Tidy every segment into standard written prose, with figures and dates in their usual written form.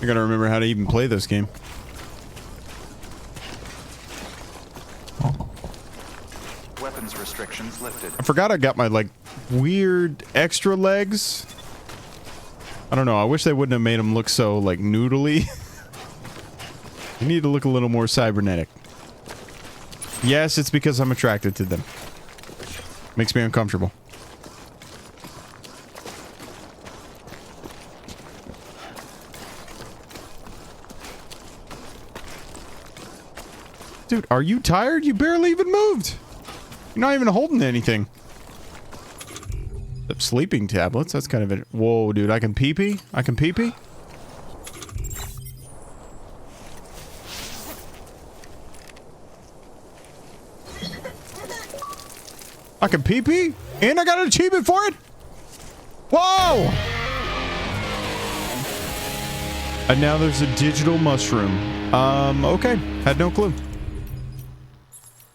I gotta remember how to even play this game. Weapons restrictions lifted. I forgot I got my, like, weird extra legs. I don't know. I wish they wouldn't have made them look so, like, noodly. You need to look a little more cybernetic. Yes, it's because I'm attracted to them. Makes me uncomfortable. Dude, are you tired? You barely even moved. You're not even holding anything. The sleeping tablets, that's kind of it. Whoa, dude, I can pee-pee? I can pee-pee? I can pee-pee? And I got an achievement for it? Whoa! And now there's a digital mushroom. Okay. Had no clue.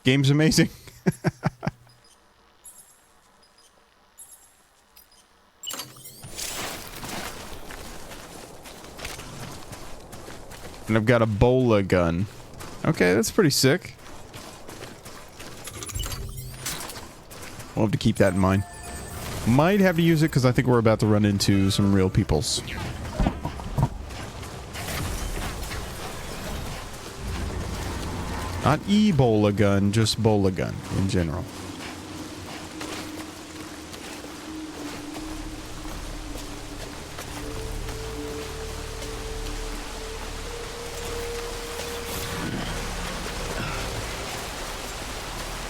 Game's amazing. And I've got a bola gun. Okay, that's pretty sick. We'll have to keep that in mind. Might have to use it because I think we're about to run into some real peoples. Not Ebola gun, just bola gun in general.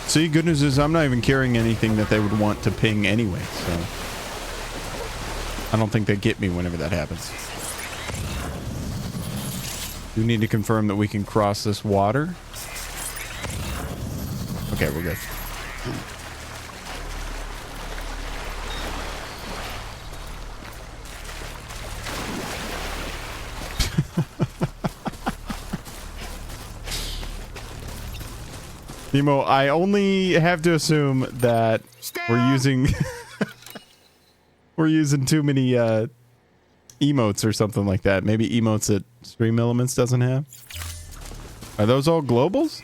See, good news is I'm not even carrying anything that they would want to ping anyway, so I don't think they get me whenever that happens. You need to confirm that we can cross this water. Okay, we're good. Nemo, I only have to assume that we're using we're using too many emotes or something like that. Maybe emotes that Stream Elements doesn't have. Are those all globals?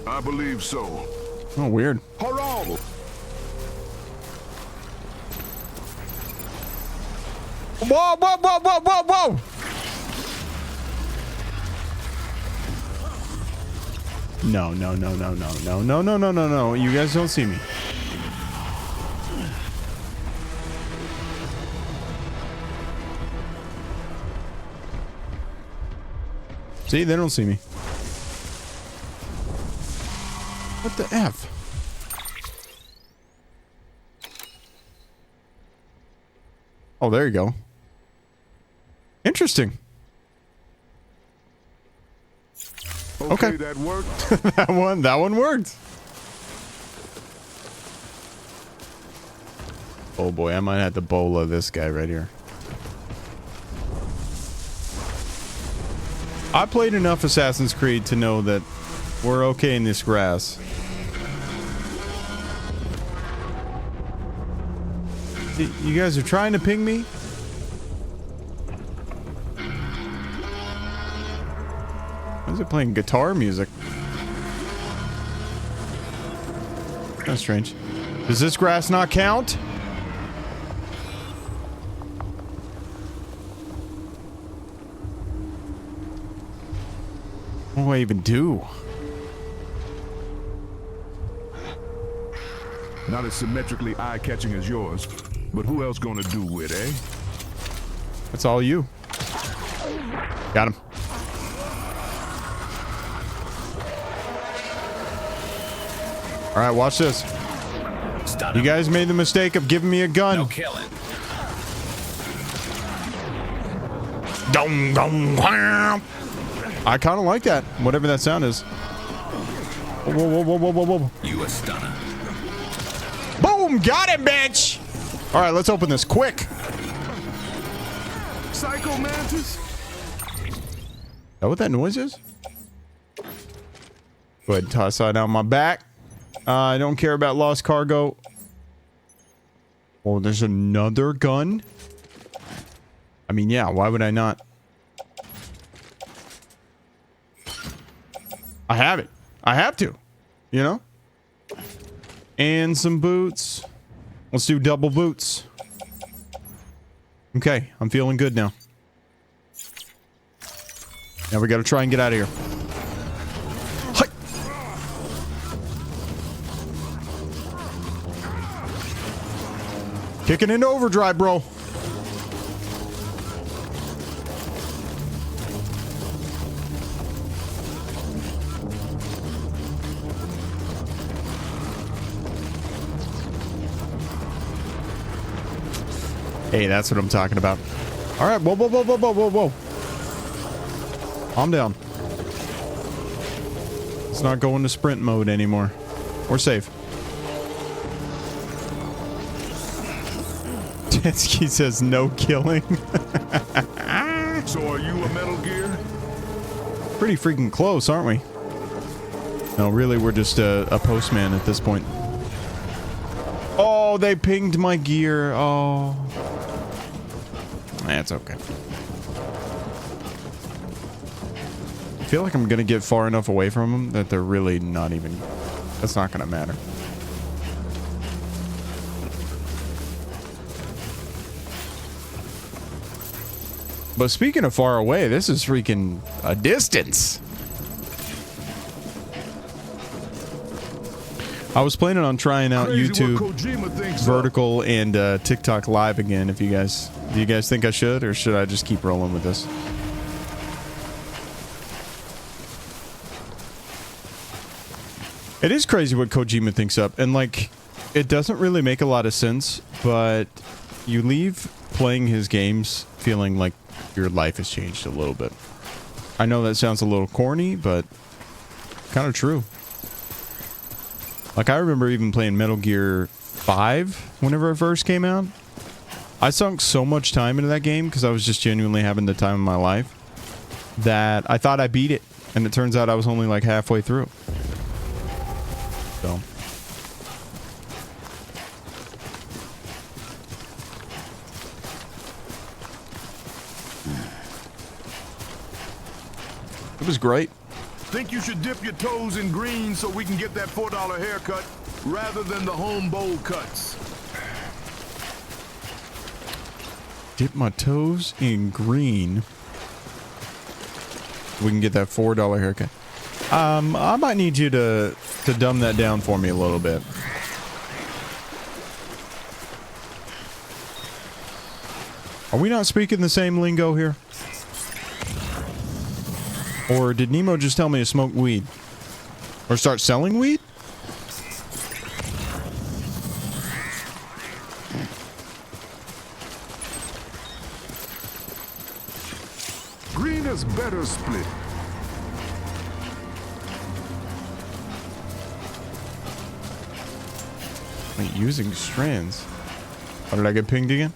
I believe so. Oh, weird. Hurrah! Whoa, whoa, whoa, whoa, whoa, whoa! No, no, no, no, no, no, no, no, no, no, no. You guys don't see me. See, they don't see me. What the F? Oh, there you go. Interesting. Okay. That worked. that one worked. Oh boy, I might have to bola this guy right here. I played enough Assassin's Creed to know that we're okay in this grass. You guys are trying to ping me? Why is it playing guitar music? That's strange. Does this grass not count? What do I even do? Not as symmetrically eye-catching as yours, but who else gonna do it, eh? That's all you. Got him. All right, watch this. You guys made the mistake of giving me a gun. No killing. I kind of like that, whatever that sound is. Whoa, whoa, whoa, whoa, whoa, whoa. You a stunner. Boom! Got him, bitch! All right, let's open this quick. Psycho Mantis? Is that what that noise is? Go ahead and toss that on my back. I don't care about lost cargo. Oh, there's another gun? I mean, yeah, why would I not? I have it. I have to. You know? And some boots. Let's do double boots. Okay, I'm feeling good now. Now we gotta try and get out of here. Hi. Kicking into overdrive, bro. Hey, that's what I'm talking about. All right, whoa, whoa, whoa, whoa, whoa, whoa, whoa. Calm down. Let's not go into sprint mode anymore. We're safe. Tetsky says no killing. So are you a Metal Gear? Pretty freaking close, aren't we? No, really, we're just a postman at this point. Oh, they pinged my gear. Oh. That's okay. I feel like I'm gonna get far enough away from them that they're really not even... That's not gonna matter. But speaking of far away, this is freaking a distance. I was planning on trying out YouTube Vertical and TikTok Live again. If you guys, do you guys think I should, or should I just keep rolling with this? It is crazy what Kojima thinks up, and like, it doesn't really make a lot of sense, but you leave playing his games feeling like your life has changed a little bit. I know that sounds a little corny, but kind of true. Like, I remember even playing Metal Gear 5 whenever it first came out. I sunk so much time into that game because I was just genuinely having the time of my life that I thought I beat it, and it turns out I was only like halfway through. So. It was great. Think you should dip your toes in green so we can get that $4 haircut rather than the home bowl cuts. Dip my toes in green. We can get that $4 haircut. I might need you to dumb that down for me a little bit. Are we not speaking the same lingo here? Or did Nemo just tell me to smoke weed? Or start selling weed? Green is better split. Wait, using strands. How did I get pinged again?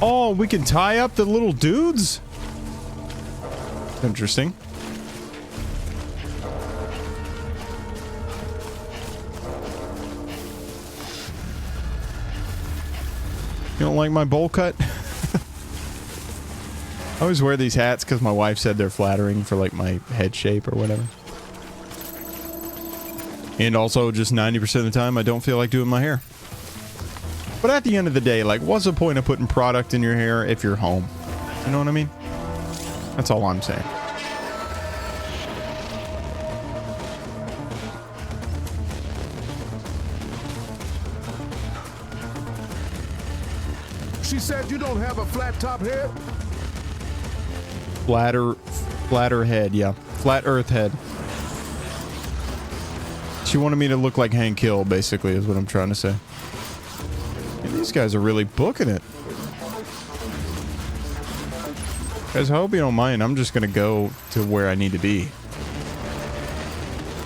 Oh, we can tie up the little dudes? Interesting. You don't like my bowl cut? I always wear these hats because my wife said they're flattering for like my head shape or whatever. And also just 90% of the time I don't feel like doing my hair. But at the end of the day, like, what's the point of putting product in your hair if you're home? You know what I mean? That's all I'm saying. She said you don't have a flat top head? Flatter head, yeah. Flat earth head. She wanted me to look like Hank Hill, basically, is what I'm trying to say. And these guys are really booking it. Guys, I hope you don't mind. I'm just going to go to where I need to be.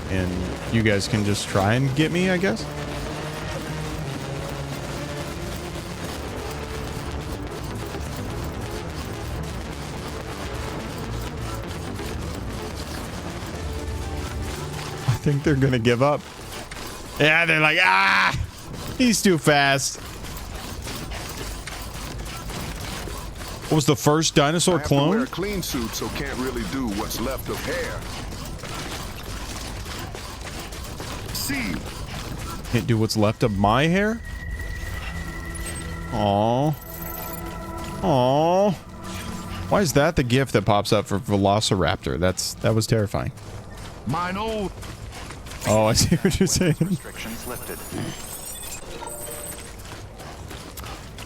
And you guys can just try and get me, I guess. think they're gonna give up. Yeah, they're like, ah, he's too fast. What was the first dinosaur I have to wear clone? a clean suit, so can't really do what's left of hair. See, Can't do what's left of my hair? Aww. Aww. Why is that the GIF that pops up for Velociraptor? That was terrifying. mine old. Oh, I see what you're saying. Restrictions lifted.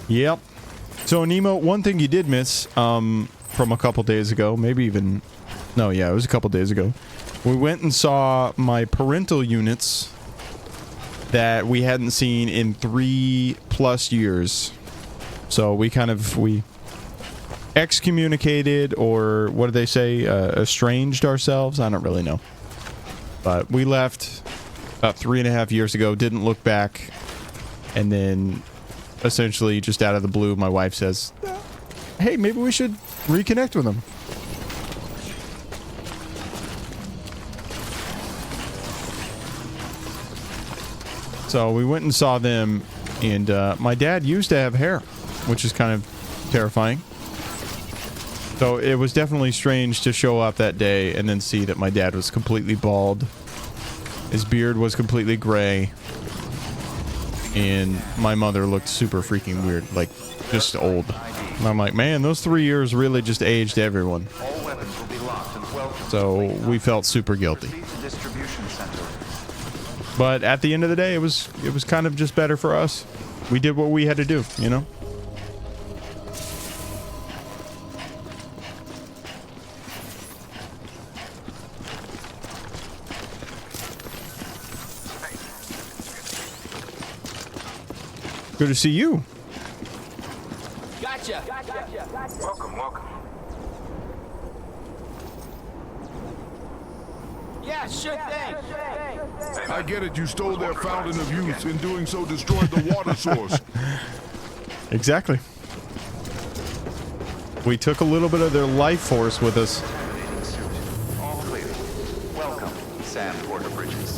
Yep. So Nemo, one thing you did miss from a couple days ago, maybe even no, yeah, it was a couple days ago. We went and saw my parental units that we hadn't seen in 3+ years. So we excommunicated, or what do they say, estranged ourselves? I don't really know. But we left about 3.5 years ago, didn't look back, and then essentially just out of the blue, my wife says, hey, maybe we should reconnect with them. So we went and saw them, and my dad used to have hair, which is kind of terrifying. So it was definitely strange to show up that day and then see that my dad was completely bald. His beard was completely gray. And my mother looked super freaking weird, like just old. And I'm like, man, those 3 years really just aged everyone. All weapons will be locked and welcome. So we felt super guilty. Proceed to distribution center. But at the end of the day, it was kind of just better for us. We did what we had to do, you know? Good to see you. Gotcha. Welcome, welcome. Yeah, sure thing. I get it. You stole their fountain of youth. In doing so, destroyed the water source. Exactly. We took a little bit of their life force with us. Activating suit. All clear. Welcome, Sam Porter Bridges.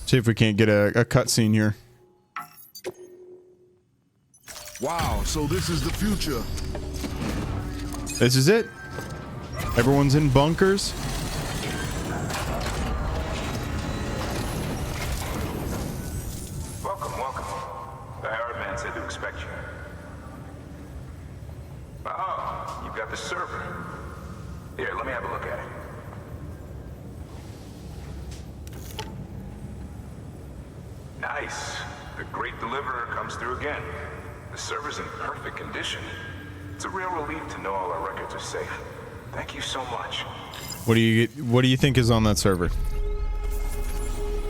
See if we can't get a cutscene here. Wow, so this is the future. This is it. Everyone's in bunkers. Welcome, welcome. The Arab man said to expect you. Oh, you've got the server. Here, let me have a look at it. Nice. The great deliverer comes through again. The server's in perfect condition. It's a real relief to know all our records are safe. Thank you so much. What do you think is on that server?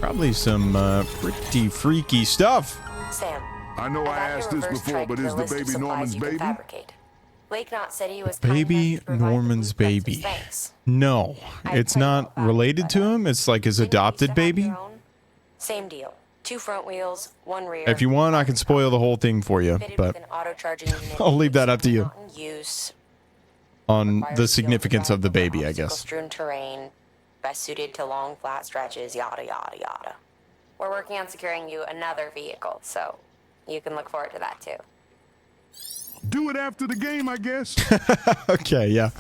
Probably some pretty freaky stuff. Sam. I know I asked this before, but is the baby Norman's baby? Lake Knott said he was Baby Norman's baby. No, it's not related to him. It's like his adopted baby. Same deal. 2 front wheels, 1 rear. If you want, I can spoil the whole thing for you, Fitted but with an auto-charging unit. I'll leave that up to you. Not in use. On the Requires significance skill of the to drive baby, I over guess. obstacle-strewn terrain, best suited to long, flat stretches, yada, yada, yada. We're working on securing you another vehicle, so you can look forward to that too. Do it after the game, I guess. Okay, yeah.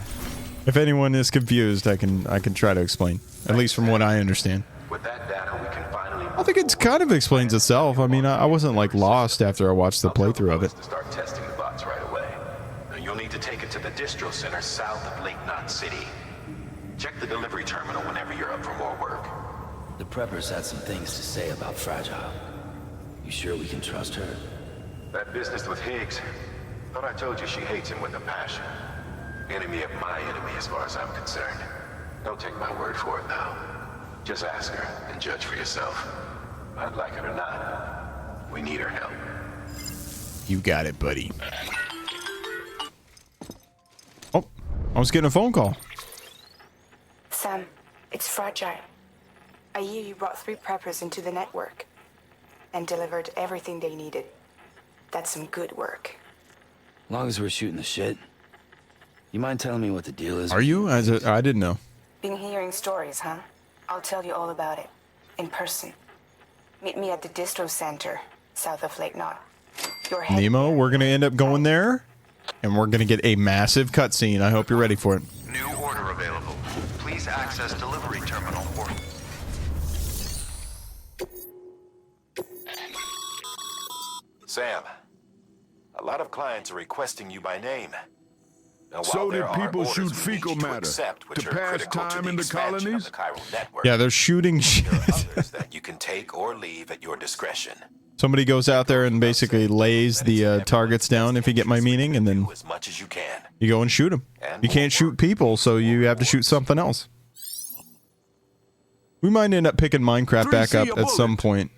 If anyone is confused, I can try to explain. At least from what I understand. With that data, we can finally... I think it kind of explains itself. I mean, I wasn't like lost after I watched the playthrough of it. To start testing the bots right away. Now, you'll need to take it to the distro center south of Lake Knott City. Check the delivery terminal whenever you're up for more work. The preppers had some things to say about Fragile. You sure we can trust her? That business with Higgs. Thought I told you she hates him with a passion. Enemy of my enemy as far as I'm concerned. Don't take my word for it though. Just ask her and judge for yourself. I'd like it or not. We need her help. You got it, buddy. Oh, I was getting a phone call. Sam, it's Fragile. I hear you brought 3 preppers into the network and delivered everything they needed. That's some good work. As long as we're shooting the shit. You mind telling me what the deal is? Are you? I didn't know. Been hearing stories, huh? I'll tell you all about it. In person. Meet me at the distro center, south of Lake Knot. Your head Nemo, we're going to end up going there, and we're going to get a massive cutscene. I hope you're ready for it. New order available. Please access delivery terminal or... Sam, a lot of clients are requesting you by name. Now, So while there did are people orders shoot we need fecal you to matter accept, which to are pass critical time the in the expansion of colonies? the chiral network. Yeah, they're shooting shit. There are others that you can take or leave at your discretion. Somebody goes out there and basically lays the targets down, if you get my meaning, and then As much as you can. you go and shoot them. You can't shoot people, so you have to shoot something else. We might end up picking Minecraft back up at some point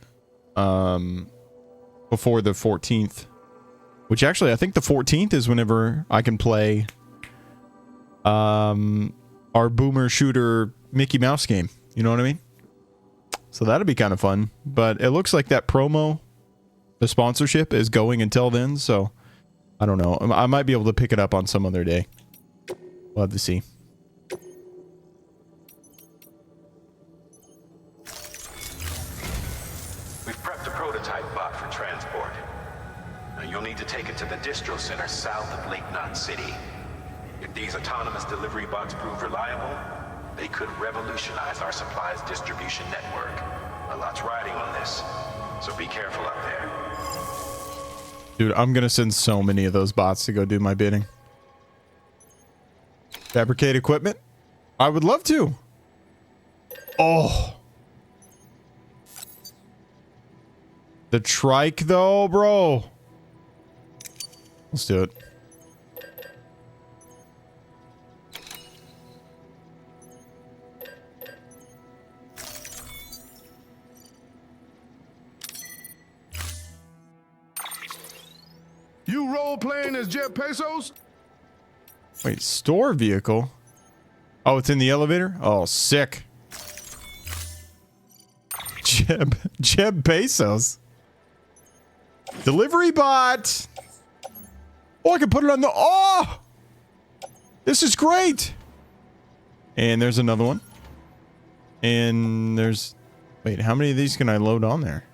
before the 14th. Which actually, I think the 14th is whenever I can play our boomer shooter Mickey Mouse game. You know what I mean? So that'd be kind of fun. But it looks like that promo, the sponsorship, is going until then. So I don't know. I might be able to pick it up on some other day. We'll have to see. We've prepped a prototype bot for transport. Now you'll need to take it to the distro center south of Lake Knot City. If these autonomous delivery bots prove reliable, they could revolutionize our supplies distribution network. A lot's riding on this, so be careful out there. Dude, I'm gonna send so many of those bots to go do my bidding. Fabricate equipment? I would love to. Oh. The trike though, bro. Let's do it. You role-playing as Jeff Bezos? Wait, store vehicle? Oh, it's in the elevator? Oh, sick. Jeb Bezos. Delivery bot. Oh, I can put it on the... Oh! This is great. And there's another one. And there's... Wait, how many of these can I load on there?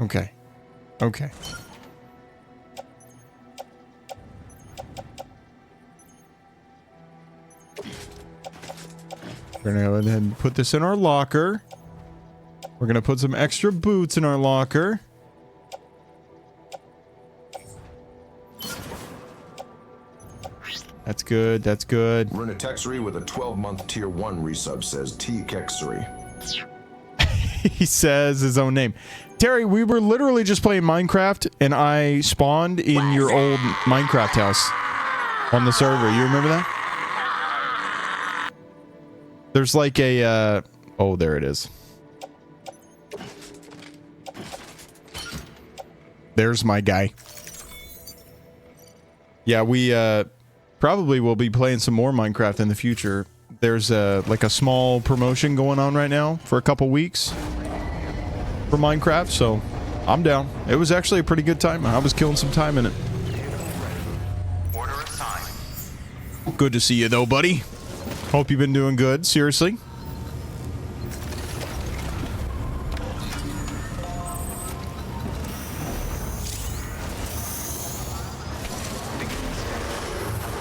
Okay. Okay. We're gonna go ahead and put this in our locker. We're gonna put some extra boots in our locker. That's good. That's good. Run a Texery with a 12-month Tier 1 resub, says T. Kexery. He says his own name. Terry, we were literally just playing Minecraft, and I spawned in your old Minecraft house on the server. You remember that? There's like a, oh, there it is. There's my guy. Yeah, we, probably will be playing some more Minecraft in the future. There's like a small promotion going on right now for a couple weeks for Minecraft, so I'm down. It was actually a pretty good time. I was killing some time in it. Order assigned. Good to see you though, buddy. Hope you've been doing good. Seriously.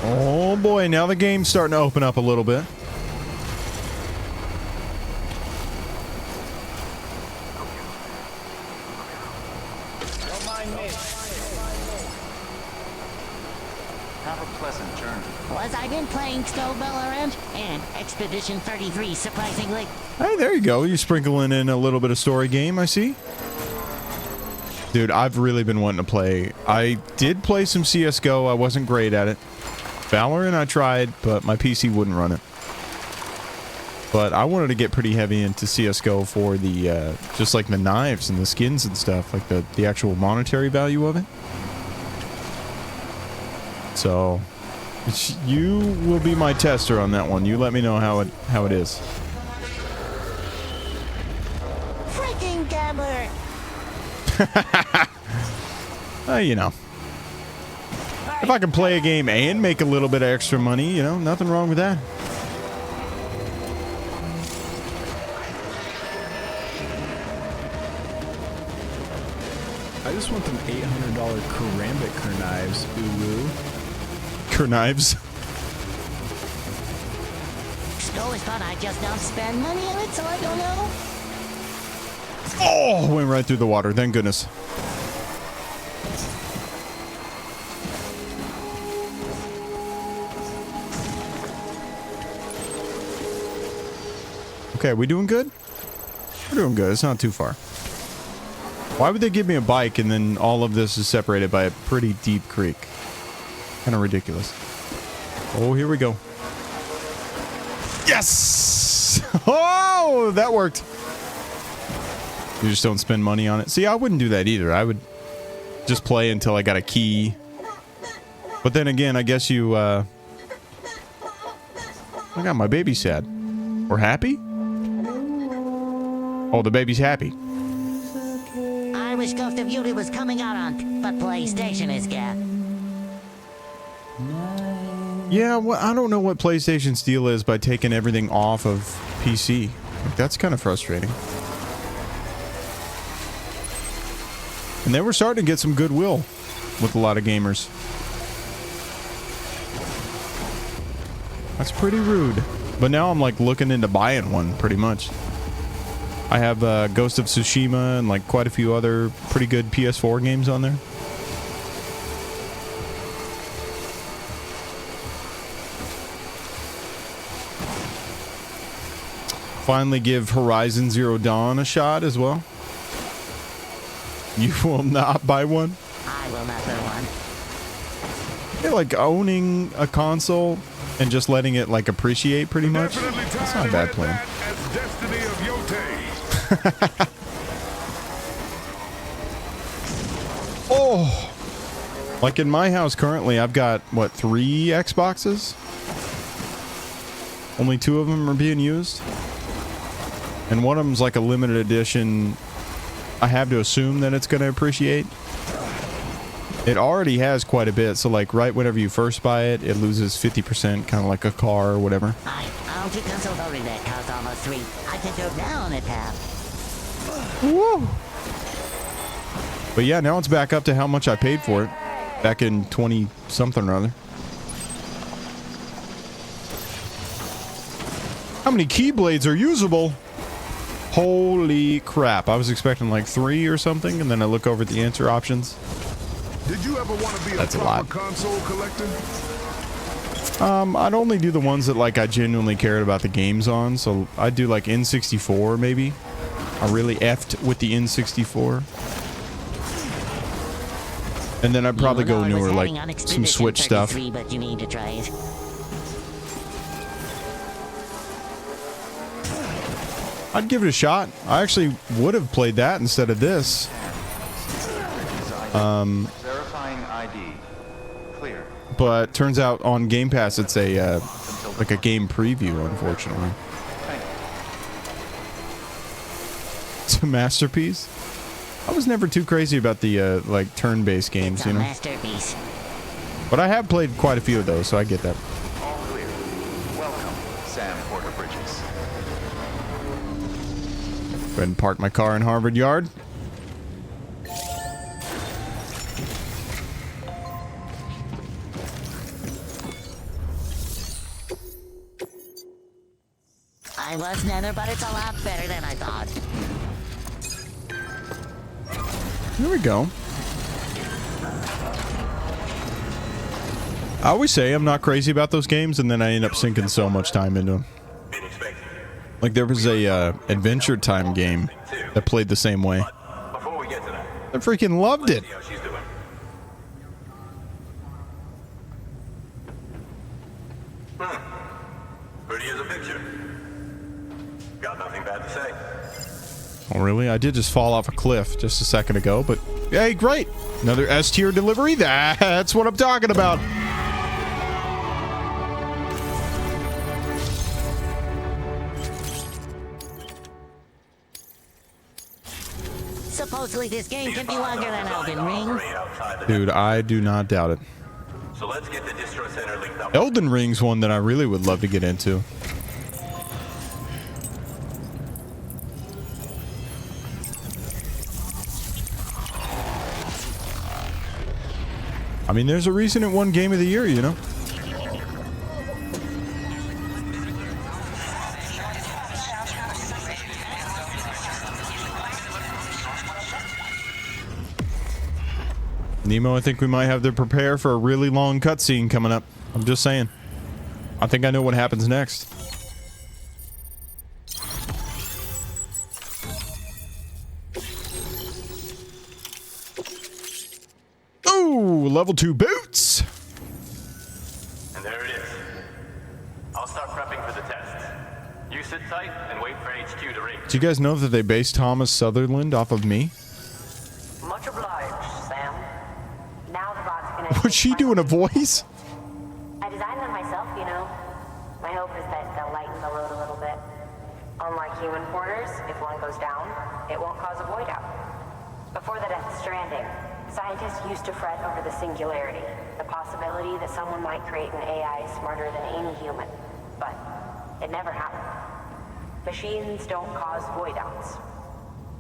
Oh boy, now the game's starting to open up a little bit. Don't mind me. Have a pleasant journey. Was I been playing Snowball Ranch and Expedition 33, surprisingly? Hey, there you go. You're sprinkling in a little bit of story game, I see. Dude, I've really been wanting to play. I did play some CSGO. I wasn't great at it. Valorant I tried, but my PC wouldn't run it. But I wanted to get pretty heavy into CSGO for the, just like the knives and the skins and stuff, like the actual monetary value of it. So, you will be my tester on that one. You let me know how it is. Freaking gambler! You know. If I can play a game and make a little bit of extra money, you know, nothing wrong with that. I just want them $800 Karambit knives. Ooh. Knives. Always thought I just don't spend money on it, so I don't know. Oh, went right through the water. Thank goodness. Okay, we doing good? We're doing good. It's not too far. Why would they give me a bike and then all of this is separated by a pretty deep creek? Kind of ridiculous. Oh, here we go. Yes! Oh, that worked. You just don't spend money on it. See, I wouldn't do that either. I would just play until I got a key. But then again, I guess you, I got my baby sad. Or happy? Oh, the baby's happy. I wish Ghost of Yuli was coming out on, but PlayStation is gas. Yeah, well, I don't know what PlayStation's deal is by taking everything off of PC. Like, that's kind of frustrating. And they were starting to get some goodwill with a lot of gamers. That's pretty rude. But now I'm like looking into buying one pretty much. I have Ghost of Tsushima and like quite a few other pretty good PS4 games on there. Finally give Horizon Zero Dawn a shot as well. You will not buy one? I will not buy one. Yeah, like owning a console and just letting it like appreciate pretty much. That's not a bad plan. Oh, like in my house currently, I've got what, 3 Xboxes? Only 2 of them are being used. And one of them's like a limited edition. I have to assume that it's going to appreciate. It already has quite a bit. So like right whenever you first buy it, it loses 50%, kind of like a car or whatever. I own 2 consoles already that cost almost 3. I can go down a tab. Woo! But yeah, now it's back up to how much I paid for it. Back in 20 something or other. How many keyblades are usable? Holy crap. I was expecting like 3 or something, and then I look over at the answer options. Did you ever want to be That's a a lot. console collector? I'd only do the ones that like I genuinely cared about the games on. So I'd do like N64 maybe. I really effed with the N64. And then I'd probably go newer, like some Switch stuff. But you need to try it. I'd give it a shot. I actually would have played that instead of this. Verifying ID. Clear. But turns out on Game Pass it's a like a game preview, unfortunately. It's a masterpiece. I was never too crazy about the like turn-based games, you know. Masterpiece. But I have played quite a few of those, so I get that. All clear. Welcome, Sam Porter Bridges. Go ahead and park my car in Harvard Yard. I was nether, but it's a lot better than I thought. There we go. I always say I'm not crazy about those games, and then I end up sinking so much time into them. Like there was a Adventure Time game that played the same way. I freaking loved it. Pretty as a picture. Got nothing bad to say. Oh, really? I did just fall off a cliff just a second ago, but hey, great. Another S-tier delivery. That's what I'm talking about. Supposedly this game can be longer than Elden Ring. Dude, I do not doubt it. So let's get the distro center linked up. Elden Ring's one that I really would love to get into. I mean, there's a reason it won Game of the Year, you know? Nemo, I think we might have to prepare for a really long cutscene coming up. I'm just saying. I think I know what happens next. Ooh, level 2 boots! And there it is. I'll start prepping for the test. You sit tight and wait for HQ to ring. Do you guys know that they based Thomas Sutherland off of me? Much obliged, Sam. Now the bot's gonna... Was she doing a voice? I designed them myself, you know. My hope is that they'll lighten the load a little bit. Unlike human porters, if one goes down, it won't cause a void out. Before the Death Stranding, scientists used to fret over the singularity, the possibility that someone might create an AI smarter than any human. But it never happened. Machines don't cause void outs.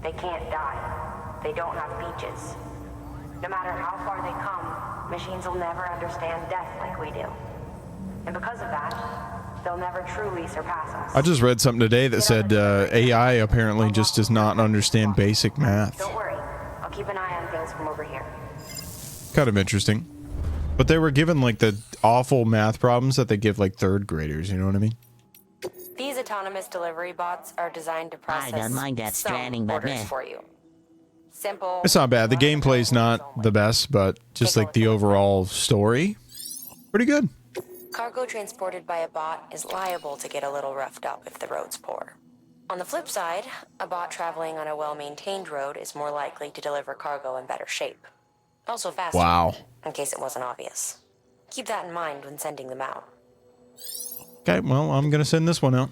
They can't die. They don't have beaches. No matter how far they come, machines will never understand death like we do. And because of that, they'll never truly surpass us. I just read something today that said AI apparently just does not understand basic math. Don't worry. I'll keep an eye on things from over here. Kind of interesting. But they were given like the awful math problems that they give like third graders, you know what I mean? These autonomous delivery bots are designed to process I don't mind that some Stranding, but orders meh. for you. Simple. It's not bad. The gameplay's not the best, but just like the overall story, pretty good. Cargo transported by a bot is liable to get a little roughed up if the road's poor. On the flip side, a bot traveling on a well-maintained road is more likely to deliver cargo in better shape. Also faster. Wow. In case it wasn't obvious. Keep that in mind when sending them out. Okay, well, I'm gonna send this one out.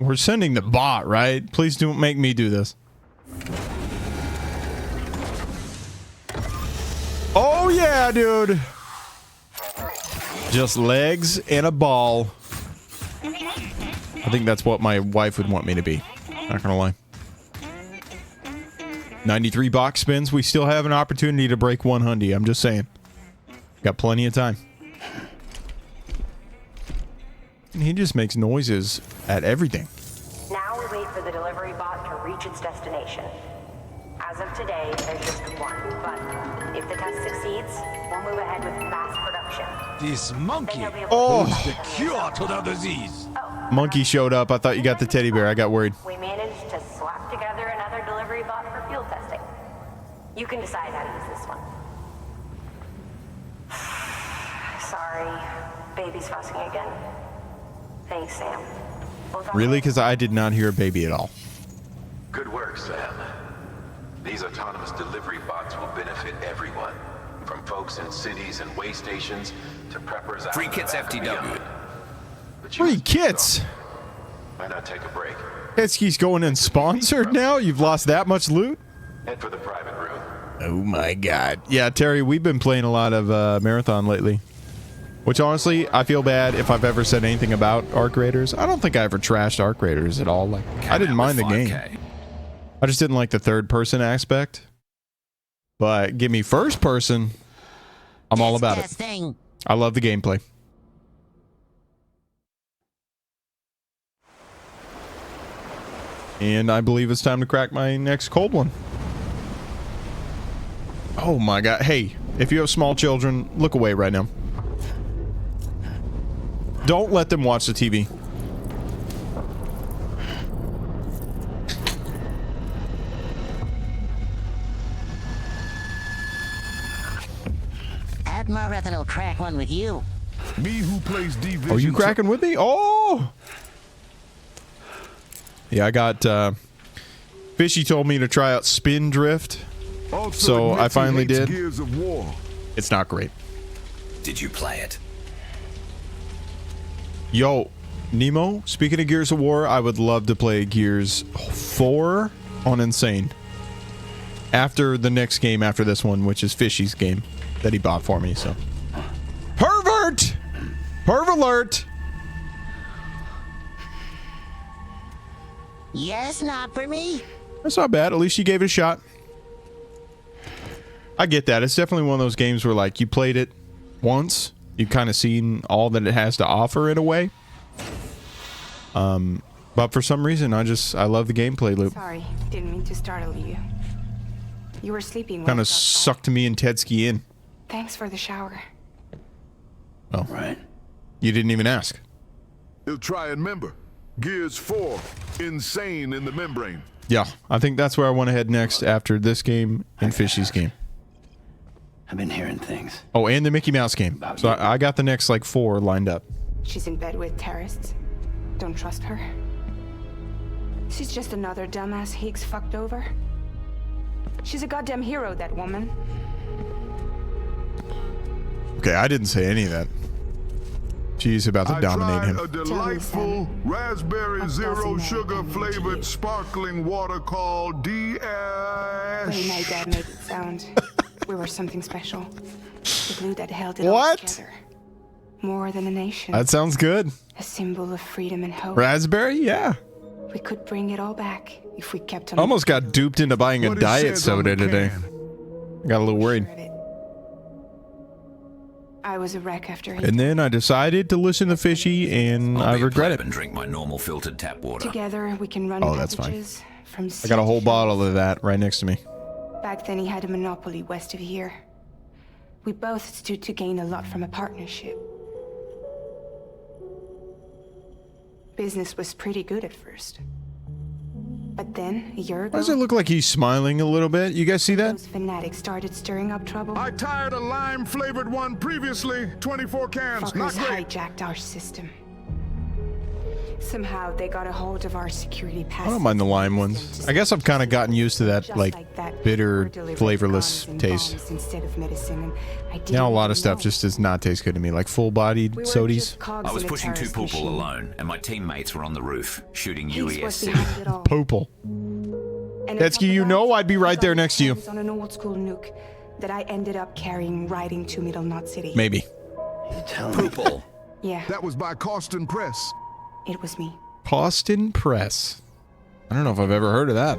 We're sending the bot, right? Please don't make me do this. Oh yeah, dude. Just legs and a ball. I think that's what my wife would want me to be. Not gonna lie. 93 box spins. We still have an opportunity to break 100. I'm just saying. Got plenty of time. And he just makes noises at everything. Now we wait for the delivery bot to reach its destination. As of today, there's just one, but if the test succeeds, we'll move ahead with mass production. This monkey Oh. is the cure to the disease. Monkey showed up. I thought you got the teddy bear. I got worried. We managed to slap together another delivery bot for field testing. You can decide how to use this one. Sorry, baby's fussing again. Thanks, Sam. Really? Because I did not hear a baby at all. Good work, Sam. These autonomous delivery bots will benefit everyone, from folks in cities and way stations to preppers. Free kits FTW. Free kits? Why not take a break? Hitsky's going in sponsored now? You've lost that much loot? Head for the private room. Oh my god. Yeah, Terry, we've been playing a lot of Marathon lately. Which honestly, I feel bad if I've ever said anything about Arc Raiders. I don't think I ever trashed Arc Raiders at all. Like, I didn't mind the game. I just didn't like the third person aspect. But give me first person, I'm all about it. I love the gameplay. And I believe it's time to crack my next cold one. Oh my god. Hey, if you have small children, look away right now. Don't let them watch the TV. Add more and I'll crack one with you. Me who plays Division. Are you cracking with me? Oh! Yeah, I got, Fishy told me to try out Spin Drift. So I finally did. Gears of War. It's not great. Did you play it? Yo, Nemo, speaking of Gears of War, I would love to play Gears 4 on Insane. After the next game after this one, which is Fishy's game that he bought for me, so. Pervert! Perv alert! Yes, not for me. That's not bad. At least you gave it a shot. I get that. It's definitely one of those games where, like, you played it once. You've kind of seen all that it has to offer in a way. But for some reason, I love the gameplay loop. Sorry, didn't mean to startle you. You were sleeping. Kind of sucked me and Tedski in. Thanks for the shower. Well, right. You didn't even ask. He'll try and remember. Gears 4, Insane in the Membrane. Yeah, I think that's where I want to head next after this game and Fishy's game. I've been hearing things. Oh, and the Mickey Mouse game. So I got the next, like, 4 lined up. She's in bed with terrorists. Don't trust her. She's just another dumbass Higgs fucked over. She's a goddamn hero, that woman. Okay, I didn't say any of that. She's about to dominate him. A delightful raspberry zero sugar flavored sparkling water called The way my dad made it sound. We were something special. The glue that held it all together. More than a nation. That sounds good. A symbol of freedom and hope. Raspberry? Yeah. We could bring it all back if we kept on. Almost got duped into buying a diet soda today. I got a little worried. I was a wreck after he. And then I decided to listen to Fishy, and I regret it. And drink my normal filtered tap water. Together we can run. Oh, that's fine. From I got a whole bottle of that right next to me. Back then he had a monopoly west of here. We both stood to gain a lot from a partnership. Business was pretty good at first. But then, a year ago... Why does it look like he's smiling a little bit? You guys see that? Those fanatics started stirring up trouble. I tired a lime-flavored one previously. 24 cans, Fuckers not great. hijacked our system. Somehow, they got a hold of our security pass. I don't mind the lime ones. I guess I've kind of gotten used to that, like, bitter, flavorless taste. Instead of medicine, and Now a lot of stuff just does not taste good to me, like full-bodied sodies. I was pushing 2 Popal alone, and my teammates were on the roof, shooting UESC. Popal. Tetsky, you know I'd be right there next to you. On an old-school nuke that I ended up carrying right into Middle Knot City. Maybe. Popal. Yeah. That was by Costin Press. It was me. Costin Press. I don't know if I've ever heard of that.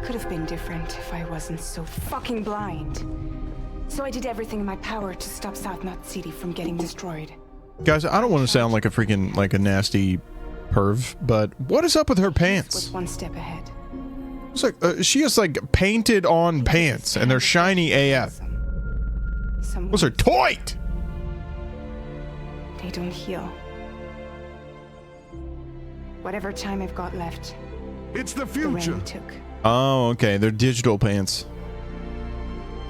Could have been different if I wasn't so fucking blind. So I did everything in my power to stop South Knot City from getting destroyed. Guys, I don't want to sound like a freaking, like a nasty perv, but what is up with her pants? Was one step ahead. It's like, she has, like, painted on pants, and they're shiny AF. Those are toit! They don't heal. Whatever time I've got left. It's the future. The took. Oh, okay. They're digital pants.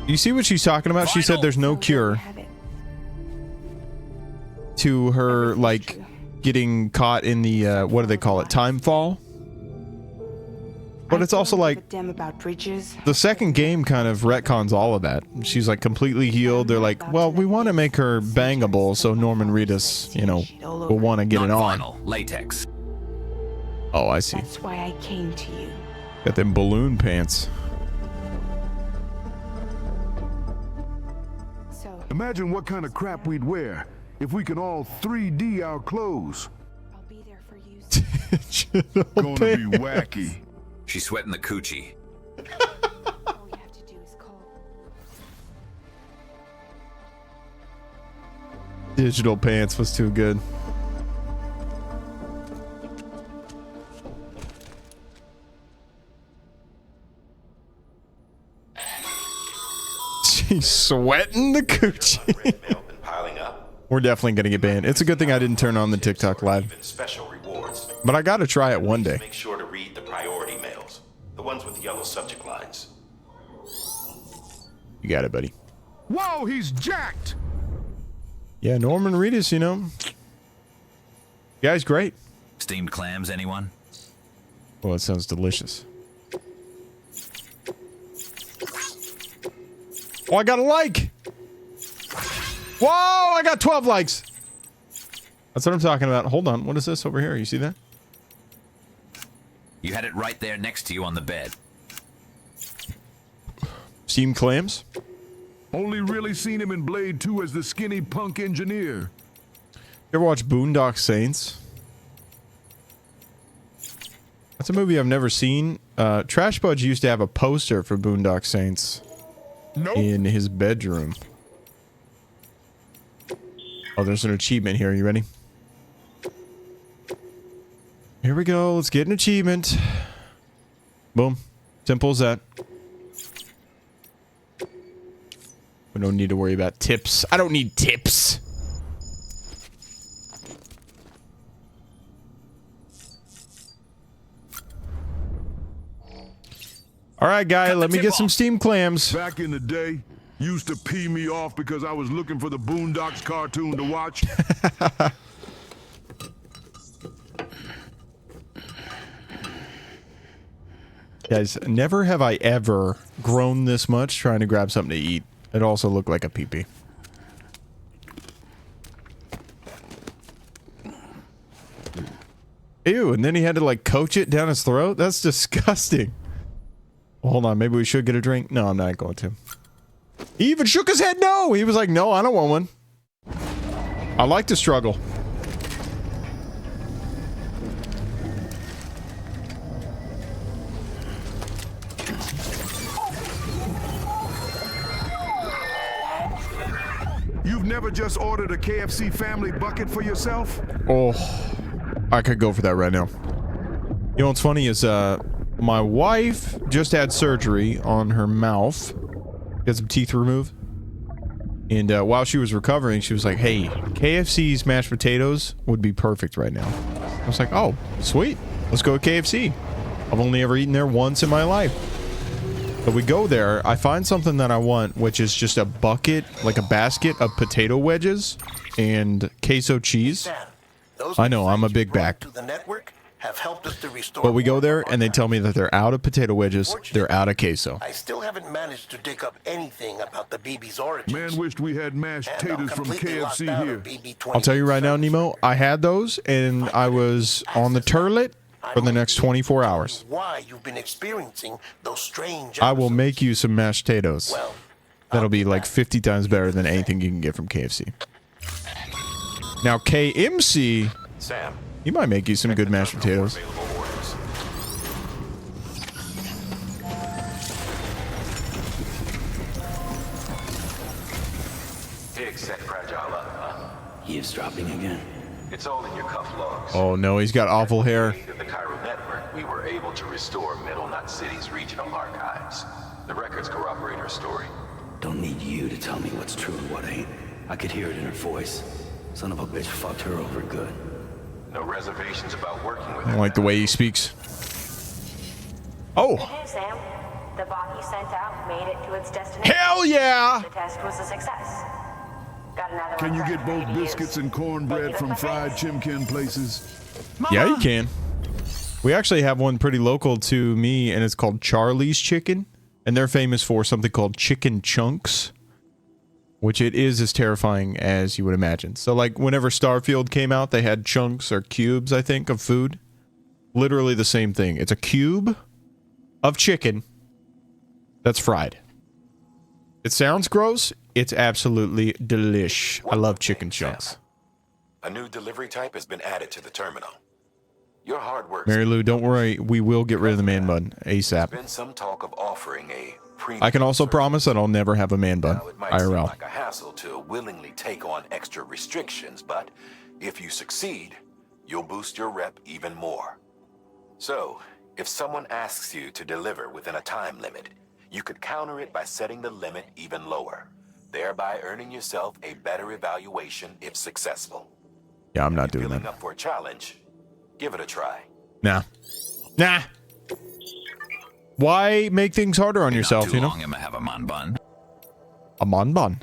You see what she's talking about? She said there's no cure to her, like, getting caught in the, what do they call it? Time fall? But it's also like about bridges. The second game kind of retcons all of that. She's like completely healed. They're like, well, we want to make her bangable, so Norman Reedus, you know, will want to get it on. Latex. Oh, I see. That's why I came to you. Got them balloon pants. So imagine what kind of crap we'd wear if we could all 3D our clothes. I'll be there for you. Gonna be wacky. She's sweating the coochie. All we have to do is call. Digital pants was too good. She's sweating the coochie. We're definitely gonna get banned. It's a good thing I didn't turn on the TikTok live. Special rewards. But I gotta try it one day. Make sure to read the priority mails, the ones with yellow subject lines. You got it, buddy. Whoa, he's jacked. Yeah, Norman Reedus, you know. Guy's great. Steamed clams, anyone? Well, it sounds delicious. Oh, I got a like. Whoa, I got 12 likes. That's what I'm talking about. Hold on. What is this over here? You see that? You had it right there next to you on the bed. Steamed clams? Only really seen him in Blade 2 as the skinny punk engineer. You ever watch Boondock Saints? That's a movie I've never seen. Trash Budge used to have a poster for Boondock Saints in his bedroom. Oh, there's an achievement here. You ready? Here we go. Let's get an achievement. Boom. Simple as that. We don't need to worry about tips. I don't need tips. All right, guy, let me get some steamed clams. Back in the day, used to pee me off because I was looking for the Boondocks cartoon to watch. Guys, never have I ever grown this much trying to grab something to eat. It also looked like a pee-pee. Ew, and then he had to like coach it down his throat? That's disgusting. Well, hold on, maybe we should get a drink? No, I'm not going to. He even shook his head no! He was like, no, I don't want one. I like to struggle. You've never just ordered a KFC family bucket for yourself? Oh, I could go for that right now. You know what's funny is, my wife just had surgery on her mouth. Got some teeth removed. And while she was recovering, she was like, hey, KFC's mashed potatoes would be perfect right now. I was like, oh, sweet. Let's go to KFC. I've only ever eaten there once in my life. But we go there, I find something that I want, which is just a bucket, like a basket of potato wedges and queso cheese. I know, I'm a big back. But we go there and they tell me that they're out of potato wedges, they're out of queso. I still haven't managed to dig up anything about the BB's origins. Man wished we had mashed potatoes from KFC here. I'll tell you right now, Nemo, I had those and I was on the turlet for the next 24 hours. Why you've been experiencing those strange I will make you some mashed potatoes. That'll be like 50 times better than anything you can get from KFC. Now, KMC, Sam, he might make you some good mashed potatoes. Higgs set Fragile up, huh? Eavesdropping again. It's all in your cuff logs. Oh no, he's got awful hair. The Cairo network, we were able to restore Middle Knot City's regional archives. The records corroborate her story. Don't need you to tell me what's true and what ain't. I could hear it in her voice. Son of a bitch fucked her over good. No reservations about working with I her. don't like the way he speaks. Oh! Good news, Sam. The bot you sent out made it to its destination. Hell yeah! The test was a success. Got another Can one you for get both everybody to biscuits use. and cornbread from fried chimkin places? Yeah, you can. We actually have one pretty local to me, and it's called Charlie's Chicken. And they're famous for something called chicken chunks, which it is as terrifying as you would imagine. So, like, whenever Starfield came out, they had chunks or cubes, I think, of food. Literally the same thing. It's a cube of chicken that's fried. It sounds gross. It's absolutely delish. I love chicken chunks. A new delivery type has been added to the terminal. Your hard work. Mary Lou, don't worry. We will get rid of the man bun ASAP. There's been some talk of offering a premium I can also promise that I'll never have a man bun. Now, it might seem IRL. like a hassle to willingly take on extra restrictions, but if you succeed, you'll boost your rep even more. So, if someone asks you to deliver within a time limit, you could counter it by setting the limit even lower, thereby earning yourself a better evaluation if successful. Yeah, I'm not doing Feeling that. up for a challenge? Give it a try. Nah. Nah. Why make things harder on yourself, Not too you know? long, I'm gonna have a man bun. A man bun.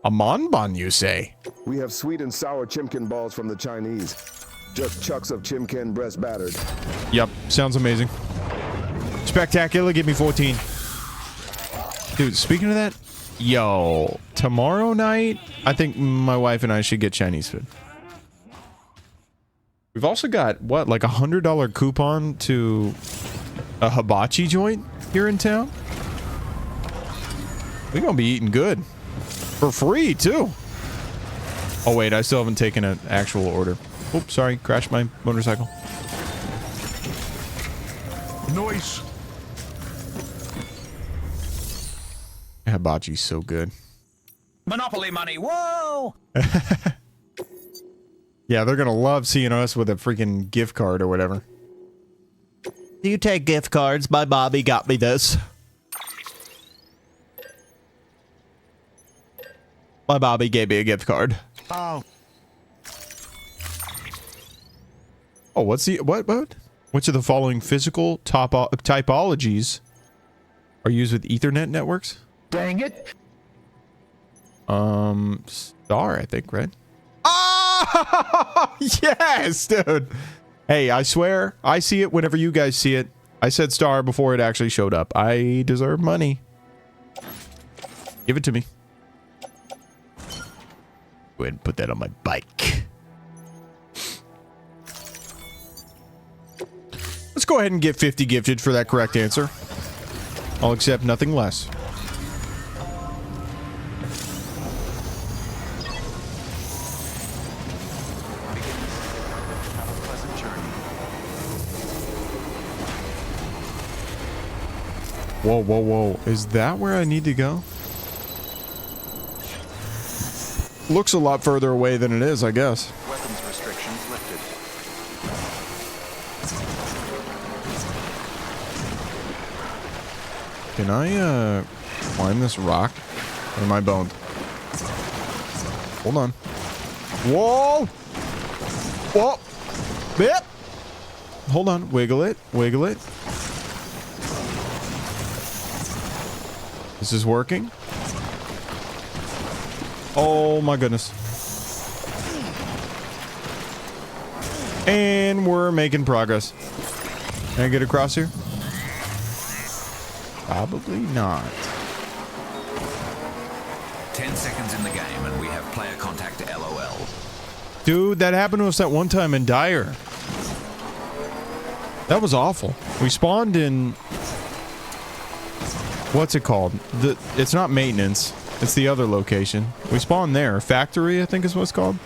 A man bun, you say? We have sweet and sour chimkin balls from the Chinese. Just chucks of chimkin breast battered. Yep, sounds amazing. Spectacular, give me 14. Dude, speaking of that, yo, tomorrow night, I think my wife and I should get Chinese food. We've also got, what, like $100 coupon to a hibachi joint here in town? We're gonna be eating good. For free, too. Oh, wait, I still haven't taken an actual order. Oops, sorry, crashed my motorcycle. Noise. Hibachi's so good. Monopoly money, whoa! Yeah, they're gonna love seeing us with a freaking gift card or whatever. Do you take gift cards? My Bobby got me this. My Bobby gave me a gift card. Oh. Oh, what's the what? Which of the following physical typologies are used with Ethernet networks? Dang it. Star, I think, right? Oh, yes, dude. Hey, I swear, I see it whenever you guys see it. I said star before it actually showed up. I deserve money. Give it to me. Go ahead and put that on my bike. Let's go ahead and get 50 gifted for that correct answer. I'll accept nothing less. Whoa, whoa, whoa. Is that where I need to go? Looks a lot further away than it is, I guess. Weapons restrictions lifted. Can I, climb this rock? Or am I boned? Hold on. Whoa! Whoa! Bip! Hold on. Wiggle it. Wiggle it. This is working. Oh my goodness. And we're making progress. Can I get across here? Probably not. 10 seconds in the game and we have player contact LOL. Dude, that happened to us that one time in Dyer. That was awful. We spawned in... What's it called? It's not maintenance. It's the other location. We spawned there. Factory, I think is what it's called.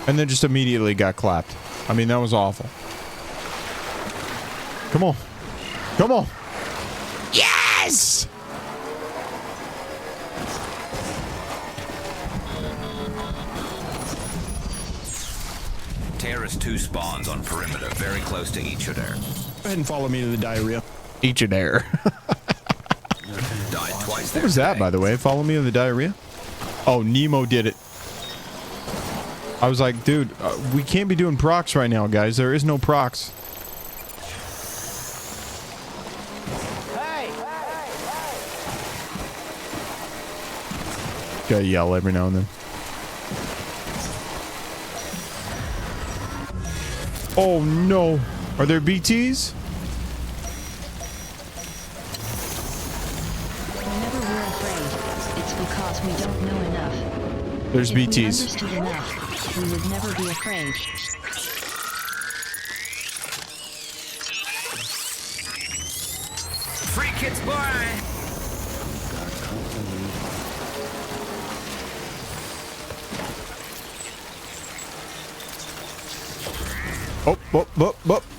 And then just immediately got clapped. I mean, that was awful. Come on. Come on. Yes! Terrorist 2 spawns on perimeter, very close to each other. Go ahead and follow me to the diarrhea. Each and air. Died twice What was that, by the way? Follow me to the diarrhea? Oh, Nemo did it. I was like, dude, we can't be doing procs right now, guys. There is no procs. Gotta yell every now and then. Oh no. Are there BTs? Whenever we're afraid, it's because we don't know enough. There's If we BTs. understood enough, we would never be afraid. Free kids, boy! Oh.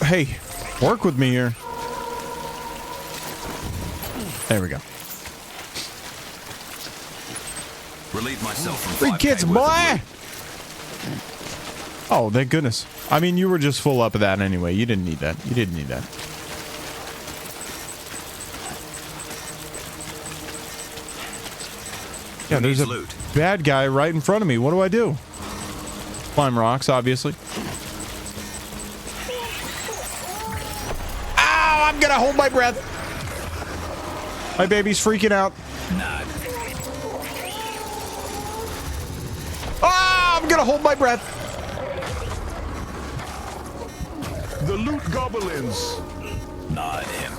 Hey, work with me here. There we go. Relieve myself from Free 5K kids, worth boy! Oh, thank goodness. I mean, you were just full up of that anyway. You didn't need that. You didn't need that. Yeah, there's a bad guy right in front of me. What do I do? Climb rocks, obviously. Ow! I'm gonna hold my breath. My baby's freaking out. Ah! I'm gonna hold my breath. The loot goblins. Not him.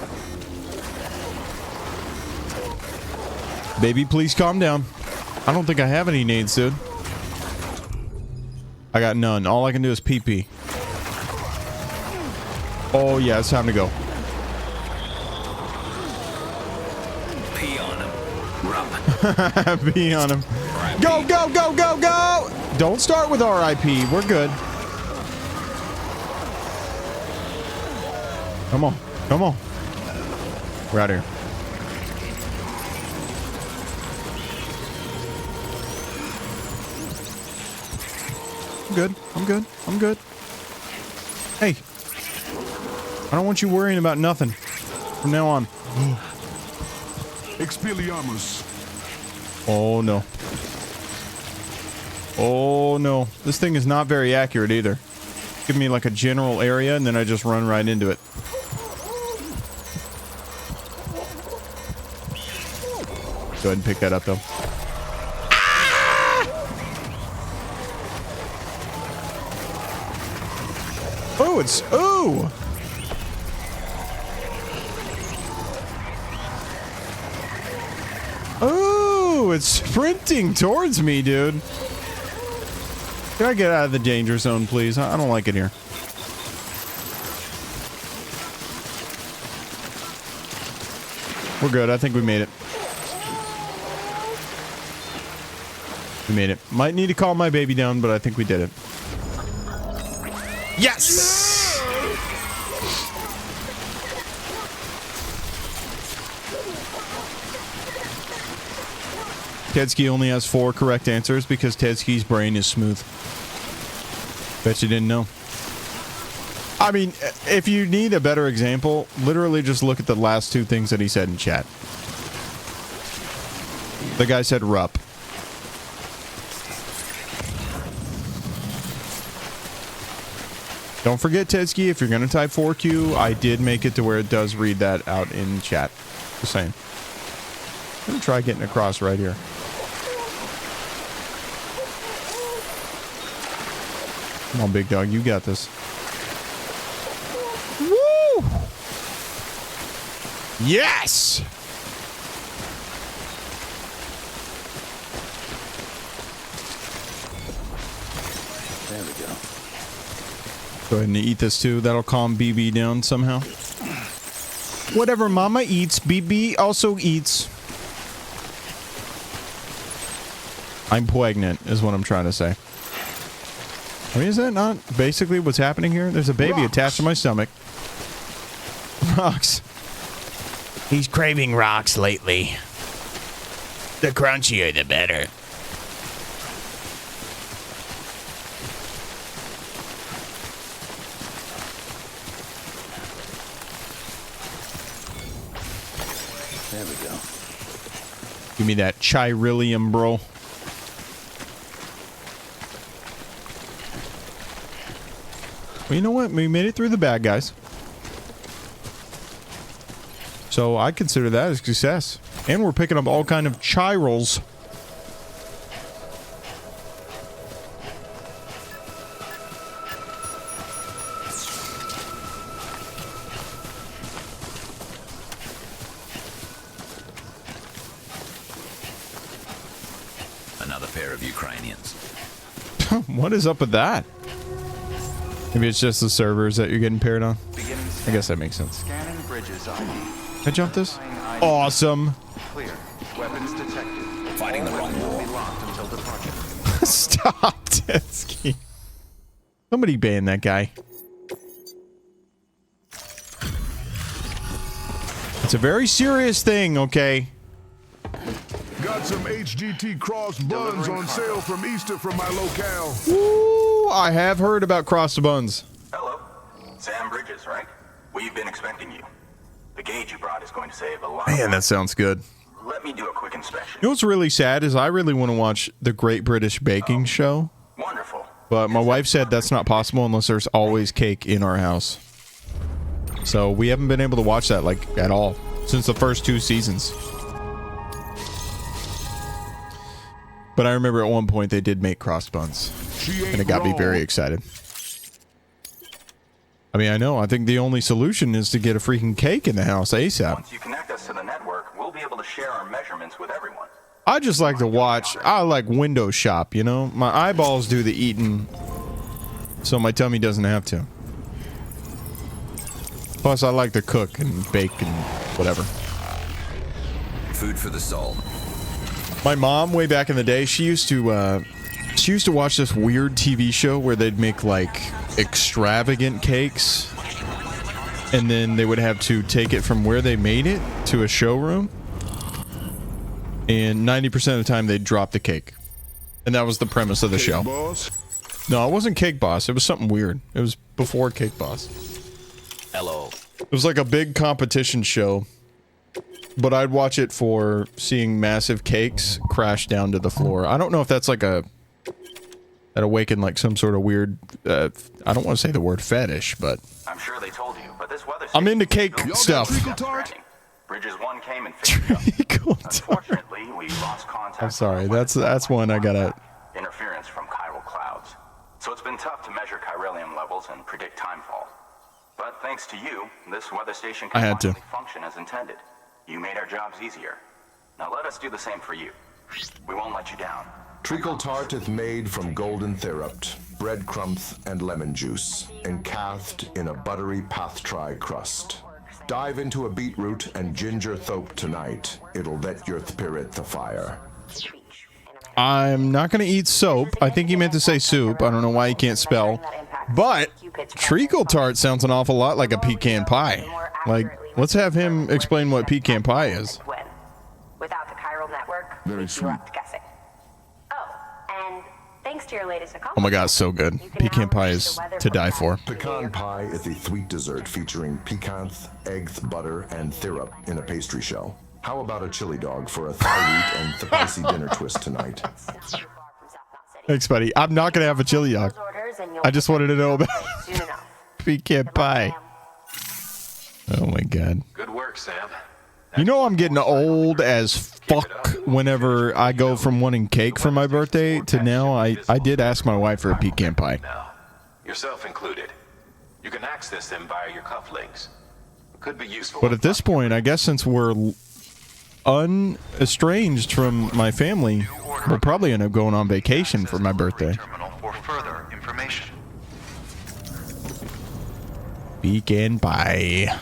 Baby, please calm down. I don't think I have any nades, dude. I got none. All I can do is pee-pee. Oh yeah, it's time to go. Pee on him. Rub. Be on him. Go, go, go, go, go! Don't start with RIP. We're good. Come on. Come on. We're out of here. I'm good. I'm good. I'm good. Hey. I don't want you worrying about nothing from now on. Expelliarmus. Oh no. Oh no. This thing is not very accurate either. Give me like a general area and then I just run right into it. Go ahead and pick that up though. Oh, it's... Ooh! Oh, it's sprinting towards me, dude. Can I get out of the danger zone, please? I don't like it here. We're good. I think we made it. We made it. Might need to calm my baby down, but I think we did it. Yes! Tedski only has 4 correct answers because Tedski's brain is smooth. Bet you didn't know. I mean, if you need a better example, literally just look at the last 2 things that he said in chat. The guy said rup. Don't forget, Tedski, if you're going to type 4Q, I did make it to where it does read that out in chat. Just saying. I'm going to try getting across right here. Come on, big dog. You got this. Woo! Yes! There we go. Go ahead and eat this too. That'll calm BB down somehow. Whatever Mama eats, BB also eats. I'm pregnant, is what I'm trying to say. I mean, is that not basically what's happening here? There's a baby attached to my stomach. Rocks. He's craving rocks lately. The crunchier, the better. There we go. Give me that chirilium, bro. Well, you know what? We made it through the bad guys. So I consider that a success. And we're picking up all kind of chirals. Another pair of Ukrainians. What is up with that? Maybe it's just the servers that you're getting paired on. I guess that makes sense. Scanning bridges ID. Can I jump this? Awesome. Clear. Weapons detected. Fighting the wrong war. Will be locked until departure. Stop, Tetsky. Somebody ban that guy. It's a very serious thing, okay? Got some HGT cross buns on sale from Easter from my locale. Ooh, I have heard about cross buns. Hello. Sam Bridges, right? We've been expecting you. The gauge you brought is going to save a lot. Man, that sounds good. Let me do a quick inspection. You know what's really sad is I really want to watch the Great British Baking Show. Wonderful. But my wife said that's not possible unless there's always cake in our house. So we haven't been able to watch that like at all since the first 2 seasons. But I remember at one point they did make cross buns. And it got me very excited. I mean, I know. I think the only solution is to get a freaking cake in the house ASAP. Once you connect us to the network, we'll be able to share our measurements with everyone. I just like to watch. I like window shop, you know? My eyeballs do the eating, so my tummy doesn't have to. Plus, I like to cook and bake and whatever. Food for the soul. My mom, way back in the day, she used to watch this weird TV show where they'd make like extravagant cakes, and then they would have to take it from where they made it to a showroom, and 90% of the time they'd drop the cake, and that was the premise of the show. Boss? No, it wasn't Cake Boss. It was something weird. It was before Cake Boss. Hello. It was like a big competition show, but I'd watch it for seeing massive cakes crash down to the floor. I don't know if that's like that awakened like some sort of weird, I don't want to say the word fetish, but I'm sure they told you, but this weather I'm into cake stuff. Bridges 1 came and fixed it up. Unfortunately, we lost contact. I'm sorry. That's one I gotta. Interference from chiral clouds. So it's been tough to measure chiralium levels and predict timefall. But thanks to you, this weather station I can had to. function as intended. You made our jobs easier. Now let us do the same for you. We won't let you down. Treacle tart is made from golden therupt, breadcrumbs and lemon juice, encathed in a buttery path-try crust. Dive into a beetroot and ginger thope tonight. It'll let your spirit the fire. I'm not gonna eat soap. I think he meant to say soup. I don't know why he can't spell. But treacle tart sounds an awful lot like a pecan pie. Like, let's have him explain what pecan pie is. Without the chiral network, Very keeps you left guessing. Oh, and thanks to your latest Oh accomplishment. my god, so good. Pecan pie is to die for. Pecan pie is a sweet dessert featuring pecans, eggs, butter, and syrup in a pastry shell. How about a chili dog for a thigh wheat and spicy dinner twist tonight? Thanks, buddy. I'm not gonna have a chili dog. I just wanted to know about pecan pie. Oh my god. Good work, Sam. You know I'm getting old as fuck whenever I go from wanting cake for my birthday to now I did ask my wife for a pecan pie. Yourself included. You can access them via your cufflinks. Could be useful. But at this point, I guess since we're unestranged from my family, we'll probably end up going on vacation for my birthday. For further information. Pecan pie.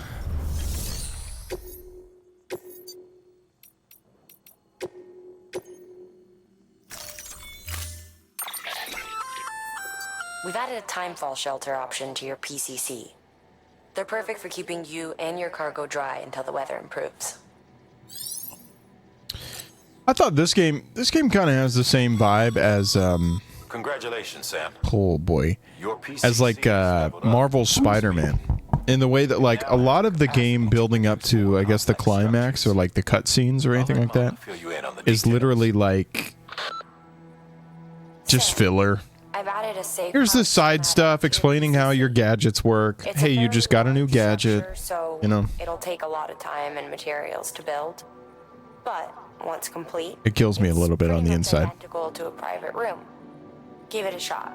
We've added a timefall shelter option to your PCC. They're perfect for keeping you and your cargo dry until the weather improves. I thought this game kind of has the same vibe as Congratulations, Sam. oh boy, Your PCC as like Marvel's Spider-Man, in the way that like a lot of the game building up to I guess the climax or like the cutscenes or anything like that is literally like just filler. I've added a safe. Here's the side stuff explaining how your gadgets work. Hey, you just got a new gadget. So You know, it'll take a lot of time and materials to build. But once complete, it kills me a little bit on the inside. identical to a private room. Give it a shot.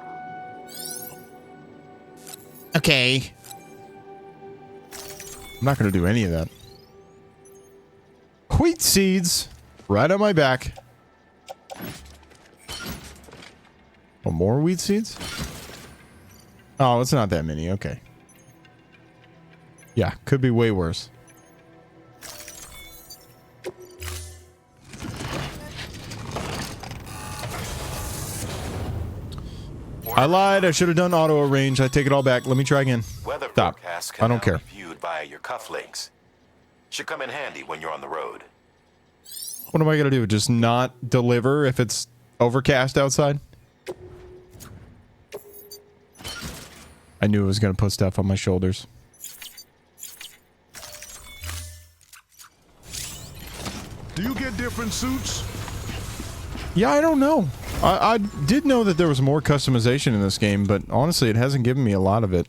Okay. I'm not going to do any of that. Wheat seeds right on my back. Oh, more wheat seeds? Oh, it's not that many. Okay. Yeah, could be way worse. I lied. I should have done auto arrange. I take it all back. Let me try again. Weather Stop. forecasts I can don't now care. be viewed via your cufflinks. Should come in handy when you're on the road. What am I going to do? Just not deliver if it's overcast outside? I knew it was going to put stuff on my shoulders. Do you get different suits? Yeah, I don't know. I did know that there was more customization in this game, but honestly, it hasn't given me a lot of it.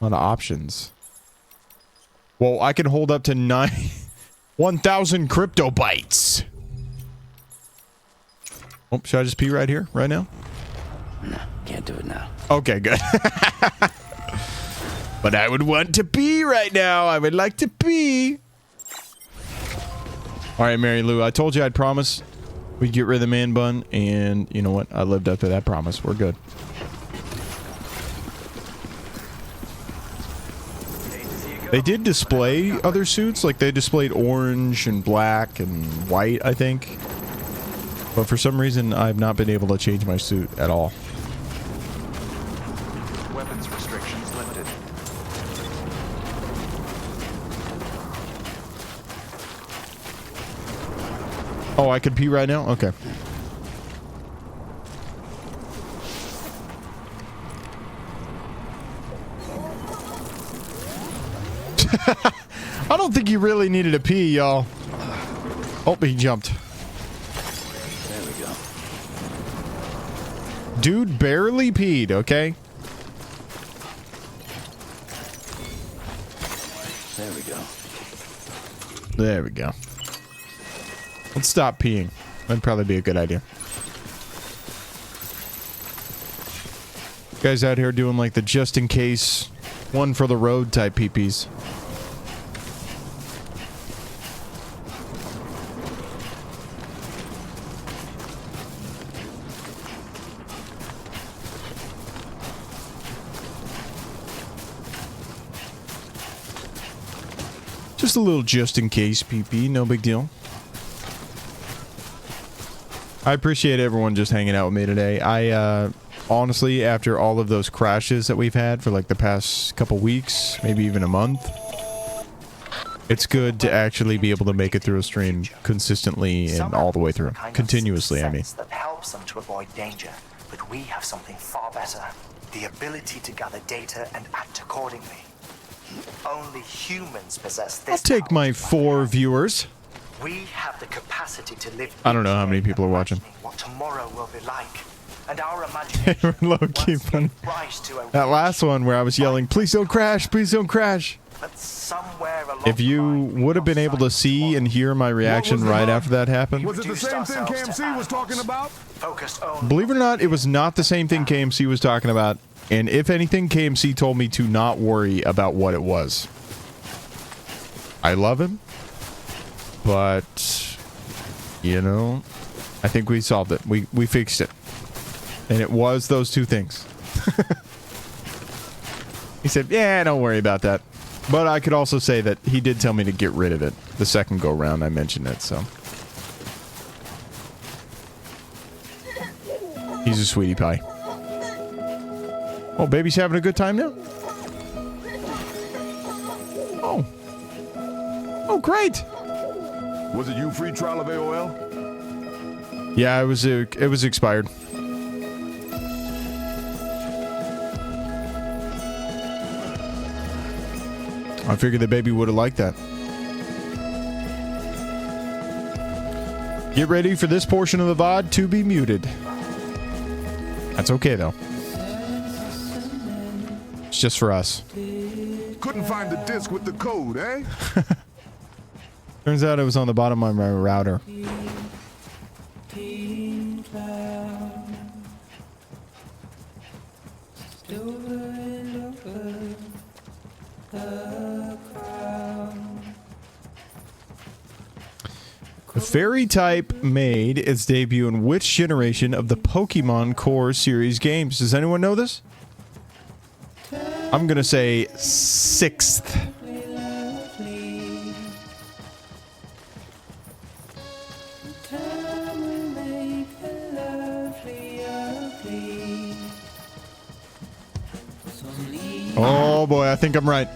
A lot of options. Well, I can hold up to 1,000 crypto bytes. Oh, should I just pee right here, right now? No, can't do it now. Okay, good. But I would want to pee right now. I would like to pee. All right, Mary Lou, I told you I'd promise we'd get rid of the man bun, and you know what? I lived up to that promise. We're good. They did display other suits, like they displayed orange and black and white, I think. But for some reason, I've not been able to change my suit at all. Weapons restrictions lifted. Oh, I could pee right now? Okay. I don't think you really needed to pee, y'all. Oh, he jumped. There we go. Dude barely peed, okay? There we go. There we go. Let's stop peeing. That'd probably be a good idea. Guys out here doing like the just in case, one for the road type peepees. Just a little just in case PP, no big deal. I appreciate everyone just hanging out with me today. I honestly, after all of those crashes that we've had for like the past couple weeks, maybe even a month, it's good to actually be able to make it through a stream consistently and all the way through. Continuously, I mean. That helps them to avoid danger, but we have something far better. The ability to gather data and act accordingly. Only humans possess this. I'll take my 4 viewers. We have the capacity to live. I don't know how many people are watching. What tomorrow will be like, and our imagination Low-key funny. rise to a That last one where I was yelling, "Please don't crash! Please don't crash!" but somewhere along If you would have been able to see and hear my reaction right after that happened, Was it the same thing KMC was talking about? focused on believe it or not, it was not the same thing KMC was talking about. And if anything, KMC told me to not worry about what it was. I love him, but, you know, I think we solved it. We fixed it. And it was those 2 things. He said, yeah, don't worry about that. But I could also say that he did tell me to get rid of it the second go round I mentioned it, so. He's a sweetie pie. Oh, baby's having a good time now? Oh. Oh, great. Was it you free trial of AOL? Yeah, it was expired. I figured the baby would have liked that. Get ready for this portion of the VOD to be muted. That's okay, though. It's just for us. Couldn't find the disc with the code, eh? Turns out it was on the bottom of my router. The Fairy type made its debut in which generation of the Pokemon Core series games? Does anyone know this? I'm gonna say 6th. Oh boy, I think I'm right.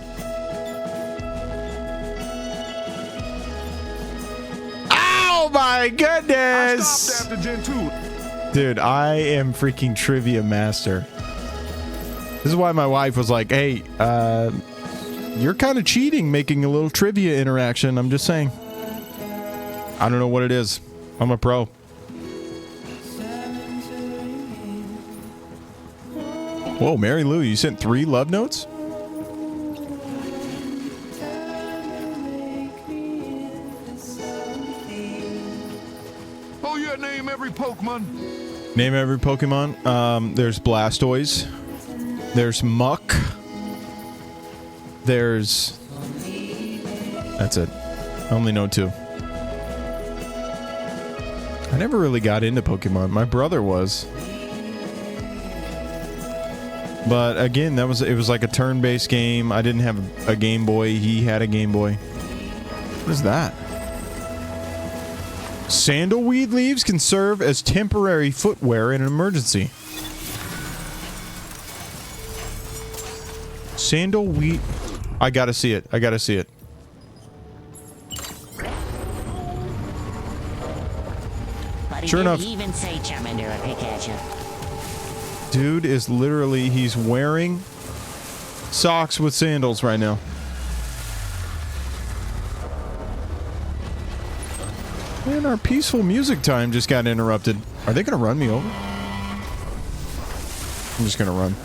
Oh my goodness! I stopped after Gen 2. Dude, I am freaking trivia master. This is why my wife was like, hey, you're kind of cheating making a little trivia interaction. I'm just saying. I don't know what it is. I'm a pro. Whoa, Mary Lou, you sent 3 love notes? Oh yeah, name every Pokemon. Name every Pokemon. There's Blastoise. There's Muck. There's... That's it. I only know 2. I never really got into Pokemon. My brother was. But again, it was like a turn-based game. I didn't have a Game Boy. He had a Game Boy. What is that? Sandalweed leaves can serve as temporary footwear in an emergency. Sandalweed. I gotta see it. I gotta see it. But Sure enough. Even say Charmander if he catch you. Dude is literally, he's wearing socks with sandals right now. Man, our peaceful music time just got interrupted. Are they gonna run me over? I'm just gonna run.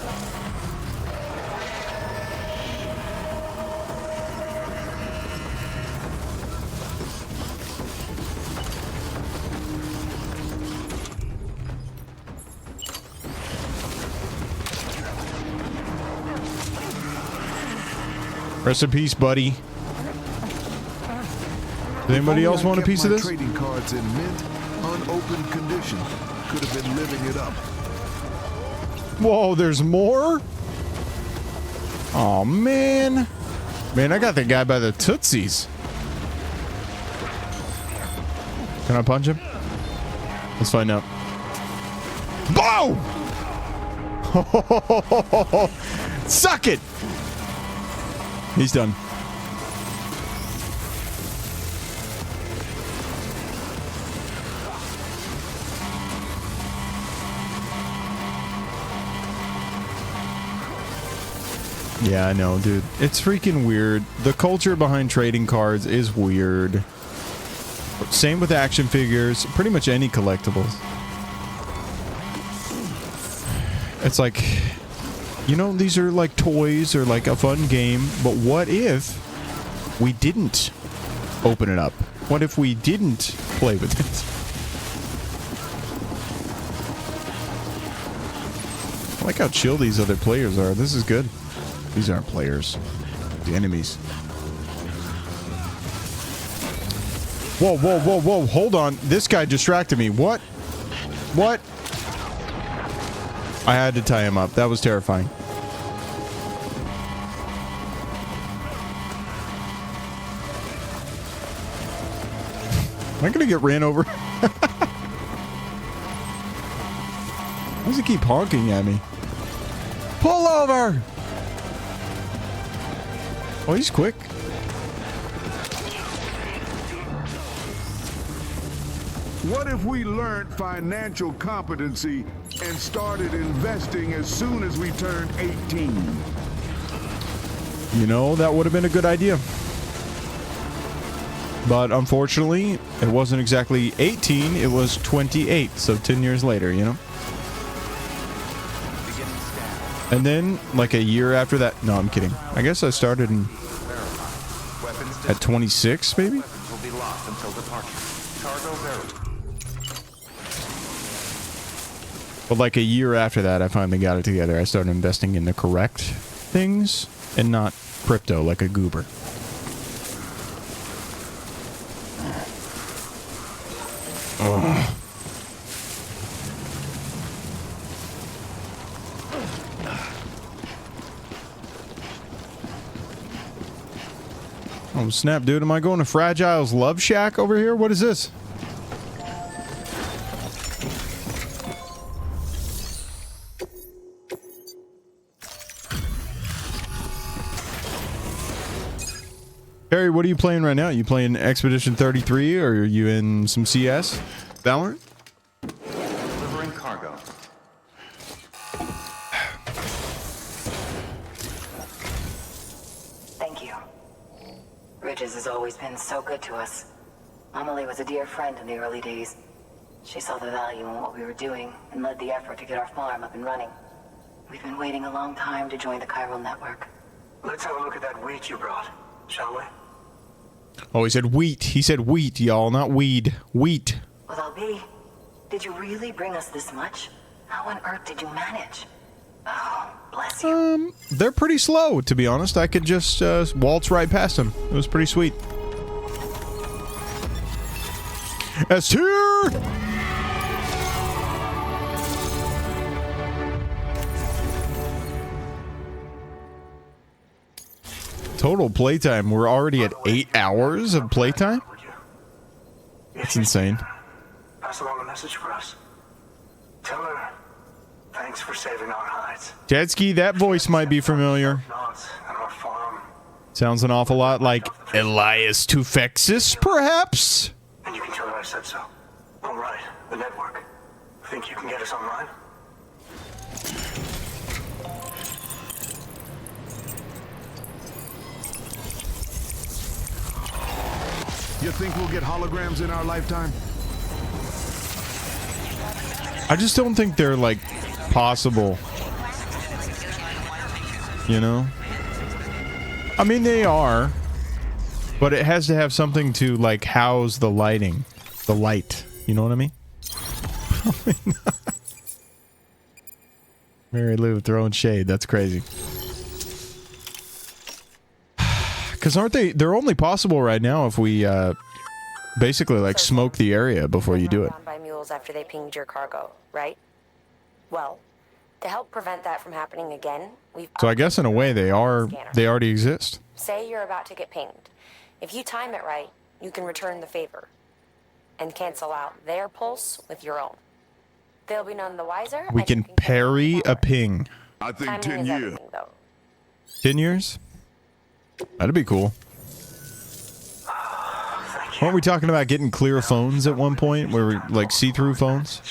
Rest in peace, buddy. Does anybody else want a piece of this? Trading cards in mint, unopened condition. Could have been living it up. Whoa, there's more? Oh man. Man, I got the guy by the tootsies. Can I punch him? Let's find out. Boom! Suck it! He's done. Yeah, I know, dude. It's freaking weird. The culture behind trading cards is weird. Same with action figures. Pretty much any collectibles. It's like, you know, these are like toys or like a fun game, but what if we didn't open it up? What if we didn't play with it? I like how chill these other players are. This is good. These aren't players. The enemies. Whoa, whoa, whoa, whoa. Hold on. This guy distracted me. What? What? I had to tie him up. That was terrifying. Am I gonna get ran over? Why does he keep honking at me? Pull over! Oh, he's quick. What if we learned financial competency and started investing as soon as we turned 18? You know, that would have been a good idea. But unfortunately, it wasn't exactly 18, it was 28, so 10 years later, you know? And then, like a year after that, no, I'm kidding. I guess I started at 26, maybe? But like a year after that, I finally got it together. I started investing in the correct things and not crypto like a goober. Oh. Oh, snap, dude. Am I going to Fragile's Love Shack over here? What is this? Harry, what are you playing right now? You playing Expedition 33 or are you in some CS? Valorant? Delivering cargo. Thank you. Ridges has always been so good to us. Amelie was a dear friend in the early days. She saw the value in what we were doing and led the effort to get our farm up and running. We've been waiting a long time to join the chiral network. Let's have a look at that wheat you brought, shall we? Oh, he said wheat. He said wheat, y'all, not weed. Wheat. Well, I'll did you really bring us this much? How on earth did you manage? Oh, bless you. They're pretty slow, to be honest. I could just waltz right past them. It was pretty sweet. S-tier! Total playtime. We're already at 8 hours of playtime? That's insane. Pass along a message for us. Tell her thanks for saving our hides. Jetski, that voice might be familiar. Sounds an awful lot like Elias Tufexis, perhaps? And you can tell her I said so. All right, the network. Think you can get us online? You think we'll get holograms in our lifetime? I just don't think they're, like, possible. You know? I mean, they are. But it has to have something to, like, house the lighting. The light. You know what I mean? Mary Lou throwing shade. That's crazy. Because aren't they... They're only possible right now if we, basically, like, smoke the area before you do it. By mules after they pinged your cargo, right? Well, to help prevent that from happening again, we've... So I guess in a way they already exist. Say you're about to get pinged. If you time it right, you can return the favor and cancel out their pulse with your own. They'll be none the wiser. We can parry a ping. I think Timing 10 is years. everything, though. 10 years? That'd be cool. Weren't we talking about getting clear phones at one point? Where we, like, see-through phones?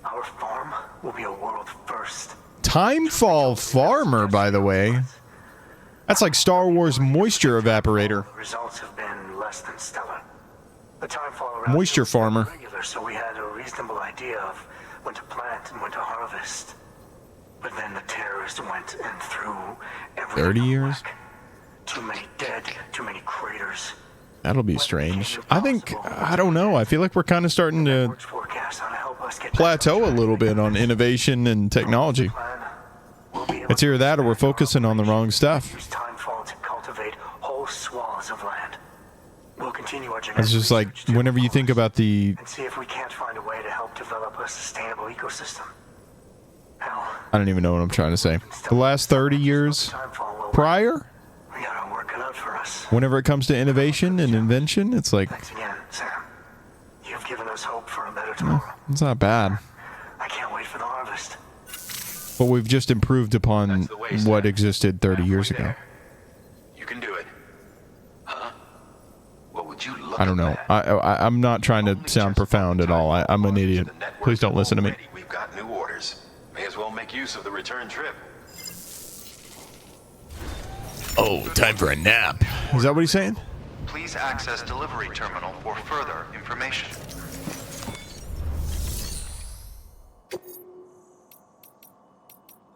Our farm will be a world first. Timefall Farmer, by the way. That's like Star Wars Moisture Evaporator. The results have been less than stellar. The timefall around Moisture Farmer. regular, so we had a reasonable idea of when to plant and when to harvest. But then the terrorists went and threw everything 30 years? Too many dead, too many craters. That'll be strange. I think, I don't know. I feel like we're kind of starting to plateau a little bit on innovation and technology. It's either that or we're focusing on the wrong stuff. Timefall to cultivate whole swaths of land. We'll continue our It's just like, whenever you think about the... and see if we can't find a way to help develop a sustainable ecosystem. Hell, I don't even know what I'm trying to say. The last 30 years prior, we gotta work it out for us. whenever it comes to innovation and invention, it's like, Thanks again, Sam. You've given us hope for a better tomorrow. it's not bad. I can't wait for the harvest. But we've just improved upon what existed 30 years ago. You can do it. Huh? What would you look I don't know. I'm not trying to sound profound at all. I'm an idiot. Please don't listen to me. We've got new orders. May as well make use of the return trip. Oh, time for a nap. Is that what he's saying? Please access delivery terminal for further information.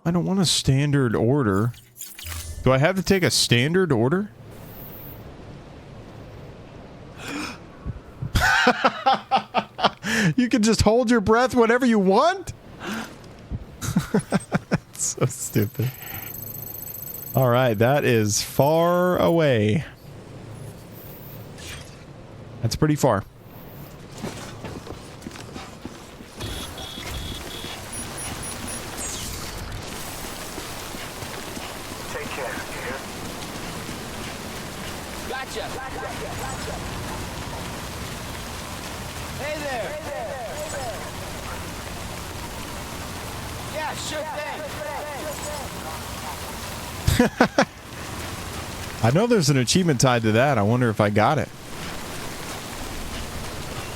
I don't want a standard order. Do I have to take a standard order? You can just hold your breath whenever you want? That's so stupid. All right, that is far away. That's pretty far. Take care, you hear? Gotcha. Hey there. Yeah, sure thing. I know there's an achievement tied to that. I wonder if I got it.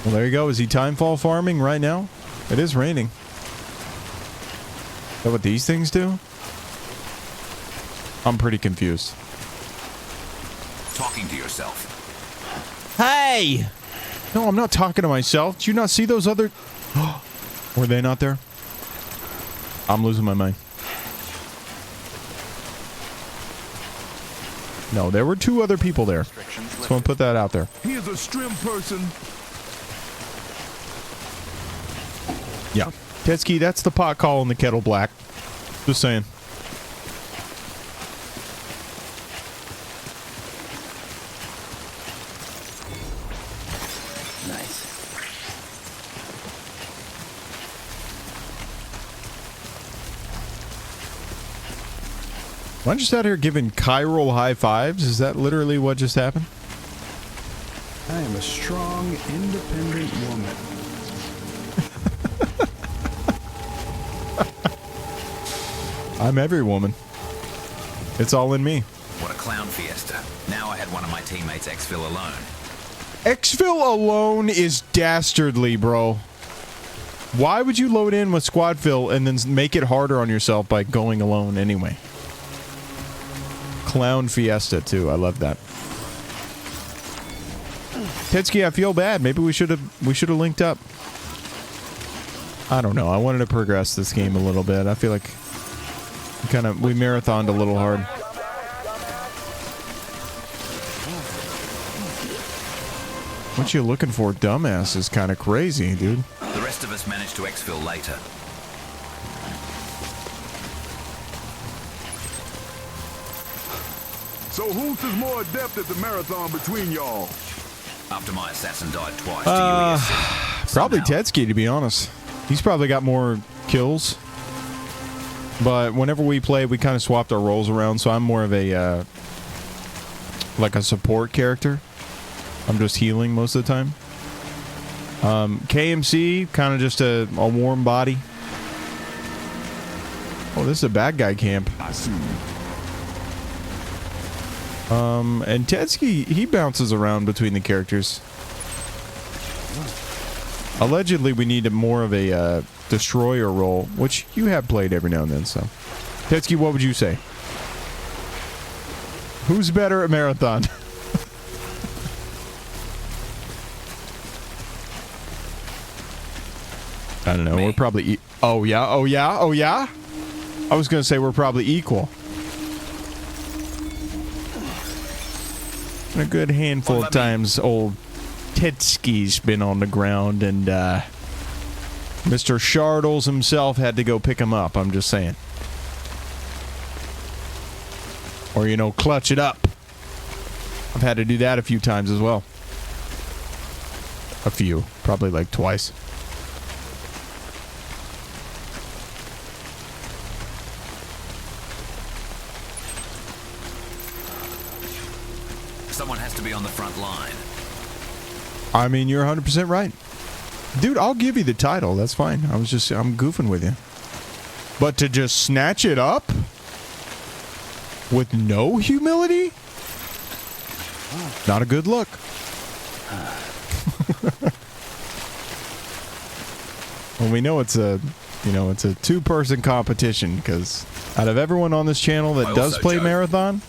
Well, there you go. Is he timefall farming right now? It is raining. Is that what these things do? I'm pretty confused. Talking to yourself. Hey! No, I'm not talking to myself. Did you not see those other... Were they not there? I'm losing my mind. No, there were two other people there. So I'll put that out there. He is a strim person. Yeah. Tetsky, that's the pot calling the kettle black. Just saying. Nice. Am I just out here giving chiral high fives? Is that literally what just happened? I am a strong, independent woman. I'm every woman. It's all in me. What a clown fiesta. Now I had one of my teammates exfil alone. Exfil alone is dastardly, bro. Why would you load in with squad fill and then make it harder on yourself by going alone anyway? Clown fiesta too. I love that. Tetsuki, I feel bad. Maybe we should have linked up. I don't know. I wanted to progress this game a little bit. I feel like we marathoned a little hard. What you looking for, dumbass, is kind of crazy, dude. The rest of us managed to exfil later. So who's more adept at the marathon between y'all? After my assassin died twice, probably Tetsuki, to be honest. He's probably got more kills. But whenever we play, we kind of swapped our roles around, so I'm more of a like a support character. I'm just healing most of the time. KMC, kind of just a warm body. Oh, this is a bad guy camp. I see. And Tetsuki, he bounces around between the characters. Allegedly, we need more of a destroyer role, which you have played every now and then, so. Tetsuki, what would you say? Who's better at Marathon? I don't know. We're probably... Oh, yeah? Oh, yeah? Oh, yeah? I was going to say we're probably equal. A good handful of times old Tetsuki's been on the ground, and Mr. Shardles himself had to go pick him up. I'm just saying. Or, you know, clutch it up. I've had to do that a few times as well. A few. Probably like twice. Someone has to be on the front line. I mean, you're 100% right. Dude, I'll give you the title. That's fine. I'm goofing with you. But to just snatch it up with no humility? Not a good look. Well, we know it's a two-person competition, because out of everyone on this channel that does play Marathon,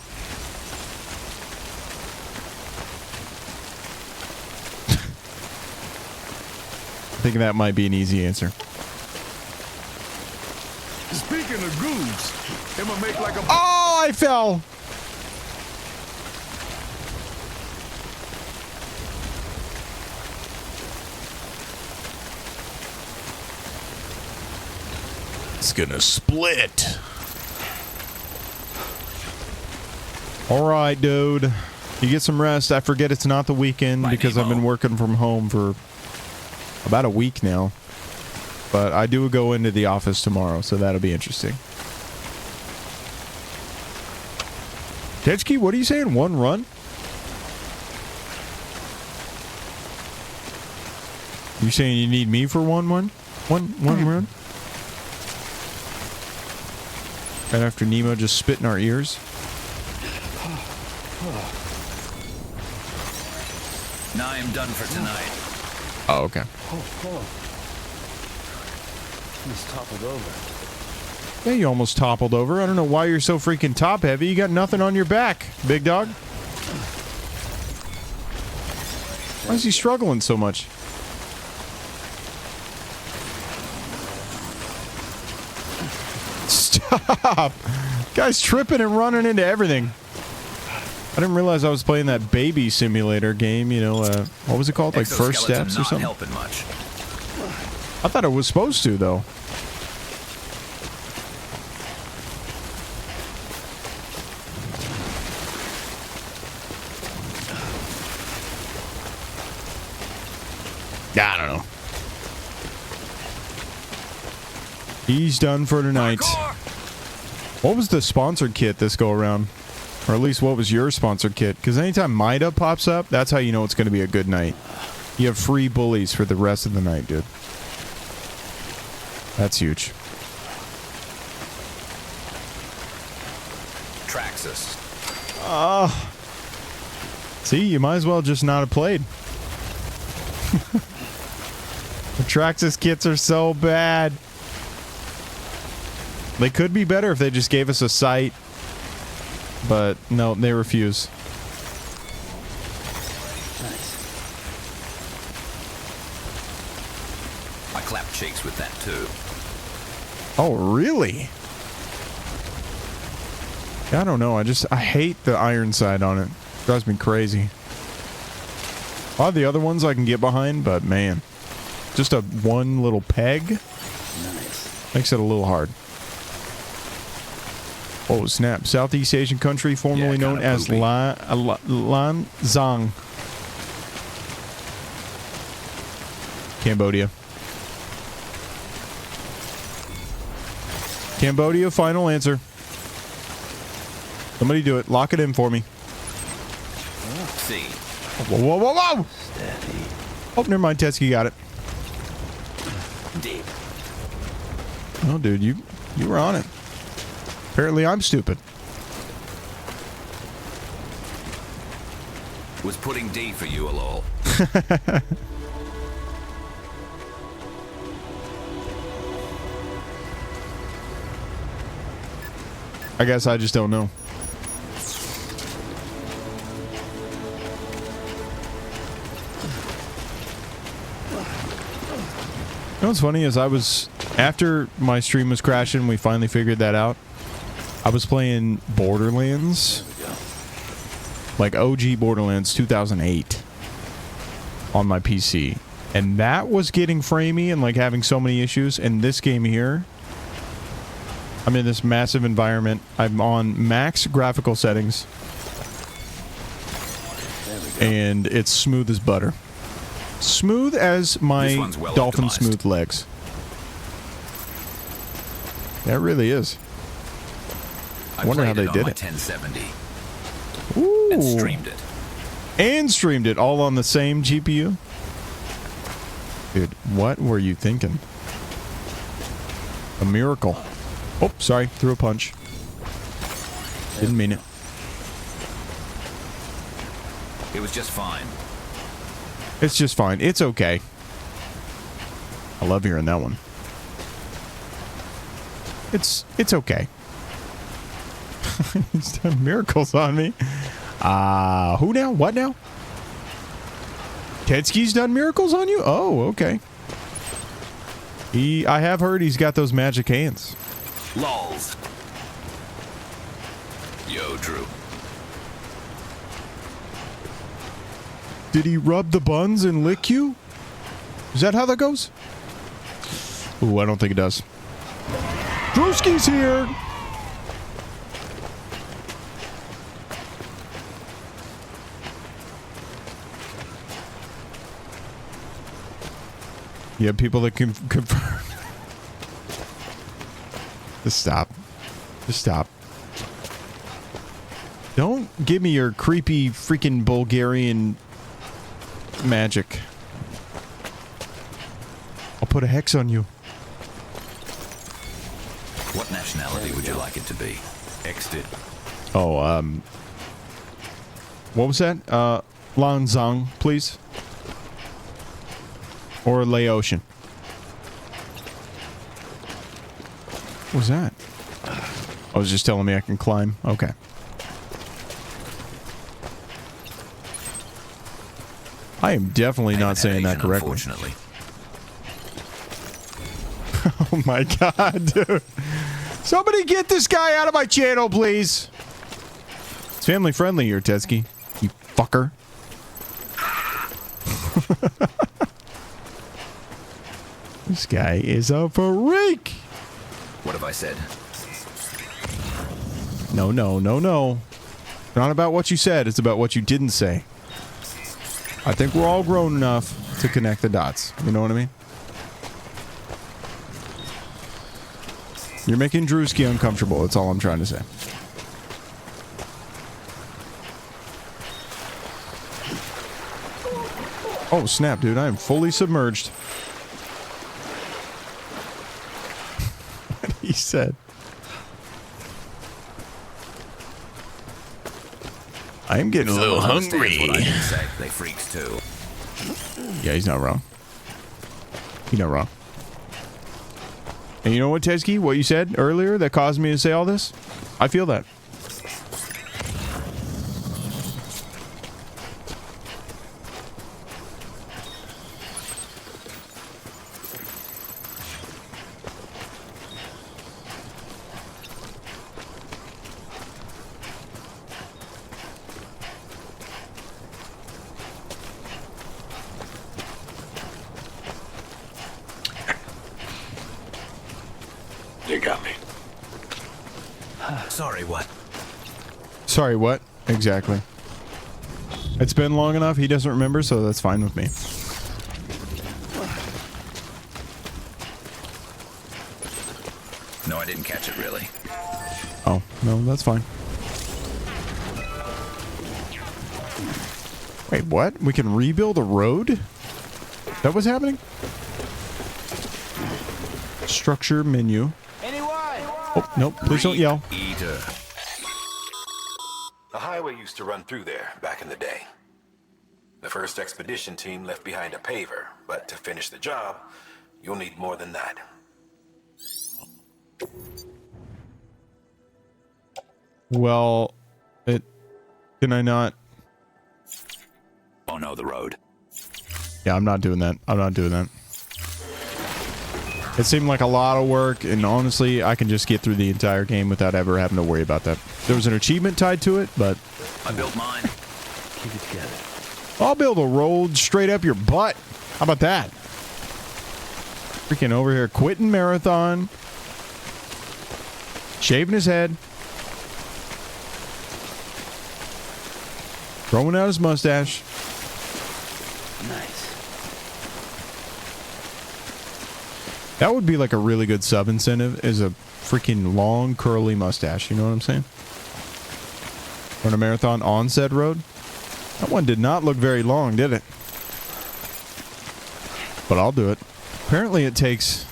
I think that might be an easy answer. Speaking of goose, I'm gonna make like a... Oh, I fell! It's gonna split. All right, dude. You get some rest. I forget it's not the weekend because I've been working from home for about a week now. But I do go into the office tomorrow, so that'll be interesting. Tetsuki, what are you saying? One run? You saying you need me for one run? One run? Right after Nemo just spit in our ears? Now I am done for tonight. Oh, okay. He's toppled over. Yeah, you almost toppled over. I don't know why you're so freaking top heavy. You got nothing on your back, big dog. Why is he struggling so much? Stop! Guy's tripping and running into everything. I didn't realize I was playing that baby simulator game, you know, what was it called? Like First Steps or something? Helping much. I thought it was supposed to, though. I don't know. He's done for tonight. What was the sponsored kit this go around? Or at least what was your sponsored kit? Because anytime Mida pops up, that's how you know it's going to be a good night. You have free bullies for the rest of the night, dude. That's huge. Traxxas. See, you might as well just not have played. The Traxxas kits are so bad. They could be better if they just gave us a sight. But no, they refuse. Nice. I clapped cheeks with that too. Oh, really? I don't know. I hate the iron side on it. Drives me crazy. A lot of the other ones I can get behind, but man, just a one little peg makes it a little hard. Oh, snap. Southeast Asian country formerly known as Lanzang. Cambodia. Cambodia, final answer. Somebody do it. Lock it in for me. See. Whoa, whoa, whoa, whoa! Oh, never mind. Tetsky got it. Deep. Oh, dude, you were on it. Apparently, I'm stupid. Was putting D for you, lol. I guess I just don't know. You know what's funny is after my stream was crashing, we finally figured that out. I was playing Borderlands, like OG Borderlands 2008 on my PC. And that was getting framey and like having so many issues. And this game here, I'm in this massive environment. I'm on max graphical settings. And it's smooth as butter. Smooth as my dolphin smooth legs. That really is. I wonder how they on did my it. 1070. Ooh. And streamed it. And streamed it all on the same GPU? Dude, what were you thinking? A miracle. Oh, sorry. Threw a punch. Didn't mean it. It was just fine. It's just fine. It's okay. I love hearing that one. It's okay. He's done miracles on me. Who now? What now? Tetsky's done miracles on you? Oh, okay. I have heard he's got those magic hands. Lols. Yo, Drew. Did he rub the buns and lick you? Is that how that goes? Ooh, I don't think it does. Drewski's here! You have people that can confirm. Just stop. Just stop. Don't give me your creepy freaking Bulgarian magic. I'll put a hex on you. What nationality would you like it to be? X'd it. Oh, what was that? Lanzang, please. Or Laotian. What was that? I was just telling me I can climb. Okay. I am definitely not saying that correctly. Unfortunately. Oh my god, dude. Somebody get this guy out of my channel, please. It's family friendly here, Tetsky. You fucker. This guy is a freak. What have I said? No, no, no, no. It's not about what you said. It's about what you didn't say. I think we're all grown enough to connect the dots. You know what I mean? You're making Drewski uncomfortable. That's all I'm trying to say. Oh, snap, dude. I am fully submerged. What he said. I am getting a little hungry. What I did say. They freaks too. Yeah, he's not wrong. He's not wrong. And you know what, Tezki? What you said earlier that caused me to say all this? I feel that. You got me. Sorry, what? Sorry, what? Exactly. It's been long enough. He doesn't remember, so that's fine with me. No, I didn't catch it, really. Oh, no, that's fine. Wait, what? We can rebuild a road? That was happening? Structure menu. Oh, nope. Please don't yell. A highway used to run through there back in the day. The first expedition team left behind a paver, but to finish the job, you'll need more than that. Well, can I not? Oh no, the road. Yeah, I'm not doing that. I'm not doing that. It seemed like a lot of work, and honestly, I can just get through the entire game without ever having to worry about that. There was an achievement tied to it, but... I built mine. Keep it together. I'll build a road straight up your butt. How about that? Freaking over here quitting marathon. Shaving his head. Growing out his mustache. Nice. That would be like a really good sub incentive, is a freaking long curly mustache. You know what I'm saying? Run a marathon on said road. That one did not look very long, did it? But I'll do it. Apparently it takes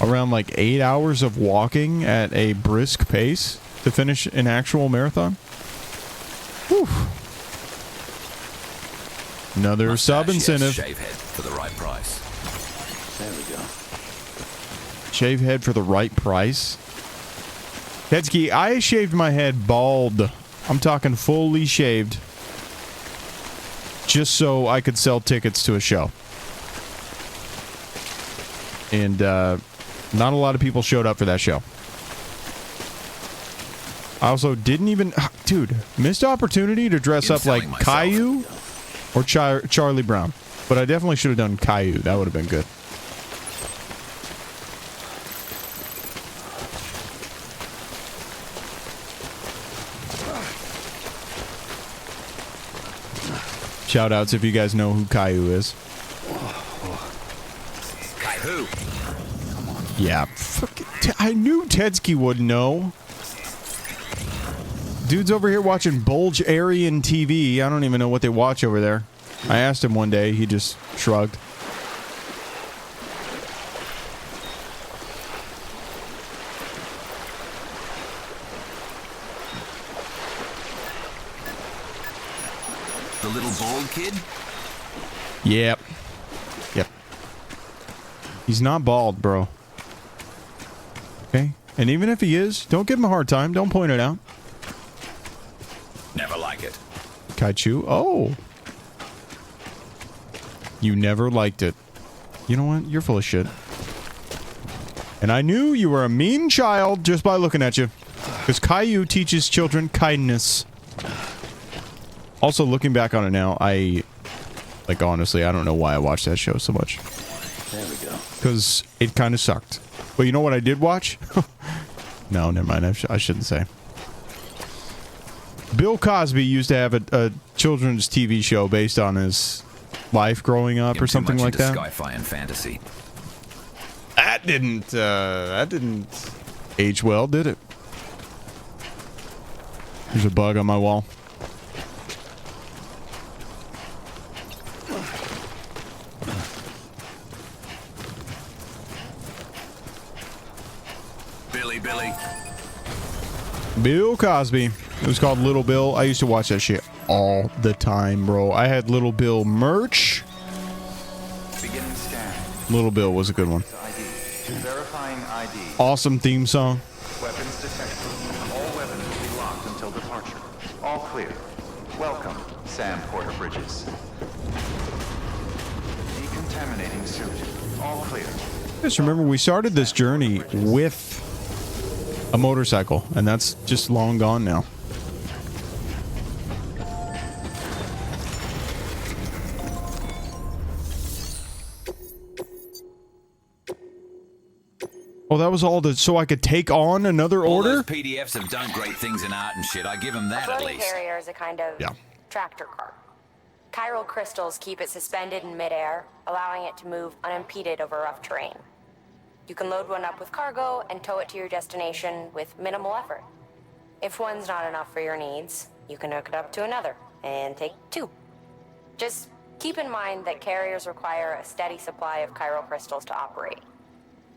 around like 8 hours of walking at a brisk pace to finish an actual marathon. Whew. Another sub incentive. Shave head for the right price. There we go. Shave head for the right price. Tetsky, I shaved my head bald. I'm talking fully shaved. Just so I could sell tickets to a show. And not a lot of people showed up for that show. I also didn't even... Dude, missed opportunity to dress up like Caillou or Charlie Brown. But I definitely should have done Caillou. That would have been good. Shout outs if you guys know who Caillou is. Caillou. Yeah. I knew Tetsky would know. Dude's over here watching Bulgarian TV. I don't even know what they watch over there. I asked him one day. He just shrugged. The little bald kid? Yep. Yep. He's not bald, bro. Okay? And even if he is, don't give him a hard time. Don't point it out. Never like it. Kaichu. Oh. You never liked it. You know what? You're full of shit. And I knew you were a mean child just by looking at you. Because Caillou teaches children kindness. Also, looking back on it now, like, honestly, I don't know why I watched that show so much. There we go. Because it kind of sucked. But you know what I did watch? No, never mind. I shouldn't say. Bill Cosby used to have a children's TV show based on his life growing up or something like that. Sci-fi and fantasy. That didn't Aged well, did it? There's a bug on my wall. Billy. Bill Cosby. It was called Little Bill. I used to watch that shit all the time, bro. I had Little Bill merch. Beginning scan. Little Bill was a good one. ID. Verifying ID. Awesome theme song. Weapons detected. All weapons will be locked until departure. All clear. Welcome, Sam Porter Bridges. Decontaminating suit. All clear. Just remember, we started this journey with a motorcycle, and that's just long gone now. Oh, that was all so I could take on another All order? those PDFs have done great things in art and shit. I give them that A at floating least. carrier is a kind of tractor car. Chiral crystals keep it suspended in midair, allowing it to move unimpeded over rough terrain. You can load one up with cargo and tow it to your destination with minimal effort. If one's not enough for your needs, you can hook it up to another and take two. Just keep in mind that carriers require a steady supply of chiral crystals to operate.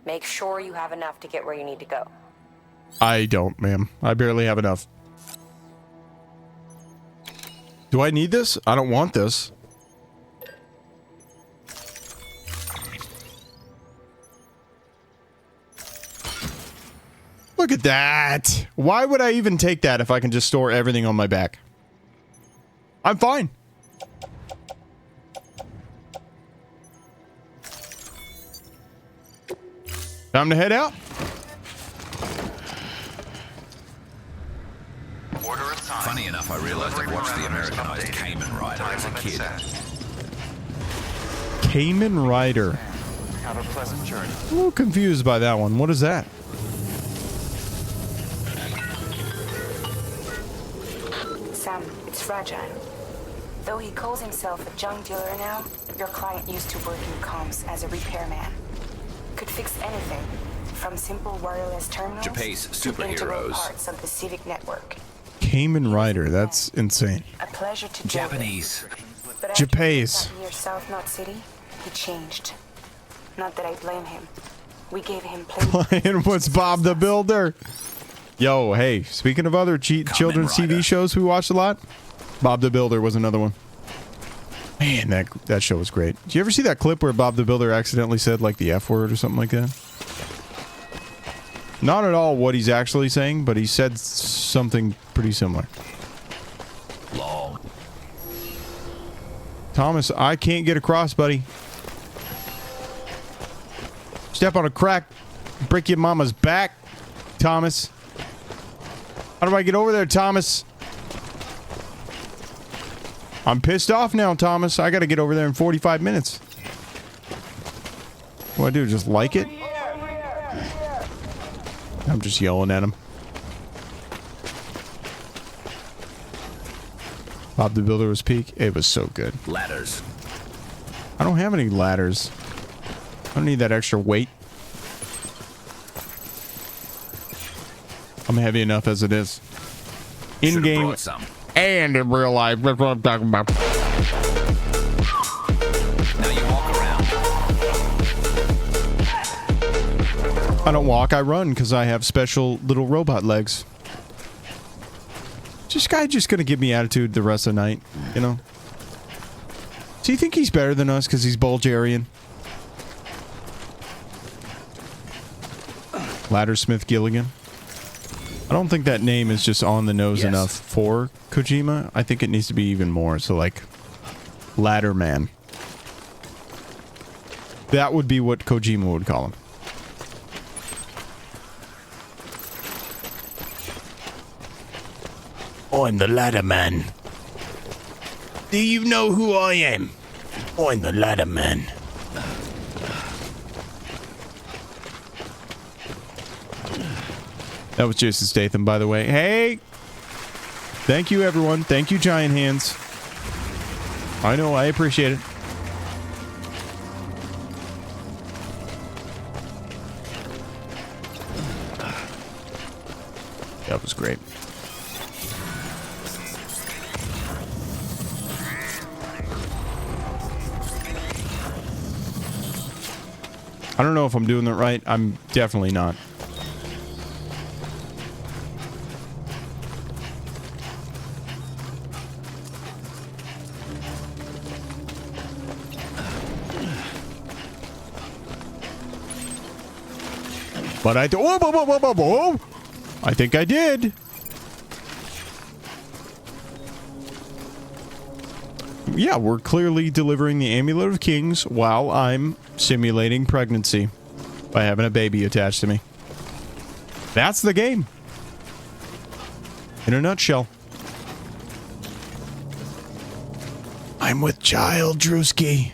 Make sure you have enough to get where you need to go. I don't, ma'am. I barely have enough. Do I need this? I don't want this. Look at that. Why would I even take that if I can just store everything on my back? I'm fine. Time to head out. Funny enough, I realized I've watched the Americanized Cayman Rider as a kid. Cayman Rider. Have a pleasant journey. A little confused by that one. What is that? Sam, it's fragile. Though he calls himself a junk dealer now, your client used to work in comms as a repairman. Could fix anything, from simple wireless terminals Japanese to integral superheroes. parts of the civic network. Cayman Rider. That's insane. A pleasure to Japanese. But after Japanese. near South Knot City, he changed. Not that I blame him. We gave him plenty. Playing was Bob the Builder. Yo, hey, speaking of other children's TV shows we watched a lot, Bob the Builder was another one. Man, that show was great. Did you ever see that clip where Bob the Builder accidentally said like the F word or something like that? Not at all what he's actually saying, but he said something pretty similar. Long. Thomas, I can't get across, buddy. Step on a crack, break your mama's back, Thomas. How do I get over there, Thomas? I'm pissed off now, Thomas. I gotta get over there in 45 minutes. What do I do? Just like it? I'm just yelling at him. Bob the Builder was peak. It was so good. Ladders. I don't have any ladders. I don't need that extra weight. I'm heavy enough as it is. In Should've game brought some. and in real life. That's what I'm talking about. Now you walk around. I don't walk, I run because I have special little robot legs. This guy just gonna give me attitude the rest of the night, you know? Do you think he's better than us because he's Bulgarian? Laddersmith Gilligan. I don't think that name is just on the nose enough for Kojima. I think it needs to be even more. So like Ladderman. That would be what Kojima would call him. I'm the Ladderman. Do you know who I am? I'm the Ladderman. That was Jason Statham, by the way. Hey! Thank you, everyone. Thank you, Giant Hands. I know, I appreciate it. was great. I don't know if I'm doing that right. I'm definitely not. But I whoa, whoa, whoa, whoa, whoa, whoa. I think I did. Yeah, we're clearly delivering the Amulet of Kings while I'm simulating pregnancy by having a baby attached to me. That's the game. In a nutshell. I'm with child, Drewski.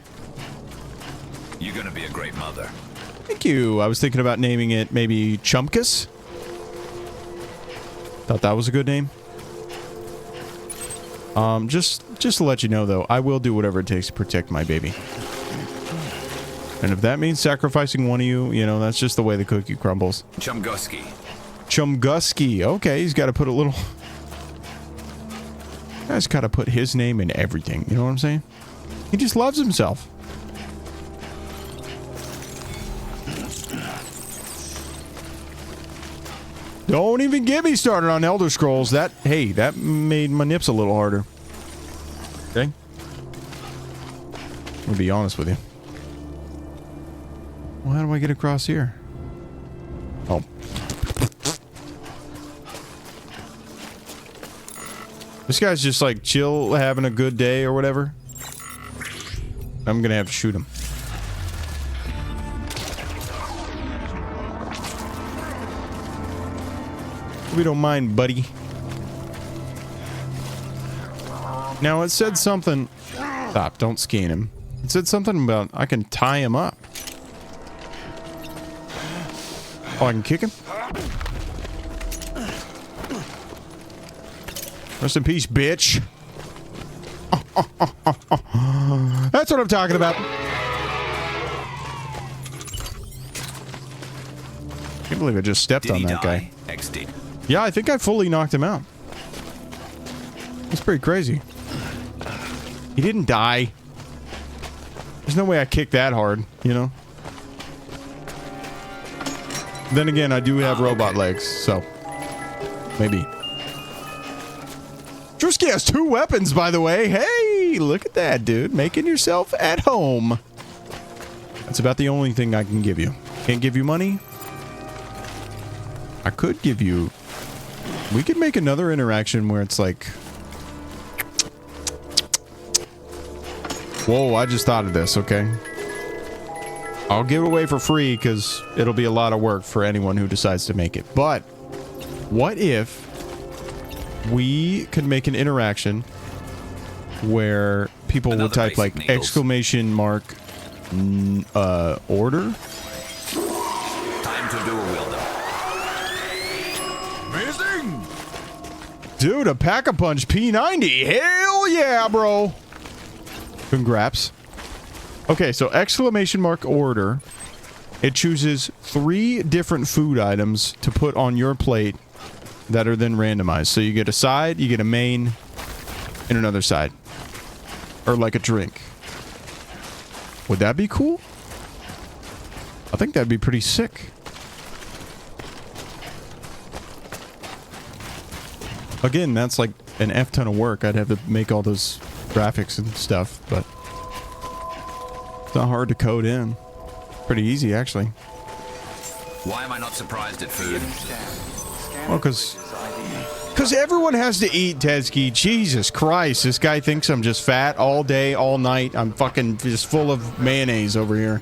You're gonna be a great mother. Thank you. I was thinking about naming it maybe Chumpkus. Thought that was a good name. Just to let you know, though, I will do whatever it takes to protect my baby. And if that means sacrificing one of you, you know, that's just the way the cookie crumbles. Chumgusky. Chumgusky. Okay, he's got to put a little... Guy's got to put his name in everything. You know what I'm saying? He just loves himself. Don't even get me started on Elder Scrolls. That made my nips a little harder. Okay? I'll be honest with you. Well, how do I get across here? Oh. This guy's just like chill, having a good day or whatever. I'm gonna have to shoot him. We don't mind, buddy. Now, it said something... Stop, don't scan him. It said something about I can tie him up. Oh, I can kick him? Rest in peace, bitch. That's what I'm talking about. I can't believe I just stepped on that guy. XD. Yeah, I think I fully knocked him out. That's pretty crazy. He didn't die. There's no way I kicked that hard, you know? Then again, I do have robot legs, so... maybe. Drewski has 2 weapons, by the way. Hey, look at that, dude. Making yourself at home. That's about the only thing I can give you. Can't give you money. I could give you... We could make another interaction where it's like... Whoa, I just thought of this, okay? I'll give it away for free because it'll be a lot of work for anyone who decides to make it. But what if we could make an interaction where people would type like exclamation mark order? Time to dual wield them. Amazing! Dude, a Pack-a-Punch P90. Hell yeah, bro. Congrats. Okay, so exclamation mark order. It chooses 3 different food items to put on your plate that are then randomized. So you get a side, you get a main, and another side. Or like a drink. Would that be cool? I think that'd be pretty sick. Again, that's like an F ton of work. I'd have to make all those graphics and stuff, but it's not hard to code in. Pretty easy, actually. Why am I not surprised at food? Well, because everyone has to eat, Tezki. Jesus Christ, this guy thinks I'm just fat all day, all night. I'm fucking just full of mayonnaise over here.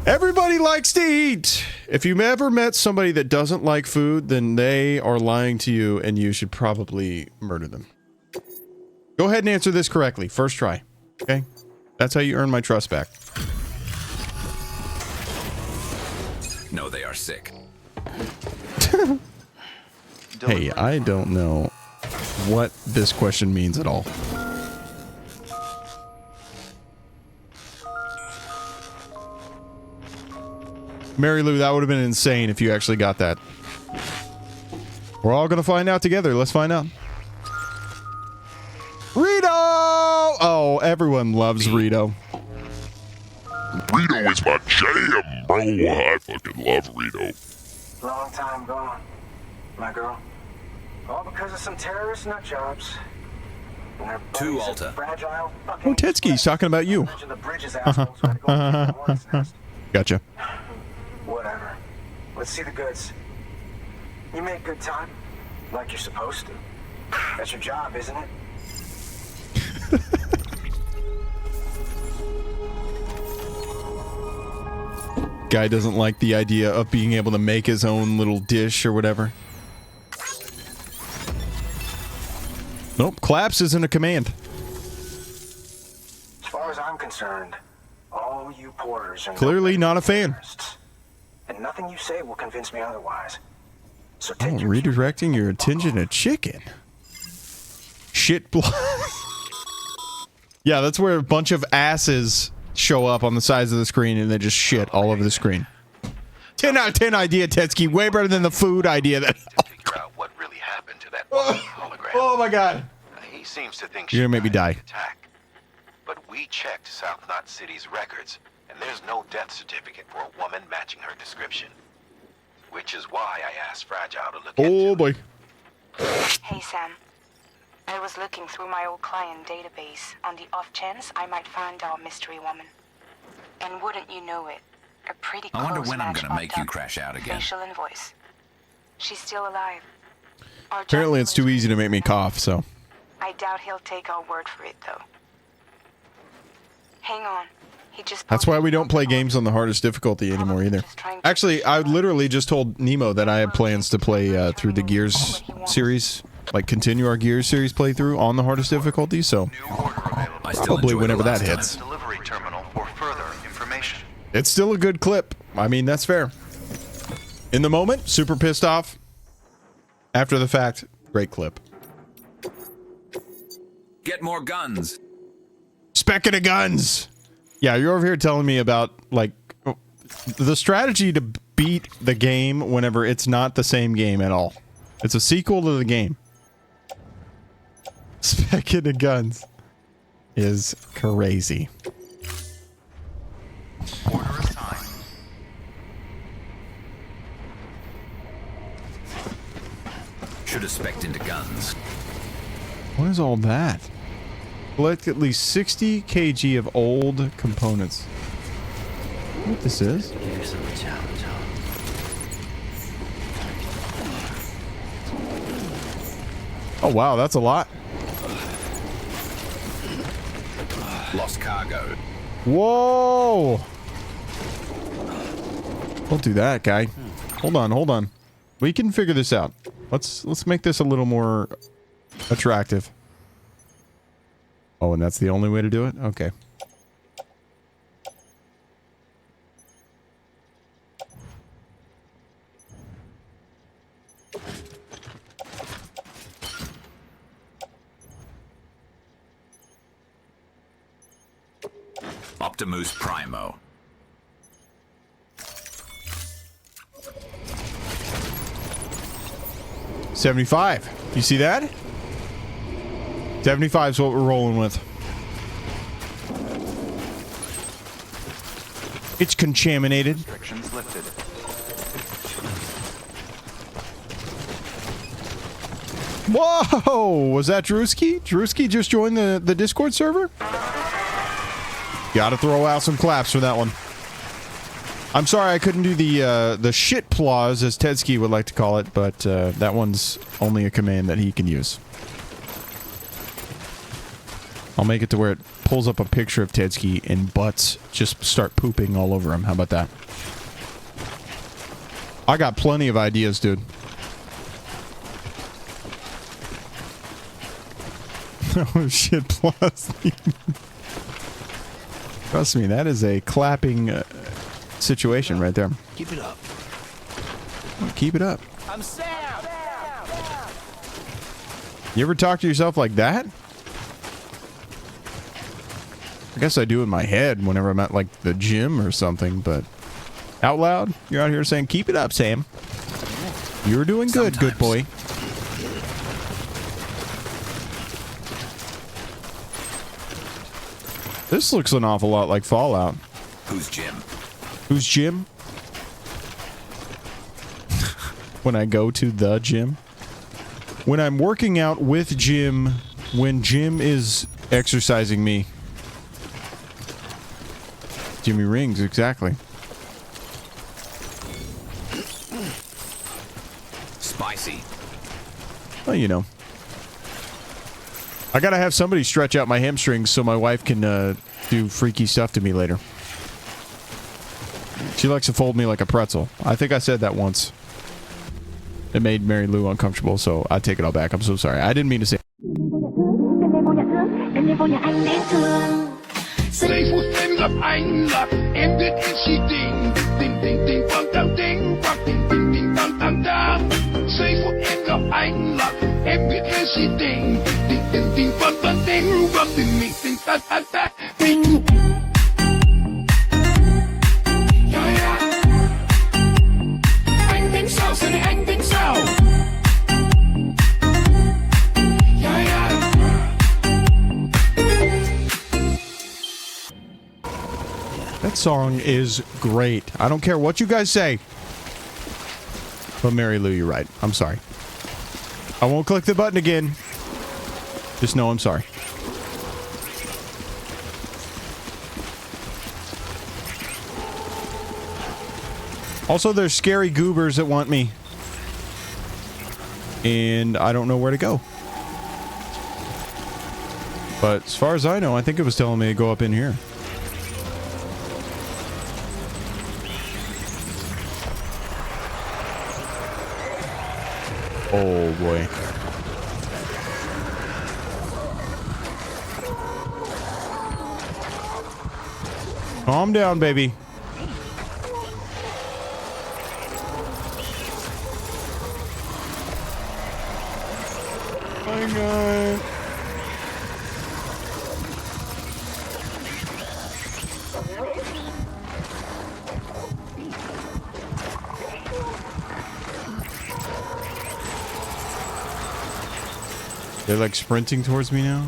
Everybody likes to eat. If you've ever met somebody that doesn't like food, then they are lying to you, and you should probably murder them. Go ahead and answer this correctly. First try. Okay? That's how you earn my trust back. No, they are sick. Hey, I don't know what this question means at all. Mary Lou, that would have been insane if you actually got that. We're all gonna find out together. Let's find out. Rito! Oh, everyone loves Rito. Rito is my jam, bro. I fucking love Rito. Long time gone, my girl. All because of some terrorist nut jobs. And their Two, buddies Alta. are fragile, Oh, Tetsky's talking about you. bunch of the bridges assholes who had to go and get the hornet's nest. Gotcha. Whatever. Let's see the goods. You make good time, like you're supposed to. That's your job, isn't it? Guy doesn't like the idea of being able to make his own little dish or whatever. Nope, collapse isn't a command. As far as I'm concerned, all you porters are Clearly not a fan. terrorists. And nothing you say will convince me otherwise. So Oh, redirecting your attention to chicken. Shit blood. Yeah, that's where a bunch of asses show up on the sides of the screen and they just shit all over the screen. 10 out of 10 idea, Tetsky. Way better than the food idea. That. Figure out what really happened to that hologram. Oh my god. He seems to think You're gonna make me die. But we checked South Knot City's records, and there's no death certificate for a woman matching her description. Which is why I asked Fragile to look Oh boy. Hey, Sam. I was looking through my old client database on the off chance I might find our mystery woman. And wouldn't you know it, a pretty I close wonder when I'm match gonna make popped you up. crash out again. Facial and voice. She's still alive. Our Apparently it's too easy to make me cough, so. I doubt he'll take our word for it, though. Hang on. He just That's why we don't play games on the hardest difficulty anymore either. Actually, I literally just told Nemo that I had plans to play through the Gears series, like continue our Gears series playthrough on the hardest difficulty, so probably whenever that hits. Delivery terminal for further information. It's still a good clip. I mean, that's fair. In the moment, super pissed off. After the fact, great clip. Get more guns. Specking of guns. Yeah, you're over here telling me about, like, the strategy to beat the game whenever it's not the same game at all. It's a sequel to the game. Specking of guns is crazy. Order assigned. Should have spec'd into guns. What is all that? Collect at least 60 kg of old components. What this is? Here's a challenge. Oh wow, that's a lot. Lost cargo. Whoa! Don't do that, guy. Hold on. We can figure this out. Let's make this a little more attractive. Oh, and that's the only way to do it? Okay. Optimus Primo. $75. You see that? 75 is what we're rolling with. It's contaminated. Restrictions lifted. Whoa! Was that Drewski? Drewski just joined the Discord server? Gotta throw out some claps for that one. I'm sorry I couldn't do the shit plaws, as Tetsky would like to call it, but that one's only a command that he can use. I'll make it to where it pulls up a picture of Tetsky and butts just start pooping all over him. How about that? I got plenty of ideas, dude. Oh shit, plus. Trust me, that is a clapping situation right there. Keep it up. Keep it up. I'm Sam. You ever talk to yourself like that? I guess I do in my head whenever I'm at like the gym or something, but out loud, you're out here saying, keep it up, Sam. You're doing good, good boy. This looks an awful lot like Fallout. Who's Jim? Who's Jim? When I go to the gym. When I'm working out with Jim, when Jim is exercising me. Jimmy Rings, exactly. Spicy. Well, you know. I gotta have somebody stretch out my hamstrings so my wife can do freaky stuff to me later. She likes to fold me like a pretzel. I think I said that once. It made Mary Lou uncomfortable, so I take it all back. I'm so sorry. I didn't mean to say. Giây phút em gặp anh là em biết em chỉ tình tình tình tình quăng tăng tình quăng tình tình tình tăng tăng tăng. Giây phút em gặp anh là em biết em chỉ tình tình tình tình quăng tăng tình quăng tình mình tình tăng tăng tăng tình. Anh tính sao giờ này anh tính sao? That song is great. I don't care what you guys say. But Mary Lou, you're right. I'm sorry. I won't click the button again. Just know I'm sorry. Also, there's scary goobers that want me. And I don't know where to go. But as far as I know, I think it was telling me to go up in here. Oh boy. Calm down, baby. Oh my God. They're like sprinting towards me now.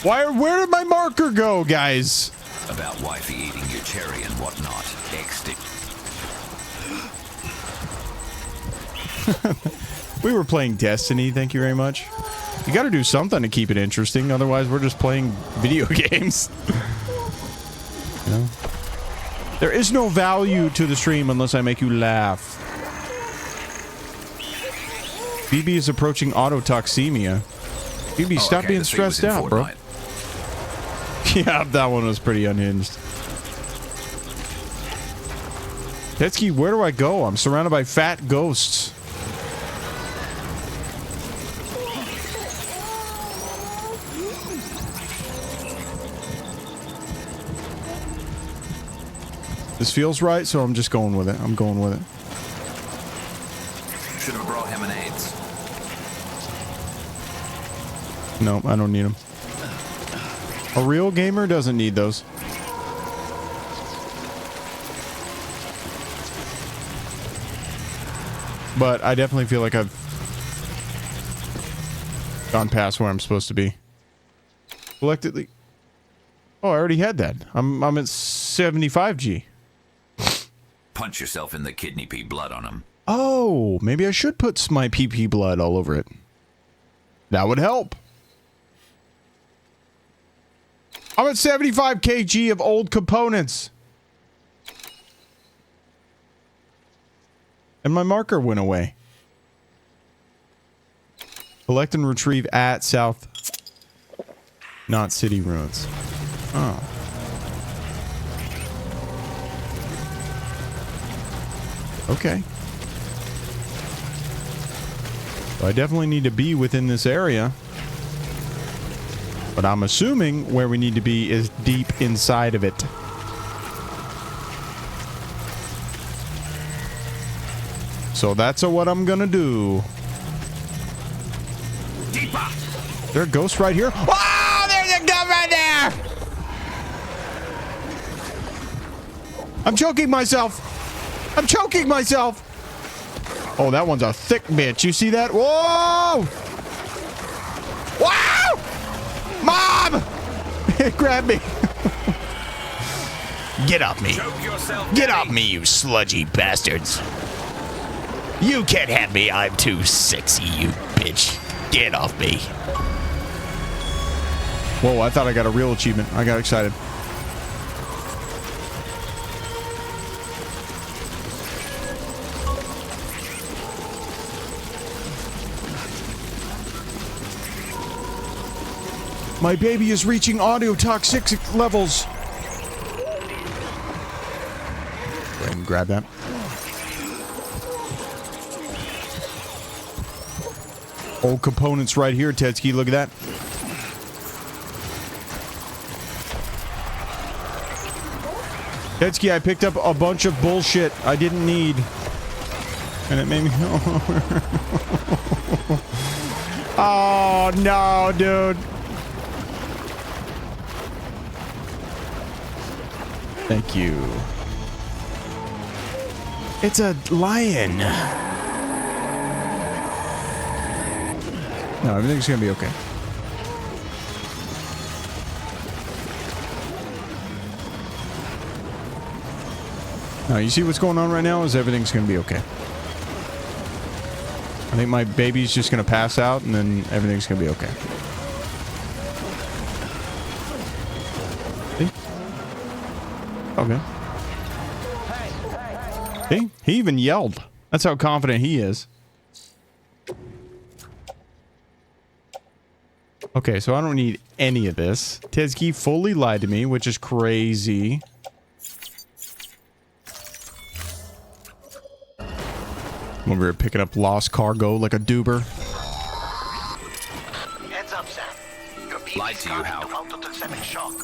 Where did my marker go, guys? About wifey eating your cherry and whatnot. We were playing Destiny, thank you very much. You gotta do something to keep it interesting, otherwise we're just playing video games. You know? There is no value to the stream unless I make you laugh. BB is approaching autotoxemia. BB, stop being stressed out, bro. Yeah, that one was pretty unhinged. Tetsky, where do I go? I'm surrounded by fat ghosts. This feels right, so I'm just going with it. I'm going with it. Should have brought him an AIDS. No, I don't need them. A real gamer doesn't need those. But I definitely feel like I've gone past where I'm supposed to be. Collectively. Oh, I already had that. I'm at 75G. Punch yourself in the kidney pea blood on him. Oh, maybe I should put my PP blood all over it. That would help. I'm at 75 kg of old components. And my marker went away. Collect and retrieve at South. Not city ruins. Oh. Okay. So I definitely need to be within this area. But I'm assuming where we need to be is deep inside of it. So that's what I'm gonna do. Deeper. There are ghosts right here. Oh, there's a ghost right there! I'm choking myself. I'm choking myself. Oh, that one's a thick bitch. You see that? Whoa! Wow! Mom! Grab me. Get off me. Get off me, you sludgy bastards. You can't have me. I'm too sexy, you bitch. Get off me. Whoa, I thought I got a real achievement. I got excited. My baby is reaching audio toxic levels. Go ahead and grab that. Old components right here, Tetsuki. Look at that. Tetsuki, I picked up a bunch of bullshit I didn't need. And it made me... Oh, no, dude. Thank you. It's a lion. No, everything's gonna be okay. No, you see what's going on right now is everything's gonna be okay. I think my baby's just gonna pass out and then everything's gonna be okay. See? Okay. See? He even yelled. That's how confident he is. Okay, so I don't need any of this. Tetsuki fully lied to me, which is crazy. I'm over here picking up lost cargo like a doober. Heads up, Sam. Your Lied to you, how? shock.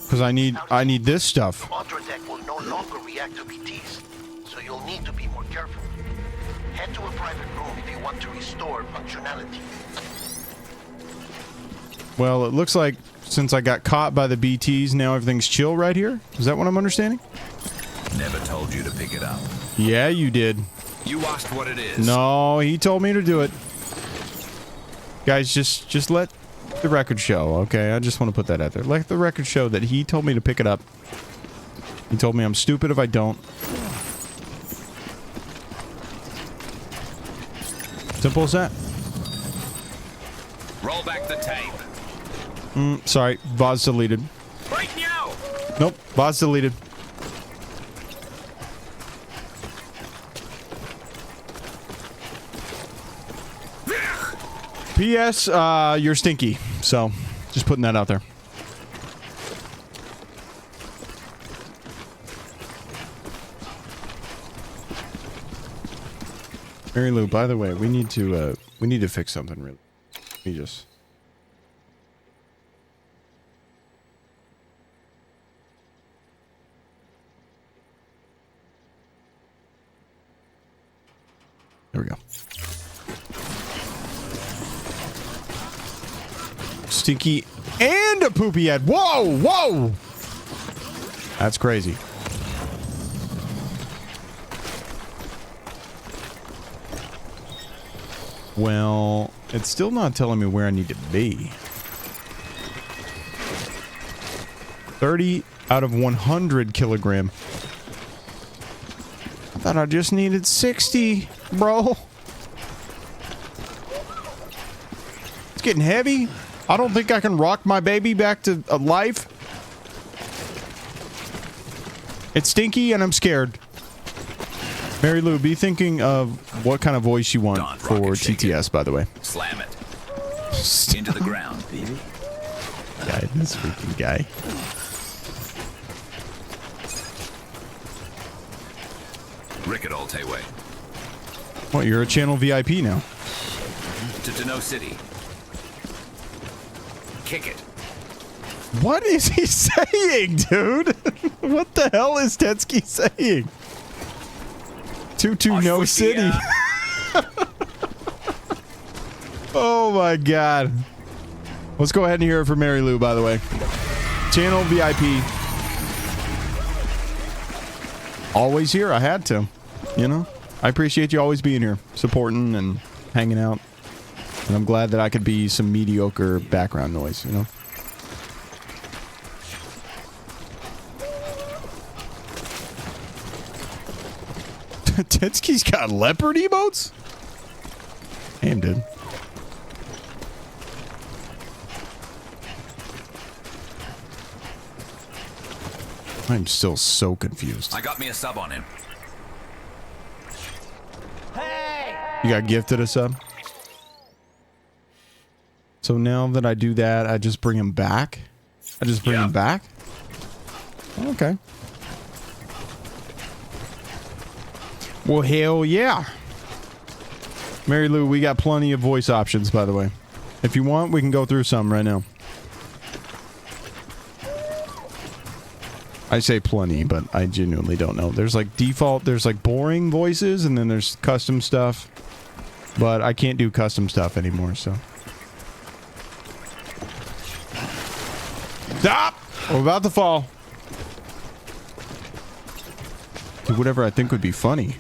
Because I need this stuff. Quadratech will no longer react to BTs, so you'll need to be more careful. Head to a private room if you want to restore functionality. Well, it looks like since I got caught by the BTs, now everything's chill right here. Is that what I'm understanding? Never told you to pick it up. Yeah, you did. You asked what it is. No, he told me to do it. Guys, just let the record show, okay? I just want to put that out there. Let the record show that he told me to pick it up. He told me I'm stupid if I don't. Simple as that. Roll back the tape. Sorry, VOD's deleted. Right now. Nope, VOD's deleted. P.S. You're stinky. So, just putting that out there. Mary Lou, by the way, we need to fix something really. Let me just... There we go. Stinky and a poopy head. Whoa, whoa. That's crazy. Well, it's still not telling me where I need to be. 30 out of 100 kilogram. I thought I just needed 60, bro. It's getting heavy. I don't think I can rock my baby back to life. It's stinky and I'm scared. Mary Lou, be thinking of what kind of voice you want for TTS, by the way. Slam it. Into the ground, baby. Guy, this freaking guy. Rick at Alteaway. What, you're a channel VIP now? To Deno City. Kick it. What is he saying, dude? What the hell is Tetsuki saying? To No City. Oh my god. Let's go ahead and hear it for Mary Lou, by the way. Channel VIP. Always here. I had to. You know? I appreciate you always being here, supporting and hanging out. And I'm glad that I could be some mediocre background noise, you know? Tetsuki's got leopard emotes? Damn, dude. I'm still so confused. I got me a sub on him. You got gifted a sub? So now that I do that, I just bring him back? I just bring him back? Okay. Well, hell yeah. Mary Lou, we got plenty of voice options, by the way. If you want, we can go through some right now. I say plenty, but I genuinely don't know. There's like default, there's like boring voices, and then there's custom stuff. But I can't do custom stuff anymore, so. Stop! We're about to fall. Do whatever I think would be funny.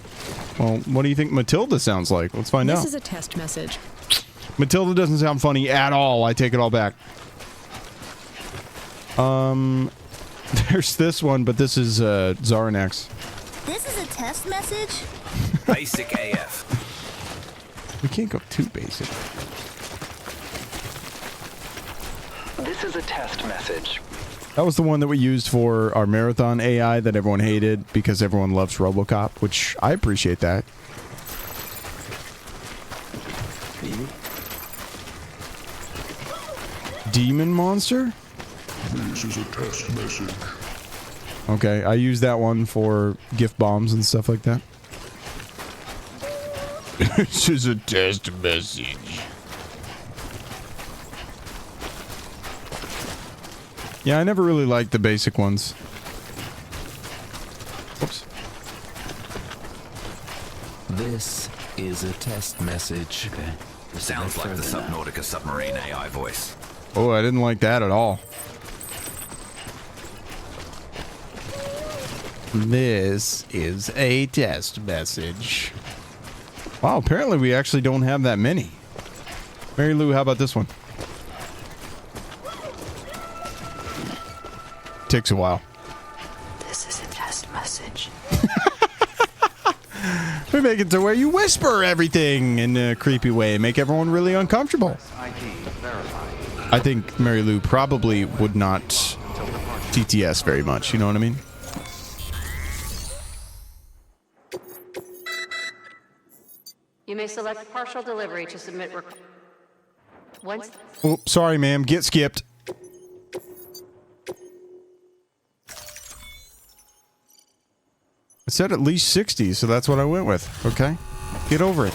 Well, what do you think Matilda sounds like? Let's find out. This is a test message. Matilda doesn't sound funny at all. I take it all back. There's this one, but this is Zaranax. This is a test message? Basic AF. We can't go too basic. This is a test message. That was the one that we used for our marathon AI that everyone hated because everyone loves RoboCop, which I appreciate that. Demon monster? This is a test message. Okay, I use that one for gift bombs and stuff like that. This is a test message. Yeah, I never really liked the basic ones. Whoops. This is a test message. Sounds like the Subnautica submarine AI voice. Oh, I didn't like that at all. This is a test message. Wow, apparently we actually don't have that many. Mary Lou, how about this one? Takes a while. This is a test message. We make it to where you whisper everything in a creepy way and make everyone really uncomfortable. I think Mary Lou probably would not TTS very much, you know what I mean? You may select partial delivery to submit once. Oh, sorry, ma'am. Get skipped. I said at least 60, so that's what I went with. Okay? Get over it.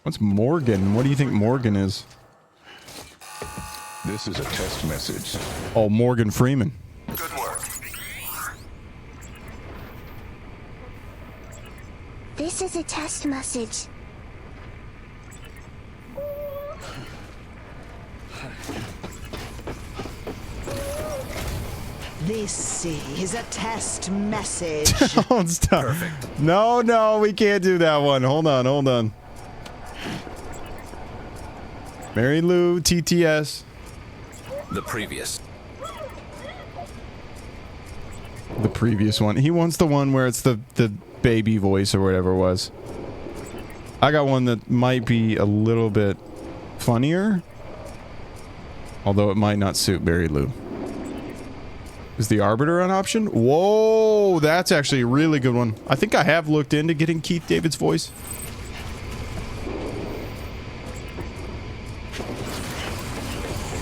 What's Morgan? What do you think Morgan is? This is a test message. Oh, Morgan Freeman. Good work. This is a test message. This is a test message. Oh, stop. Perfect. No, we can't do that one. Hold on. Mary Lou, TTS. The previous one. He wants the one where it's the baby voice or whatever it was. I got one that might be a little bit funnier. Although it might not suit Mary Lou. Is the Arbiter an option? Whoa, that's actually a really good one. I think I have looked into getting Keith David's voice.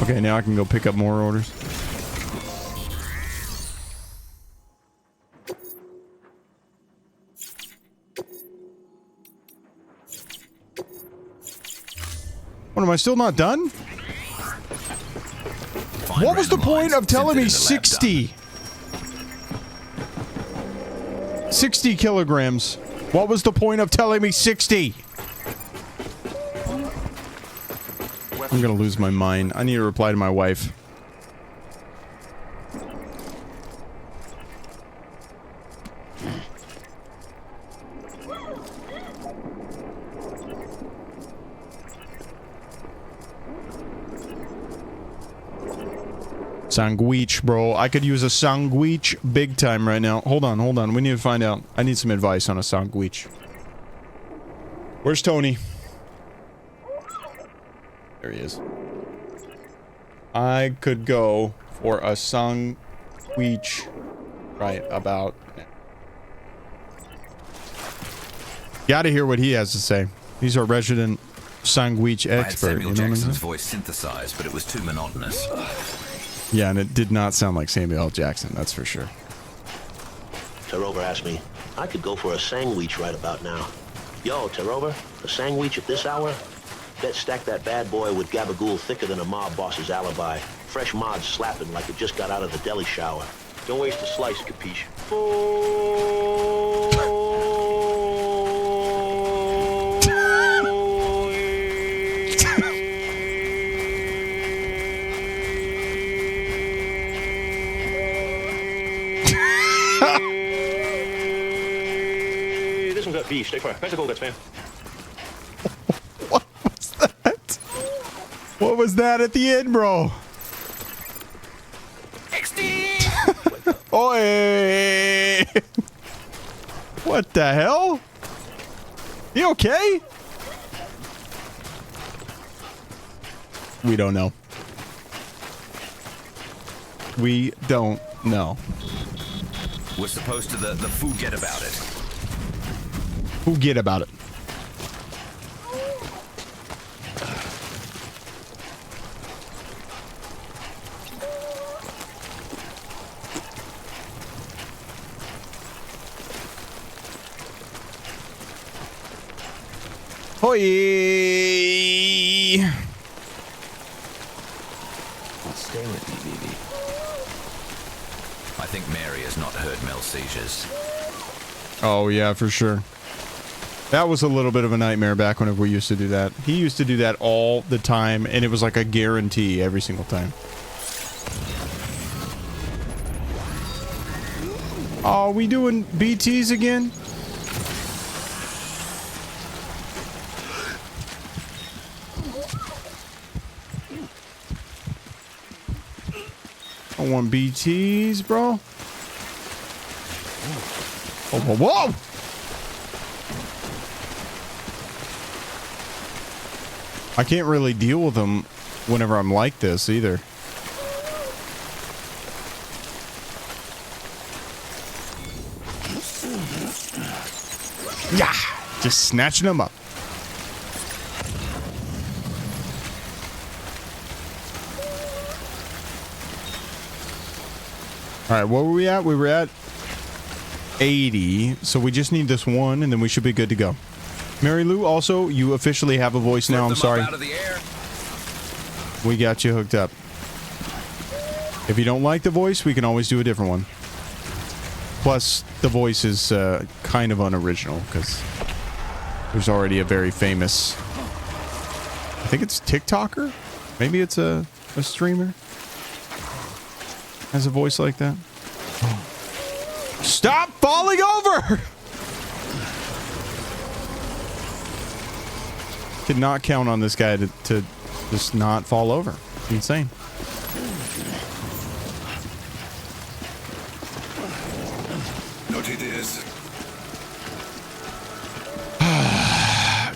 Okay, now I can go pick up more orders. What, am I still not done? What was the point of telling me 60? 60 kilograms. What was the point of telling me 60? I'm gonna lose my mind. I need to reply to my wife. Sandwich, bro. I could use a sandwich big time right now. Hold on, hold on. We need to find out. I need some advice on a sandwich. Where's Tony? There he is. I could go for a sandwich right about now. Gotta hear what he has to say. He's our resident sandwich I had expert. Samuel You know what I'm Jackson's saying? voice synthesized, but it was too monotonous. Yeah, and it did not sound like Samuel L. Jackson, that's for sure. Terover asked me. I could go for a sandwich right about now. Yo, Terover, a sandwich at this hour? Bet stack that bad boy with gabagool thicker than a mob boss's alibi. Fresh mods slapping like it just got out of the deli shower. Don't waste a slice, capiche? This one's got beef. Stay far. Mexico, that's fam. What was that at the end, bro? Oi! What the hell? You okay? We don't know. We don't know. We're supposed to the forget about it. Forget about it. Hoi! Stay with me, BB. I think Mary has not heard Mel's seizures. Oh, yeah, for sure. That was a little bit of a nightmare back whenever we used to do that. He used to do that all the time, and it was like a guarantee every single time. Oh, we doing BTs again? I want BTs, bro. Whoa, whoa, whoa! I can't really deal with them whenever I'm like this either. Yeah, just snatching them up. All right, what were we at? We were at 80, so we just need this one, and then we should be good to go. Mary Lou, also, you officially have a voice now. I'm sorry. We got you hooked up. If you don't like the voice, we can always do a different one. Plus, the voice is kind of unoriginal, because there's already a very famous... I think it's TikToker? Maybe it's a streamer? Has a voice like that? Stop falling over! Could not count on this guy to just not fall over. It's insane. Not it is.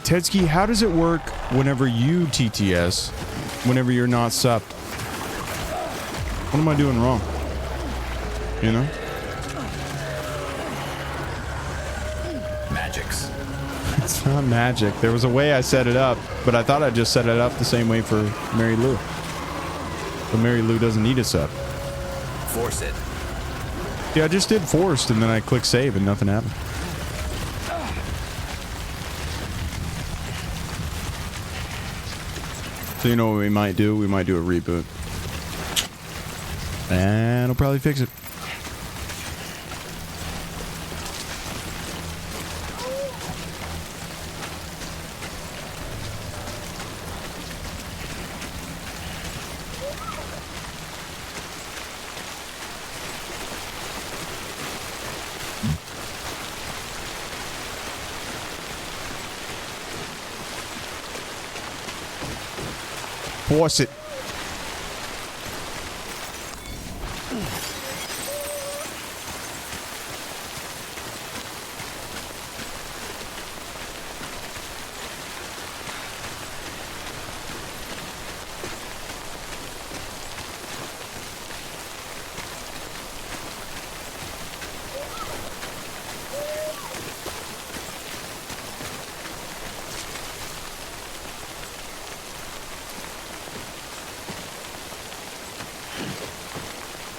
Tedski, how does it work whenever you TTS, whenever you're not subbed? What am I doing wrong? You know? Magics. It's not magic. There was a way I set it up, but I thought I just set it up the same way for Mary Lou. But Mary Lou doesn't need a sub. Force it. Yeah, I just did forced, and then I clicked save, and nothing happened. So you know what we might do? We might do a reboot. And it'll probably fix it. Force it.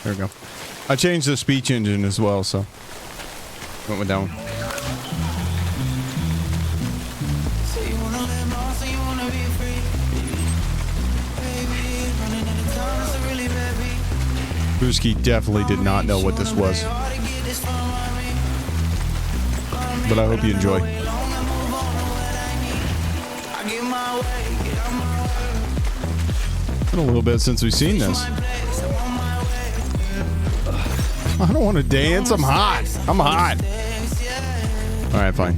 There we go. I changed the speech engine as well, so went with that one. Brewski definitely did not know what this was, but I hope you enjoy. It's been a little bit since we've seen this. I don't want to dance. I'm hot. I'm hot. All right, fine.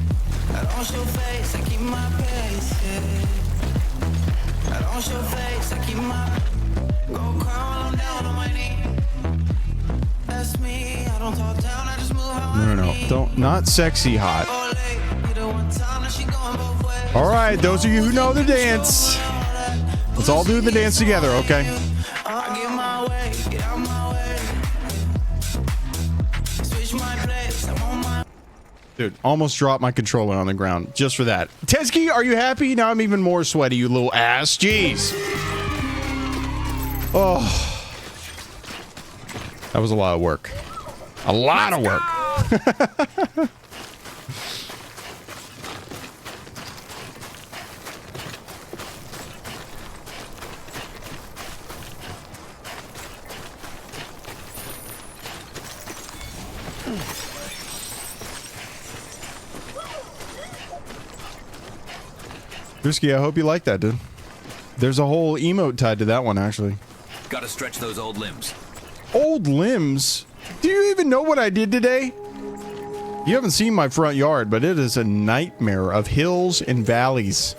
No. Don't. Not sexy hot. All right, those of you who know the dance, let's all do the dance together, okay? Dude, almost dropped my controller on the ground just for that. Tezki, are you happy? Now I'm even more sweaty, you little ass. Jeez. Oh. That was a lot of work. A lot of work. Risky, I hope you like that, dude. There's a whole emote tied to that one, actually. Gotta stretch those old limbs. Old limbs? Do you even know what I did today? You haven't seen my front yard, but it is a nightmare of hills and valleys.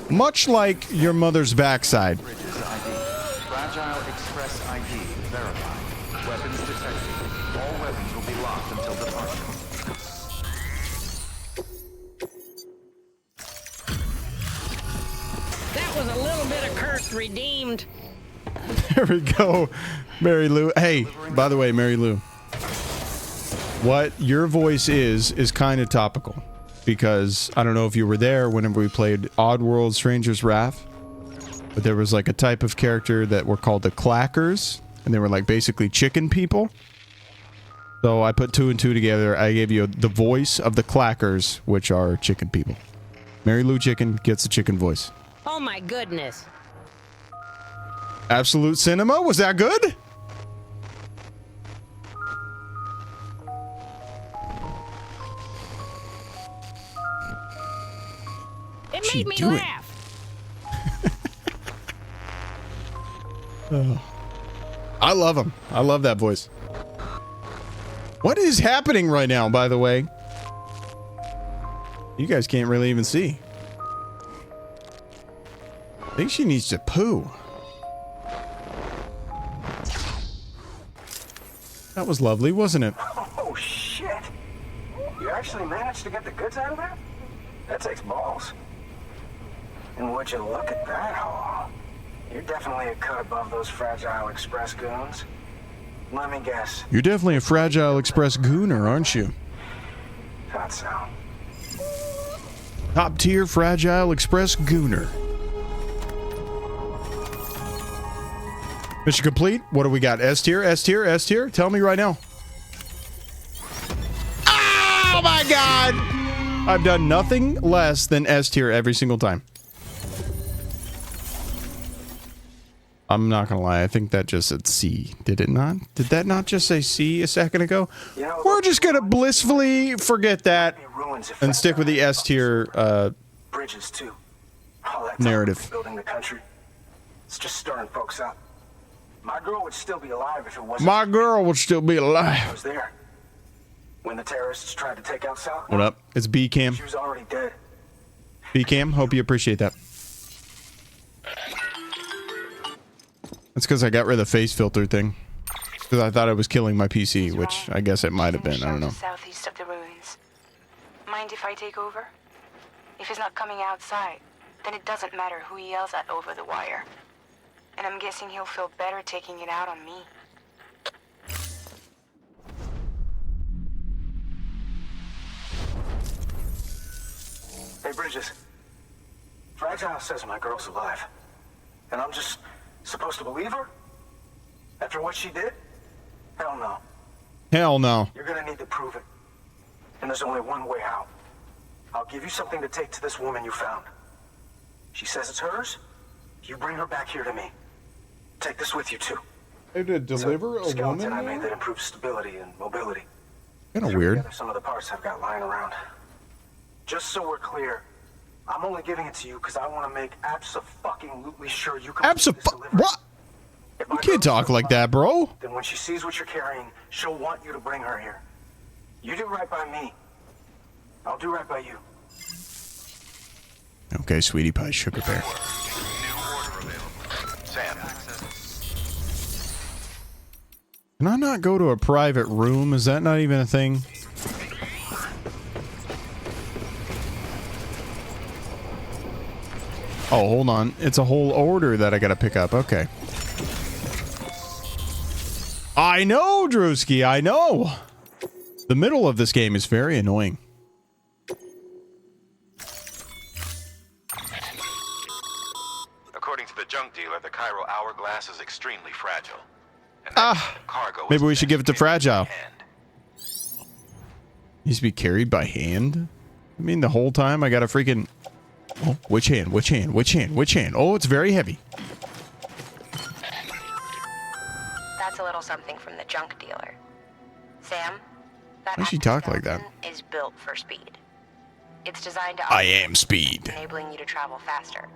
Much like your mother's backside. Fragile Express ID verified. Weapons detected. All weapons will be locked until departure. That was a little bit of curse redeemed. There we go, Mary Lou. Hey, by the way, Mary Lou, what your voice is kind of topical, because I don't know if you were there whenever we played Oddworld Stranger's Wrath, but there was like a type of character that were called the Clackers, and they were like basically chicken people. So I put two and two together. I gave you the voice of the Clackers, which are chicken people. Mary Lou Chicken gets the chicken voice. Oh my goodness. Absolute Cinema, was that good? It made me laugh. Oh. I love him. I love that voice. What is happening right now, by the way? You guys can't really even see. I think she needs to poo. That was lovely, wasn't it? Oh, shit. You actually managed to get the goods out of there? That takes balls. And would you look at that haul? You're definitely a cut above those Fragile Express goons. Let me guess. You're definitely a Fragile Express gooner, aren't you? Thought so. Top tier Fragile Express gooner. Mission complete. What do we got? S tier, S tier, S tier? Tell me right now. Oh my god! I've done nothing less than S tier every single time. I'm not gonna lie, I think that just said C. Did it not? Did that not just say C a second ago? We're just gonna blissfully forget that and stick with the S tier Bridges too. All that narrative. Building the country. It's just stirring folks up. My girl would still be alive if it wasn't. My girl would still be I alive. was there when the terrorists tried to take out South. What up? It's B Cam. She was already dead. B Cam, hope you appreciate that. That's because I got rid of the face filter thing. Because I thought I was killing my PC, which I guess it might have been. I don't know. Southeast of the ruins. Mind if I take over? If he's not coming outside, then it doesn't matter who he yells at over the wire. And I'm guessing he'll feel better taking it out on me. Hey, Bridges. Fragile says my girl's alive. And I'm just supposed to believe her? After what she did? Hell no. Hell no. You're gonna need to prove it. And there's only one way out. I'll give you something to take to this woman you found. She says it's hers. You bring her back here to me. Take this with you too. They did deliver a skeleton woman I made now? that improves stability and mobility. Kinda Threw weird. together some of the parts I've got lying around. Just so we're clear, I'm only giving it to you because I want to make abso-fucking-lutely sure you can. What? You can't talk like that, bro. Then when she sees what you're carrying, she'll want you to bring her here. You do right by me. I'll do right by you. Okay, sweetie pie, sugar bear. Sam. Can I not go to a private room? Is that not even a thing? Oh, hold on. It's a whole order that I gotta pick up. Okay. I know, Drewski. I know. The middle of this game is very annoying. According to the junk dealer, the Chiral hourglass is extremely fragile. Cargo Maybe we should give it to Fragile. Needs to be carried by hand? I mean, the whole time I got a freaking... Oh, which hand? Which hand? Which hand? Which hand? Oh, it's very heavy. That's a little something from the junk dealer. Sam, that Why does she talk like that? is built for speed. It's designed to I am speed. enabling you to travel faster.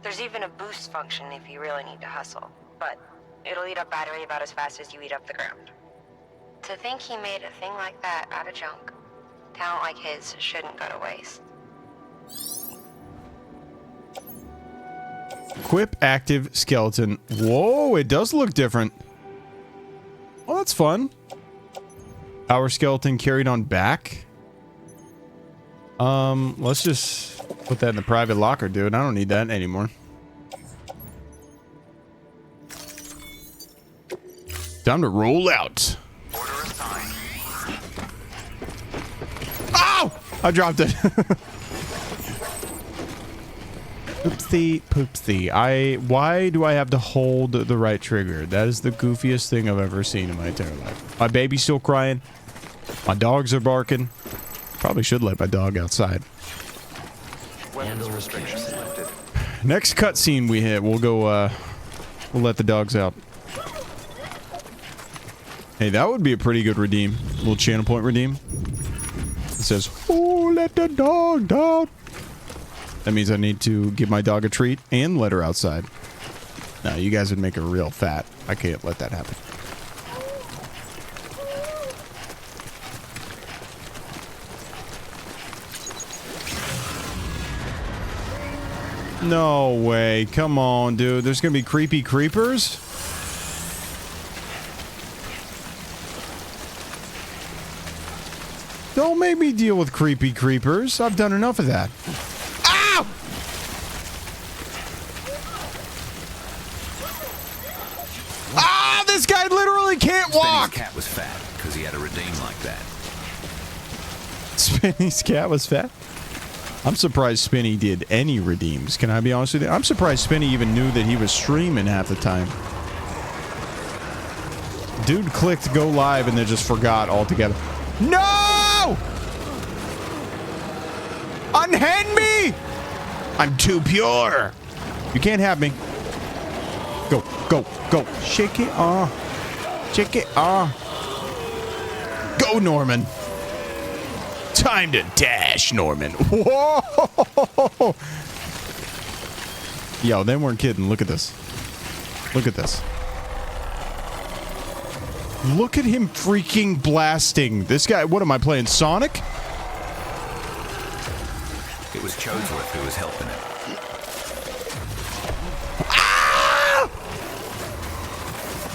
There's even a boost function if you really need to hustle, but it'll eat up battery about as fast as you eat up the ground. To think he made a thing like that out of junk, talent like his shouldn't go to waste. Equip active skeleton. Whoa, it does look different. Oh, that's fun. Our skeleton carried on back. Let's just put that in the private locker, dude. I don't need that anymore. Time to roll out. Ow! I dropped it. Oopsie poopsie. Why do I have to hold the right trigger? That is the goofiest thing I've ever seen in my entire life. My baby's still crying. My dogs are barking. Probably should let my dog outside. Weapons restrictions lifted. Next cutscene we hit, we'll go, we'll let the dogs out. Hey, that would be a pretty good redeem. Little channel point redeem. It says, oh, let the dog out. That means I need to give my dog a treat and let her outside. Now, you guys would make her real fat. I can't let that happen. No way. Come on, dude. There's gonna be creepy creepers? Don't make me deal with creepy creepers. I've done enough of that. Ow! Ah, this guy literally can't walk! Spinny's cat was fat because he had a redeem like that. Spinny's cat was fat? I'm surprised Spinny did any redeems. Can I be honest with you? I'm surprised Spinny even knew that he was streaming half the time. Dude clicked go live and then just forgot altogether. No! Unhand me! I'm too pure. You can't have me. Go, go, go. Shake it off. Shake it off. Go, Norman. Time to dash, Norman. Whoa! Yo, they weren't kidding. Look at this. Look at this. Look at him freaking blasting. This guy, what am I playing, Sonic? It was Chodsworth who was helping him. Ah!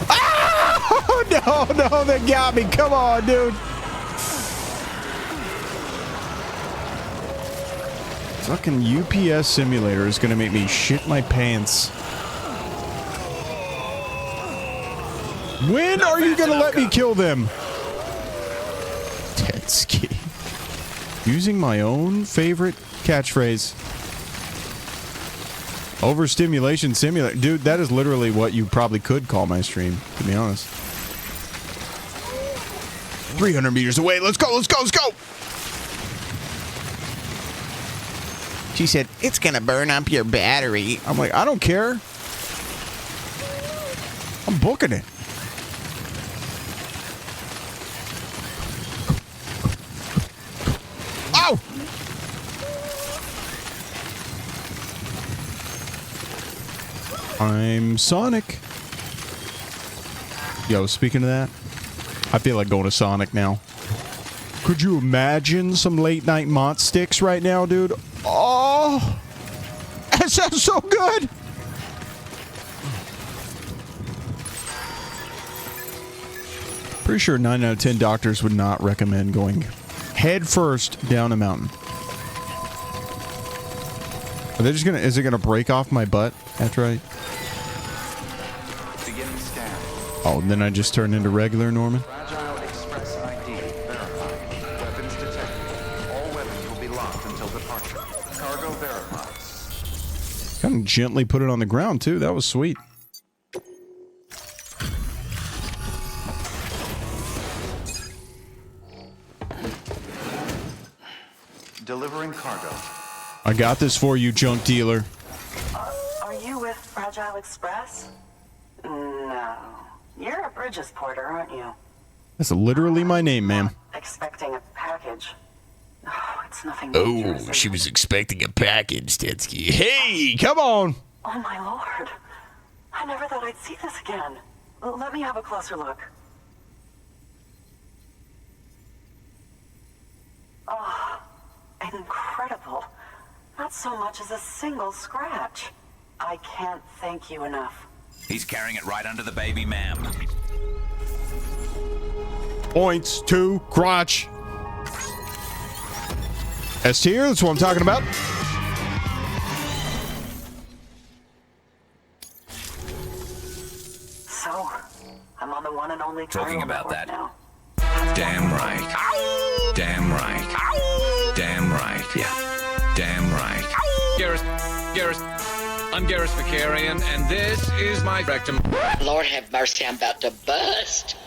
Ah! No, no, they got me. Come on, dude. Fucking UPS simulator is gonna make me shit my pants. When are you gonna let me kill them? Tetsky. Using my own favorite catchphrase. Overstimulation simulator. Dude, that is literally what you probably could call my stream, to be honest. 300 meters away. Let's go, let's go, let's go. She said, it's gonna burn up your battery. I'm like, I don't care. I'm booking it. Oh! I'm Sonic. Yo, speaking of that, I feel like going to Sonic now. Could you imagine some late night Mont Sticks right now, dude? Oh! That sounds so good! Pretty sure 9 out of 10 doctors would not recommend going head first down a mountain. Are they just gonna, is it gonna break off my butt after I... Beginning scan. Oh, and then I just turn into regular Norman? Fragile Express ID verified. Weapons detected. All weapons will be locked until departure. Cargo verified. Kind of gently put it on the ground, too. That was sweet. Delivering cargo. I got this for you, junk dealer. Are you with Fragile Express? No. You're a Bridges porter, aren't you? That's literally my name, ma'am. Expecting a package. Oh, it's nothing Oh, dangerous. she was expecting a package, Tetsky. Hey, come on. Oh, my lord. I never thought I'd see this again. Let me have a closer look. Oh, incredible. Not so much as a single scratch. I can't thank you enough. He's carrying it right under the baby, ma'am. Points to crotch. S tier, that's what I'm talking about. So, I'm on the one and only Talking Gyro about network that. now. Damn right. Damn right. Damn right. Yeah. Damn right. I'm Garrus Vakarian, and this is my rectum. Lord have mercy, I'm about to bust.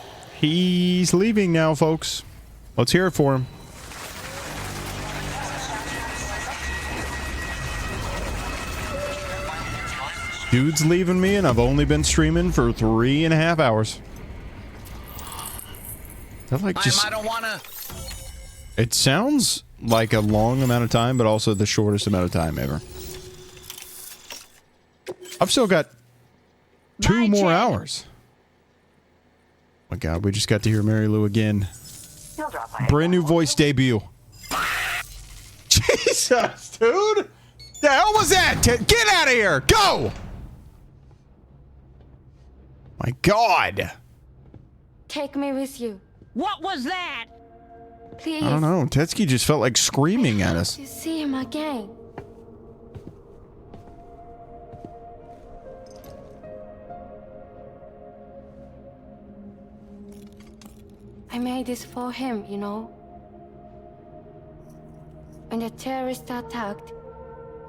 He's leaving now, folks. Let's hear it for him. Dude's leaving me, and I've only been streaming for 3.5 hours. That like just... I don't wanna... It sounds like a long amount of time, but also the shortest amount of time ever. I've still got 2 more hours. Oh my god, we just got to hear Mary Lou again. Brand new voice debut. Jesus, dude! The hell was that? Get out of here! Go! My god. Take me with you. What was that? Please. I don't know. Tetsky just felt like screaming at us. To see him again. I made this for him, you know. When the terrorists attacked,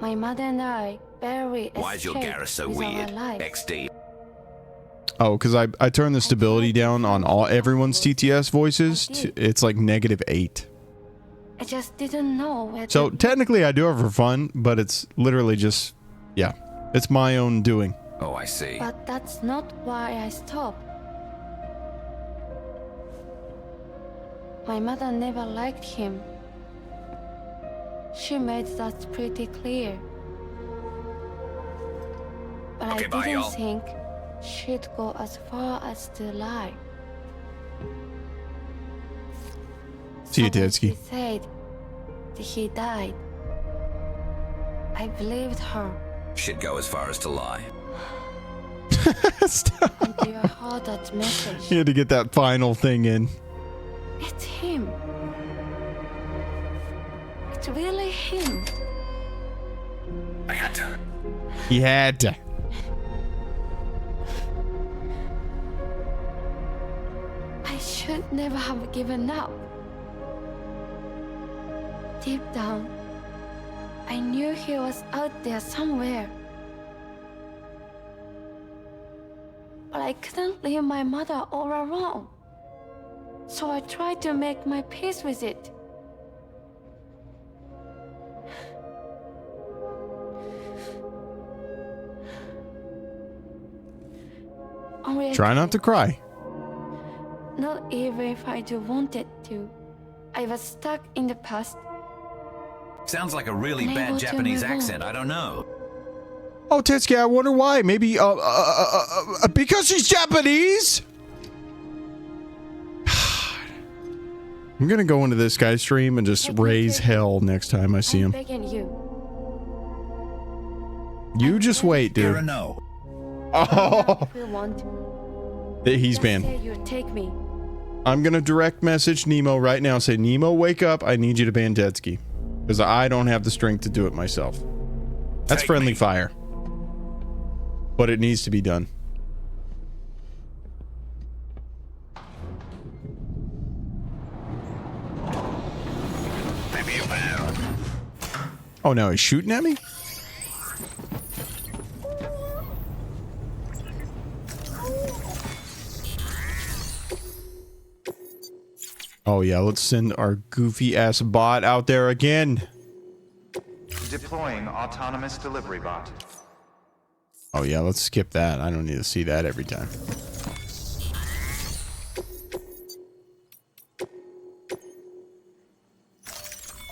my mother and I barely escaped. Why is your Garrus so with our weird? lives. XD. Oh, because I turned the stability down on everyone's TTS voices. It's like -8. I just didn't know where So to... technically I do it for fun, but it's literally just, yeah, it's my own doing. Oh, I see. But that's not why I stopped. My mother never liked him. She made that pretty clear. But Okay, I bye, didn't y'all. think she'd go as far as to lie. See you, She Tetsky. said that he died. I believed her. She'd go as far as to lie. Until I heard that message. You had to get that final thing in. It's him. It's really him. I had to. He had to. I should never have given up. Deep down, I knew he was out there somewhere. But I couldn't leave my mother all alone. So I tried to make my peace with it. Try not to cry. Not even if I do wanted to. I was stuck in the past. Sounds like a really Unable bad to Japanese move on. accent. I don't know. Oh, Tetsuki, I wonder why. Maybe, because she's Japanese? I'm gonna go into this guy's stream and just raise hell next time I see him. Begging you. You just wait, dude. Here or no? Oh, If you want, he's just banned. say you take me. I'm gonna direct message Nemo right now. Say, Nemo, wake up. I need you to ban Tetsuki. Because I don't have the strength to do it myself. That's friendly fire. But it needs to be done. Oh no, he's shooting at me? Oh yeah, let's send our goofy ass bot out there again. Deploying autonomous delivery bot. Oh yeah, let's skip that. I don't need to see that every time.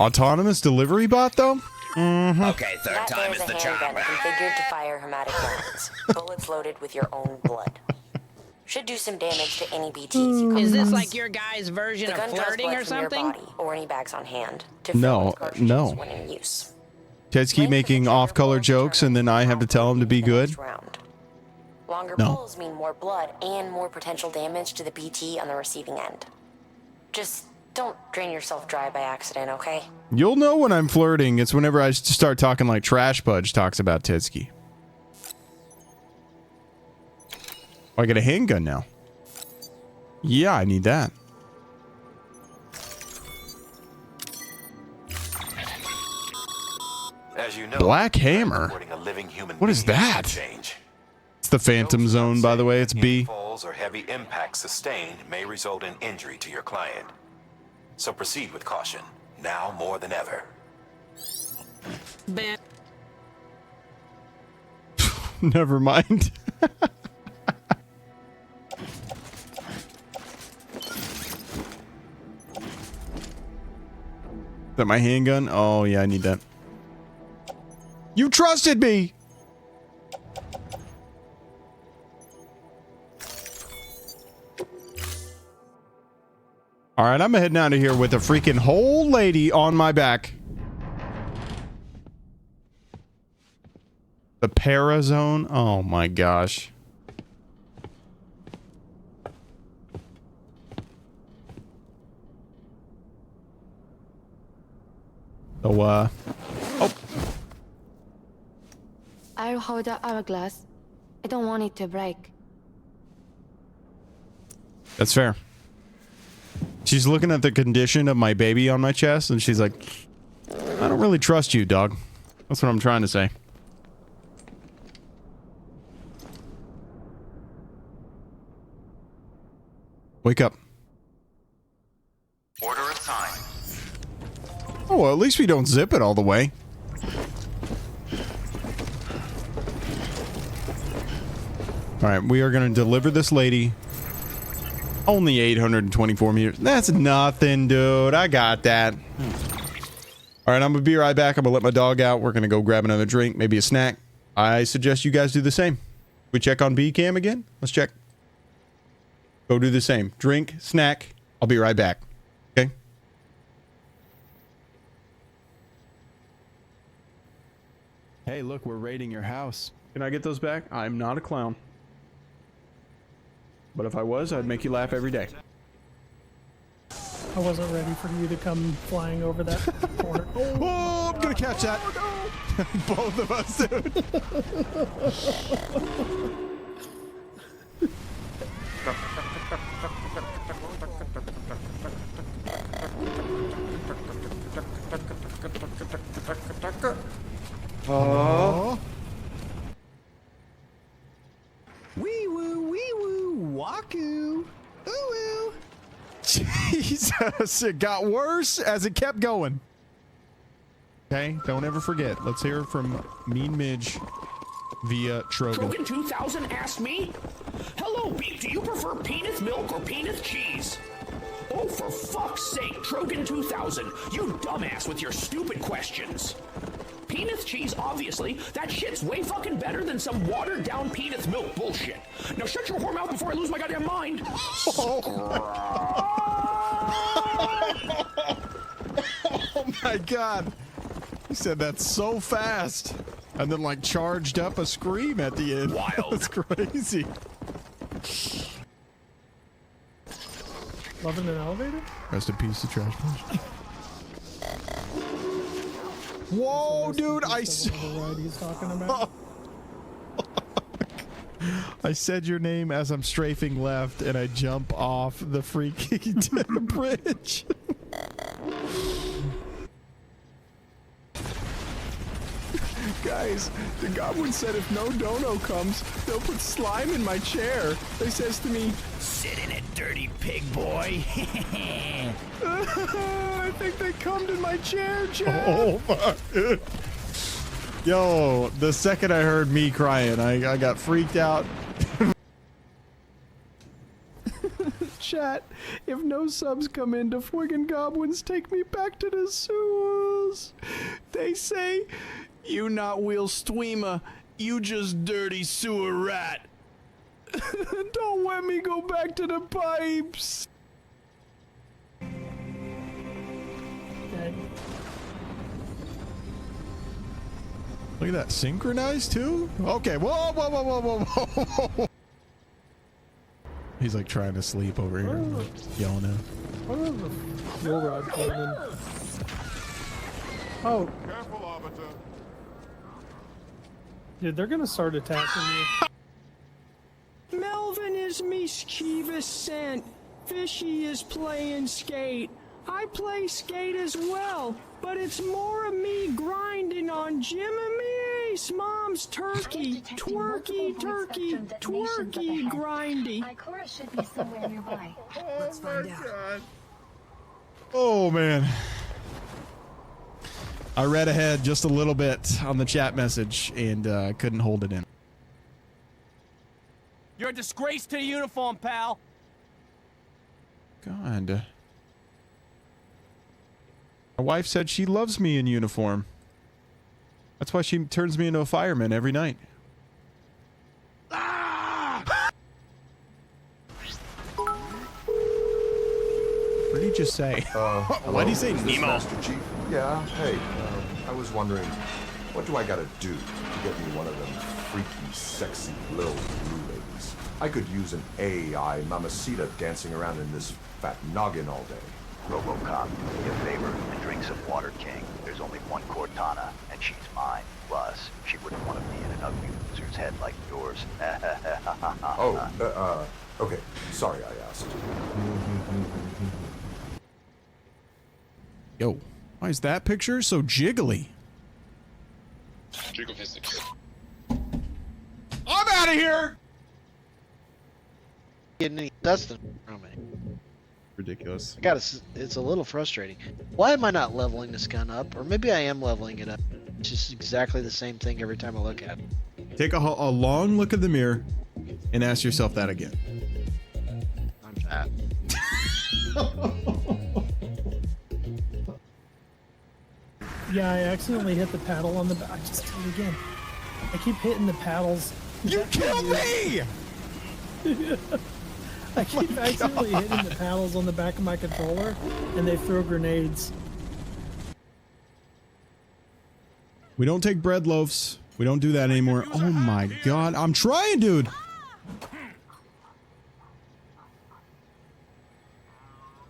Autonomous delivery bot though? Mm-hmm. Okay, third That time is is a the charm. handgun configured to fire hermetic rounds. Bullets loaded with your own blood. Should do some damage to any BTs you come Is this across. like your guy's version The of gun draws flirting blood or from your something? body or any bags on hand to fill No, with cartridges no. when in use. Tetsuki making off-color jokes and then I have to tell him to be good? Round. Longer No. pulls mean more blood and more potential damage to the BT on the receiving end. Just don't drain yourself dry by accident, okay? You'll know when I'm flirting. It's whenever I start talking like Trash Pudge talks about Tetsuki. Oh, I got a handgun now. Yeah, I need that. As you know, Black Hammer? reporting a living human What is being that? change. It's the Phantom Zone, by the way. It's B. Falls or heavy impacts sustained may result in injury to your client. So proceed with caution, now more than ever. Ben. Never mind. Is that my handgun? Oh, yeah, I need that. You trusted me! Alright, I'm heading out of here with a freaking whole lady on my back. The Parazone? Oh my gosh. So, oh. I'll hold the hourglass. I don't want it to break. That's fair. She's looking at the condition of my baby on my chest, and she's like, I don't really trust you, dog. That's what I'm trying to say. Wake up. Order assigned. Oh, well, at least we don't zip it all the way. Alright, we are going to deliver this lady. Only 824 meters. That's nothing, dude. I got that. Alright, I'm going to be right back. I'm going to let my dog out. We're going to go grab another drink, maybe a snack. I suggest you guys do the same. We check on B-Cam again? Let's check. Go do the same. Drink, snack. I'll be right back. Okay? Hey, look, we're raiding your house. Can I get those back? I'm not a clown. But if I was, I'd make you laugh every day. I wasn't ready for you to come flying over that corner. Oh, I'm gonna catch that. Both of us, dude. Oh. Wee woo, waku. Ooh woo. because it got worse as it kept going. Okay, don't ever forget. Let's hear from Mean Midge via Trogan. Trogan 2000 asked me, "Hello, Beep, do you prefer peanut milk or peanut cheese?" Oh, for fuck's sake, Trogan 2000, you dumbass with your stupid questions. Peanut cheese, obviously. That shit's way fucking better than some watered down peanut milk bullshit. Now shut your whore mouth before I lose my goddamn mind. Oh my god. He said that so fast. And then like charged up a scream at the end. Wild. That's crazy. Loving an elevator? Rest in peace to Trash Punch. Whoa, dude, I he's talking about. I said your name as I'm strafing left and I jump off the freaking bridge. Guys, the goblin said if no dono comes, they'll put slime in my chair. They says to me, "Sit in it, dirty pig boy." I think they cummed in my chair, Jack. Oh my. Yo, the second I heard me crying, I got freaked out. Chat, if no subs come in, the friggin' goblins take me back to the sewers. They say, "You not Will Streamer, you just dirty sewer rat." Don't let me go back to the pipes. Okay. Look at that, synchronized too? Okay, whoa, whoa, whoa, whoa, whoa, whoa. He's like trying to sleep over here, yelling at him. What is the fuel rod coming in? Oh. Careful, Arbiter. Dude, they're gonna start attacking you. Melvin is mischievous scent. Fishy is playing skate. I play skate as well, but it's more of me grinding on Jimmy Mom's turkey. Twerky, turkey, twerky, grindy. Ikora should be somewhere nearby. Let's find out. Oh man. I read ahead just a little bit on the chat message and couldn't hold it in. You're a disgrace to the uniform, pal. God. My wife said she loves me in uniform. That's why she turns me into a fireman every night. Ah! What did he just say? What did he say, Nemo? Master Chief? Yeah, hey, I was wondering, what do I gotta do to get me one of them freaky, sexy little blue ladies? I could use an AI mamacita dancing around in this fat noggin all day. RoboCop, do me a favor and drink some water, King. There's only one Cortana, and she's mine. Plus, she wouldn't want to be in an ugly loser's head like yours. Okay. Sorry I asked. Yo, why is that picture so jiggly? Jiggle physics. I'm out of here! Getting any dust from it. Ridiculous. It's a little frustrating. Why am I not leveling this gun up? Or maybe I am leveling it up. It's just exactly the same thing every time I look at it. Take a long look at the mirror and ask yourself that again. I'm fat. Yeah, I accidentally hit the paddle on the back. I just did it again. I keep hitting the paddles. You killed me! I keep accidentally hitting the paddles on the back of my controller, and they throw grenades. We don't take bread loaves. We don't do that anymore. Oh my god. I'm trying, dude.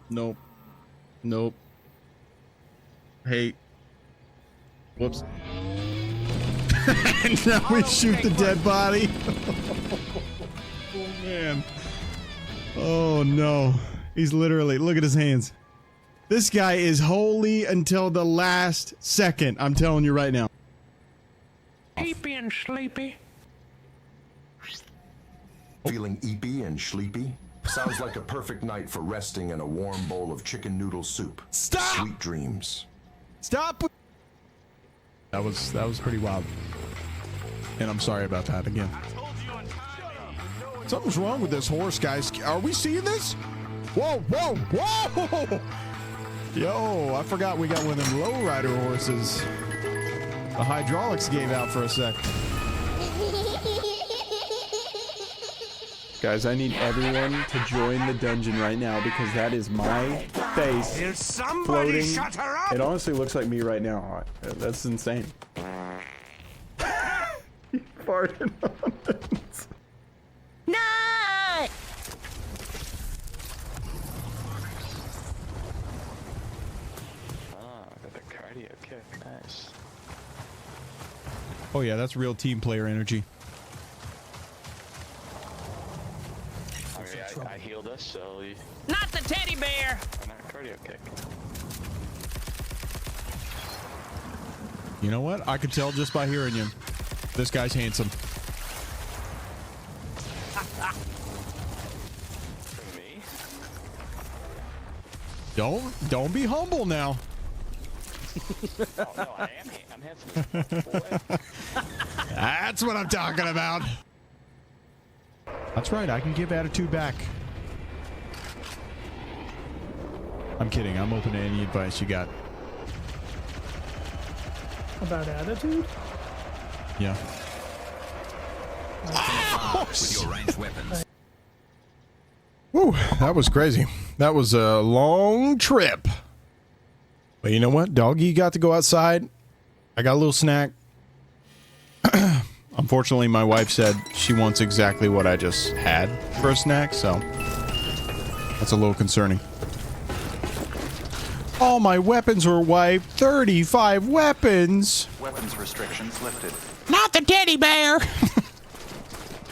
Nope. Nope. Hey. Whoops. And now we shoot the dead body. Oh man. Oh no. He's literally, look at his hands. This guy is holy until the last second. I'm telling you right now. Sleepy and sleepy. Feeling eepy and sleepy? Sounds like a perfect night for resting in a warm bowl of chicken noodle soup. Stop! Sweet dreams. Stop! That was pretty wild. And I'm sorry about that again. Something's wrong with this horse, guys. Are we seeing this? Whoa, whoa, whoa! Yo, I forgot we got one of them lowrider horses. The hydraulics gave out for a sec. Guys, I need everyone to join the dungeon right now because that is my face floating. Shut her up? It honestly looks like me right now. That's insane. You farted on it. No! Got the cardio kick. Nice. Oh yeah, that's real team player energy. I healed us, so you... Not the teddy bear! Not cardio kick. You know what? I could tell just by hearing you. This guy's handsome. Me? Don't be humble now. Oh no, I'm handsome. Boy. That's what I'm talking about. That's right, I can give attitude back. I'm kidding, I'm open to any advice you got. About attitude? Yeah. With your ranged weapons. Woo, that was crazy. That was a long trip. But you know what? Doggy got to go outside. I got a little snack. Unfortunately, my wife said she wants exactly what I just had for a snack, so that's a little concerning. All my weapons were wiped. 35 weapons. Weapons restrictions lifted. Not the teddy bear.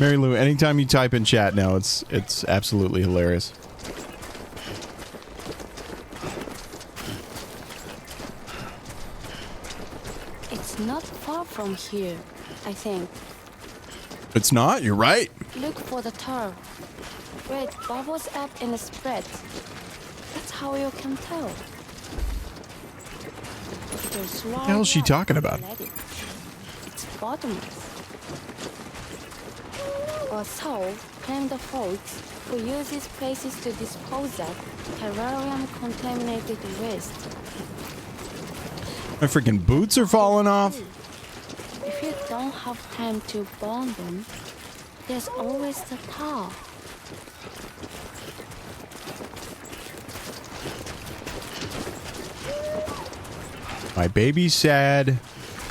Mary Lou, anytime you type in chat now, it's absolutely hilarious. It's not far from here, I think. It's not? You're right. Look for the tar. Red bubbles up and spreads. That's how you can tell. What the hell is she talking about? It's bottomless. Or so claim the folks who use these places to dispose of terrarium-contaminated waste. My freaking boots are falling off. If you don't have time to burn them, there's always the tar. My baby's sad.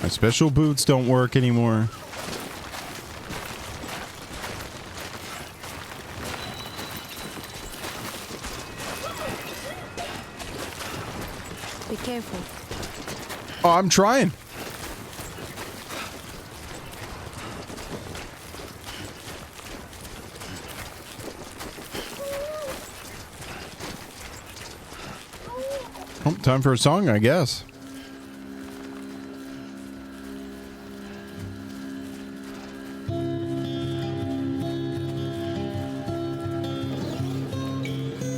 My special boots don't work anymore. Be careful. Oh, I'm trying. Oh, time for a song, I guess.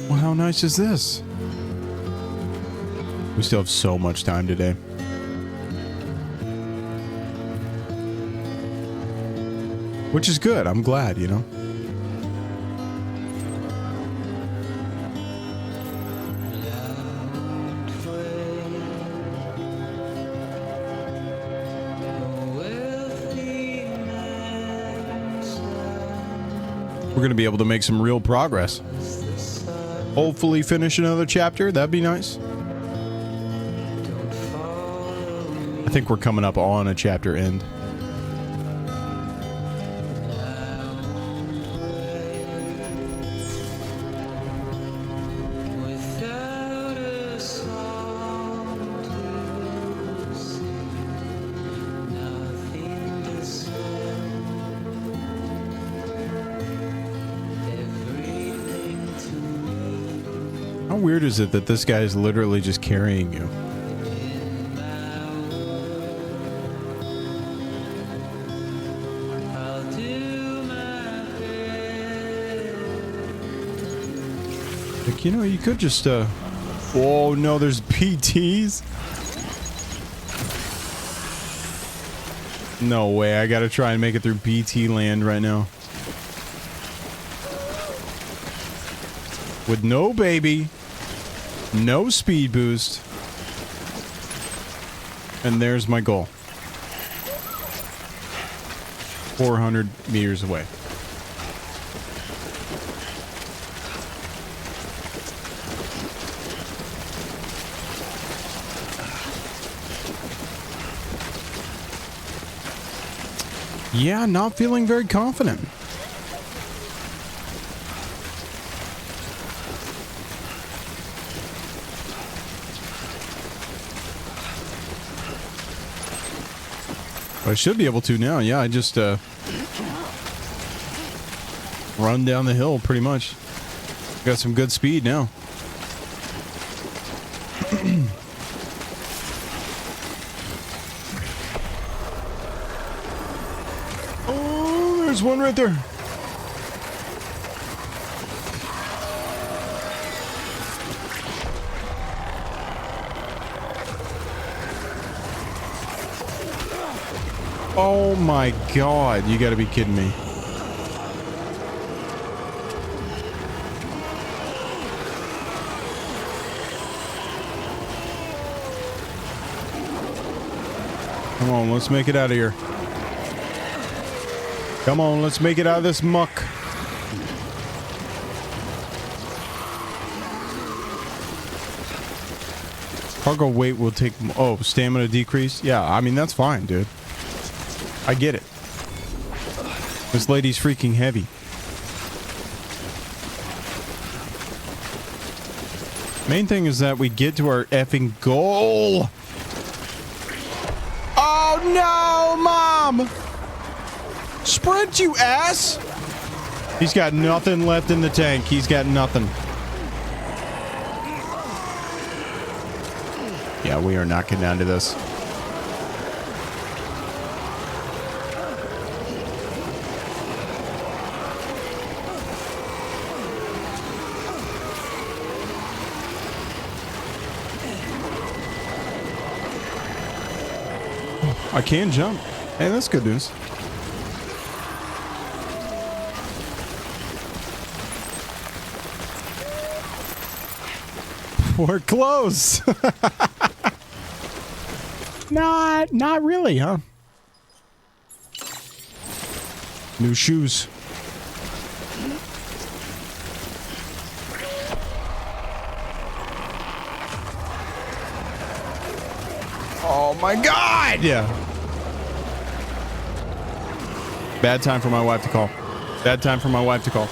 Well, how nice is this? We still have so much time today. Which is good. I'm glad, you know. We're going to be able to make some real progress. Hopefully finish another chapter. That'd be nice. I think we're coming up on a chapter end. How weird is it that this guy is literally just carrying you? Like, you know, you could just, oh no, there's PTs? No way, I gotta try and make it through BT land right now. With no baby, no speed boost. And there's my goal. 400 meters away. Yeah, not feeling very confident. I should be able to now. Yeah, I just run down the hill pretty much. Got some good speed now. Oh, there's one right there. Oh my god, you gotta be kidding me. Come on, let's make it out of here. Come on, let's make it out of this muck. Cargo weight will take... Oh, stamina decrease? Yeah, I mean, that's fine, dude. I get it. This lady's freaking heavy. Main thing is that we get to our effing goal. Oh no, Mom! Sprint, you ass! He's got nothing left in the tank. He's got nothing. Yeah, we are not getting down to this. I can jump. Hey, that's good news. We're close. Not really, huh? New shoes. Oh my god! Yeah. Bad time for my wife to call. Bad time for my wife to call.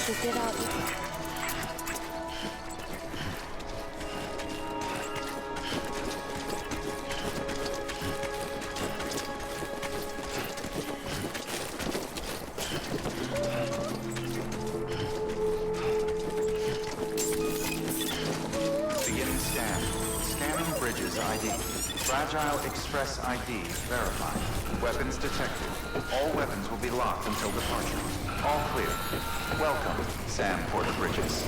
To get out. Beginning scan. Scanning bridges ID. Fragile Express ID verified. Weapons detected. All weapons will be locked until departure. All clear. Welcome, Sam Porter Bridges.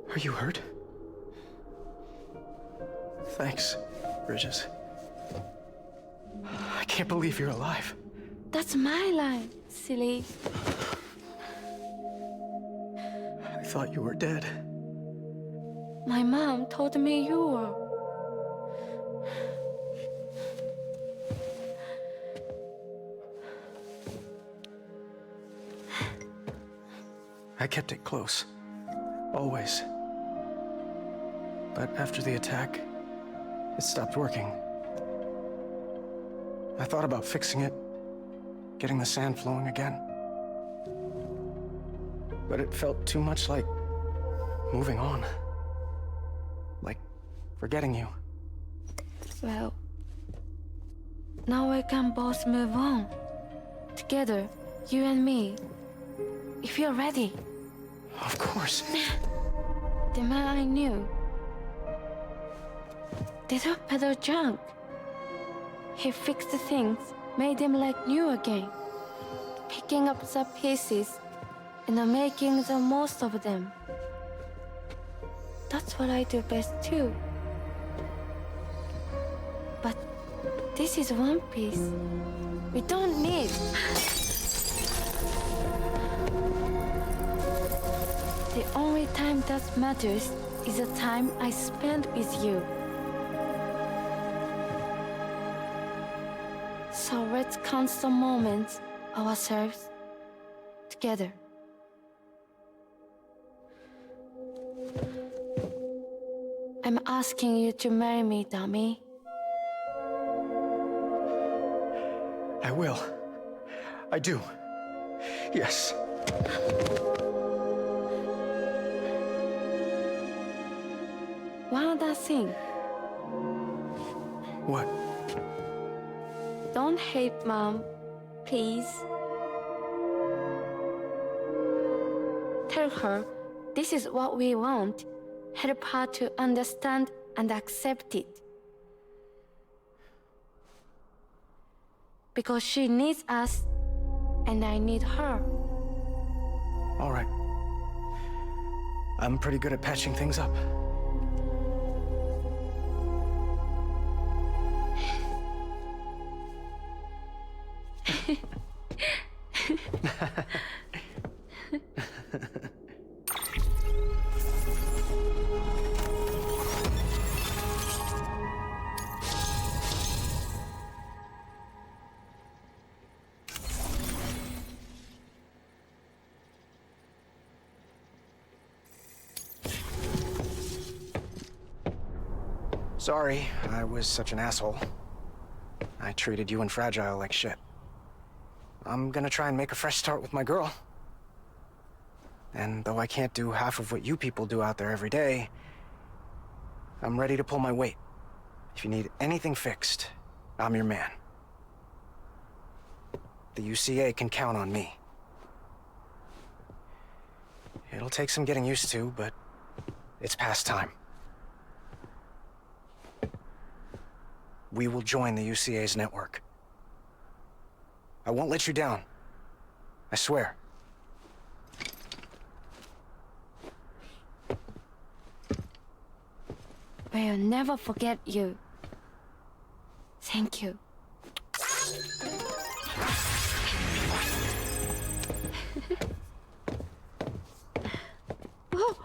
Are you hurt? Thanks, Bridges. I can't believe you're alive. That's my line, silly. I thought you were dead. My mom told me you were. I kept it close. Always. But after the attack, it stopped working. I thought about fixing it, getting the sand flowing again. But it felt too much like moving on. Like forgetting you. Well, now we can both move on. Together, you and me. If you're ready. Of course. The man I knew. They were better junk. He fixed the things, made them like new again. Picking up the pieces and making the most of them. That's what I do best too. But this is one piece. We don't need. The only time that matters is the time I spend with you. So let's count the moments ourselves together. I'm asking you to marry me, dummy. I will. I do. Yes. One other thing. What? Don't hate Mom, please. Tell her this is what we want. Help her to understand and accept it. Because she needs us, and I need her. All right. I'm pretty good at patching things up. Sorry, I was such an asshole. I treated you and Fragile like shit. I'm gonna try and make a fresh start with my girl. And though I can't do half of what you people do out there every day, I'm ready to pull my weight. If you need anything fixed, I'm your man. The UCA can count on me. It'll take some getting used to, but it's past time. We will join the UCA's network. I won't let you down. I swear. We'll never forget you. Thank you. Oh.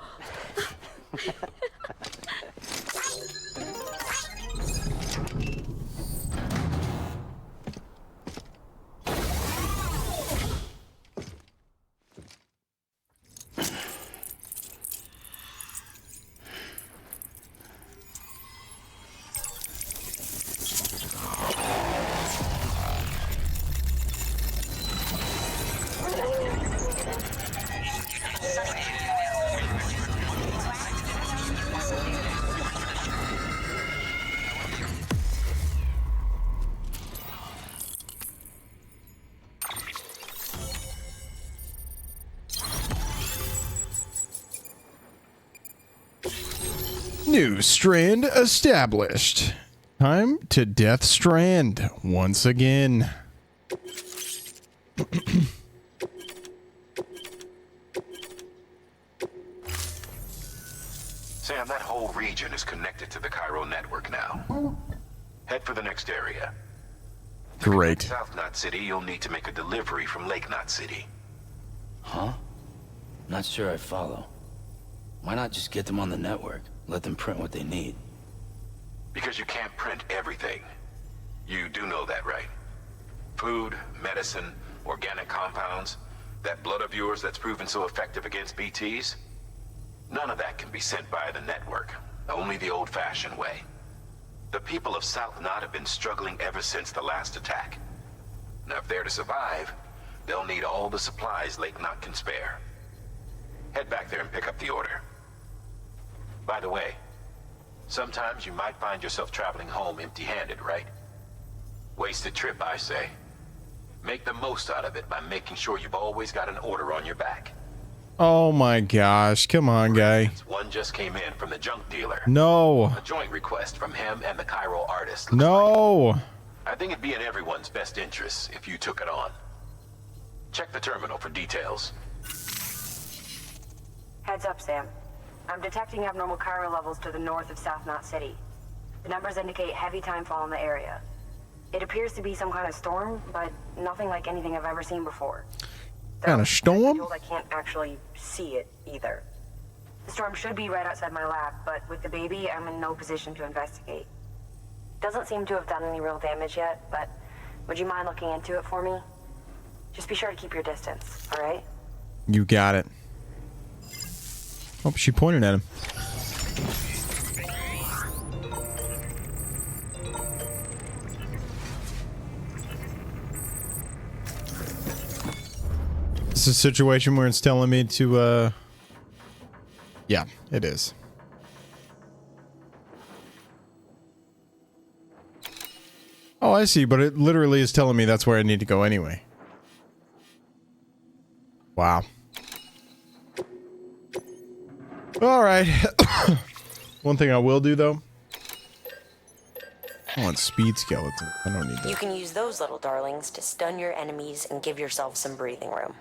New strand established. Time to Death Strand once again. Sam, that whole region is connected to the Cairo network now. Head for the next area. Great. South Knot City, you'll need to make a delivery from Lake Knot City. Huh? Not sure I follow. Why not just get them on the network? Let them print what they need. Because you can't print everything. You do know that, right? Food, medicine, organic compounds, that blood of yours that's proven so effective against BTs? None of that can be sent via the network. Only the old-fashioned way. The people of South Knot have been struggling ever since the last attack. Now, if they're to survive, they'll need all the supplies Lake Knot can spare. Head back there and pick up the order. By the way, sometimes you might find yourself traveling home empty-handed, right? Wasted trip, I say. Make the most out of it by making sure you've always got an order on your back. Oh my gosh, come on, guy. One just came in from the junk dealer. No. A joint request from him and the Cairo artist. No. I think it'd be in everyone's best interest if you took it on. Check the terminal for details. Heads up, Sam. I'm detecting abnormal Cairo levels to the north of South Knot City. The numbers indicate heavy timefall in the area. It appears to be some kind of storm, but nothing like anything I've ever seen before. Kind of storm? I can't actually see it either. The storm should be right outside my lab, but with the baby, I'm in no position to investigate. Doesn't seem to have done any real damage yet, but would you mind looking into it for me? Just be sure to keep your distance, all right? You got it. Oh, she pointed at him. This is a situation where it's telling me to, yeah, it is. Oh, I see, but it literally is telling me that's where I need to go anyway. Wow. All right. One thing I will do, though. I want speed skeleton. I don't need that. You can use those little darlings to stun your enemies and give yourself some breathing room.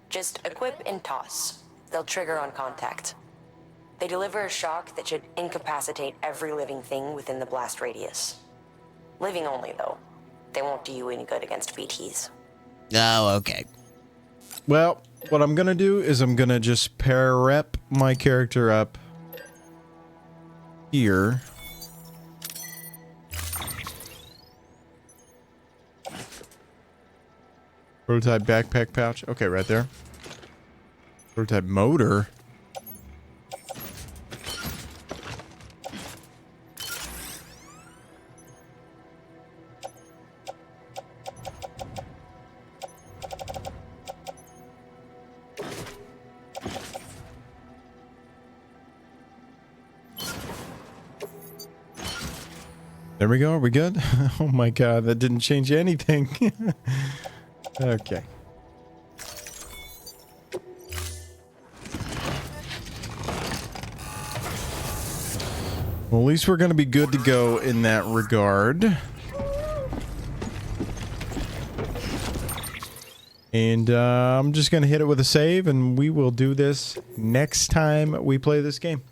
Just equip and toss. They'll trigger on contact. They deliver a shock that should incapacitate every living thing within the blast radius. Living only, though. They won't do you any good against BTs. Oh, okay. Well, what I'm gonna do is I'm gonna just pair-rep my character up here. Prototype backpack pouch. Okay, right there. Prototype motor. There we go. Are we good? Oh my god, that didn't change anything. Okay. Well, at least we're going to be good to go in that regard. And I'm just going to hit it with a save, and we will do this next time we play this game.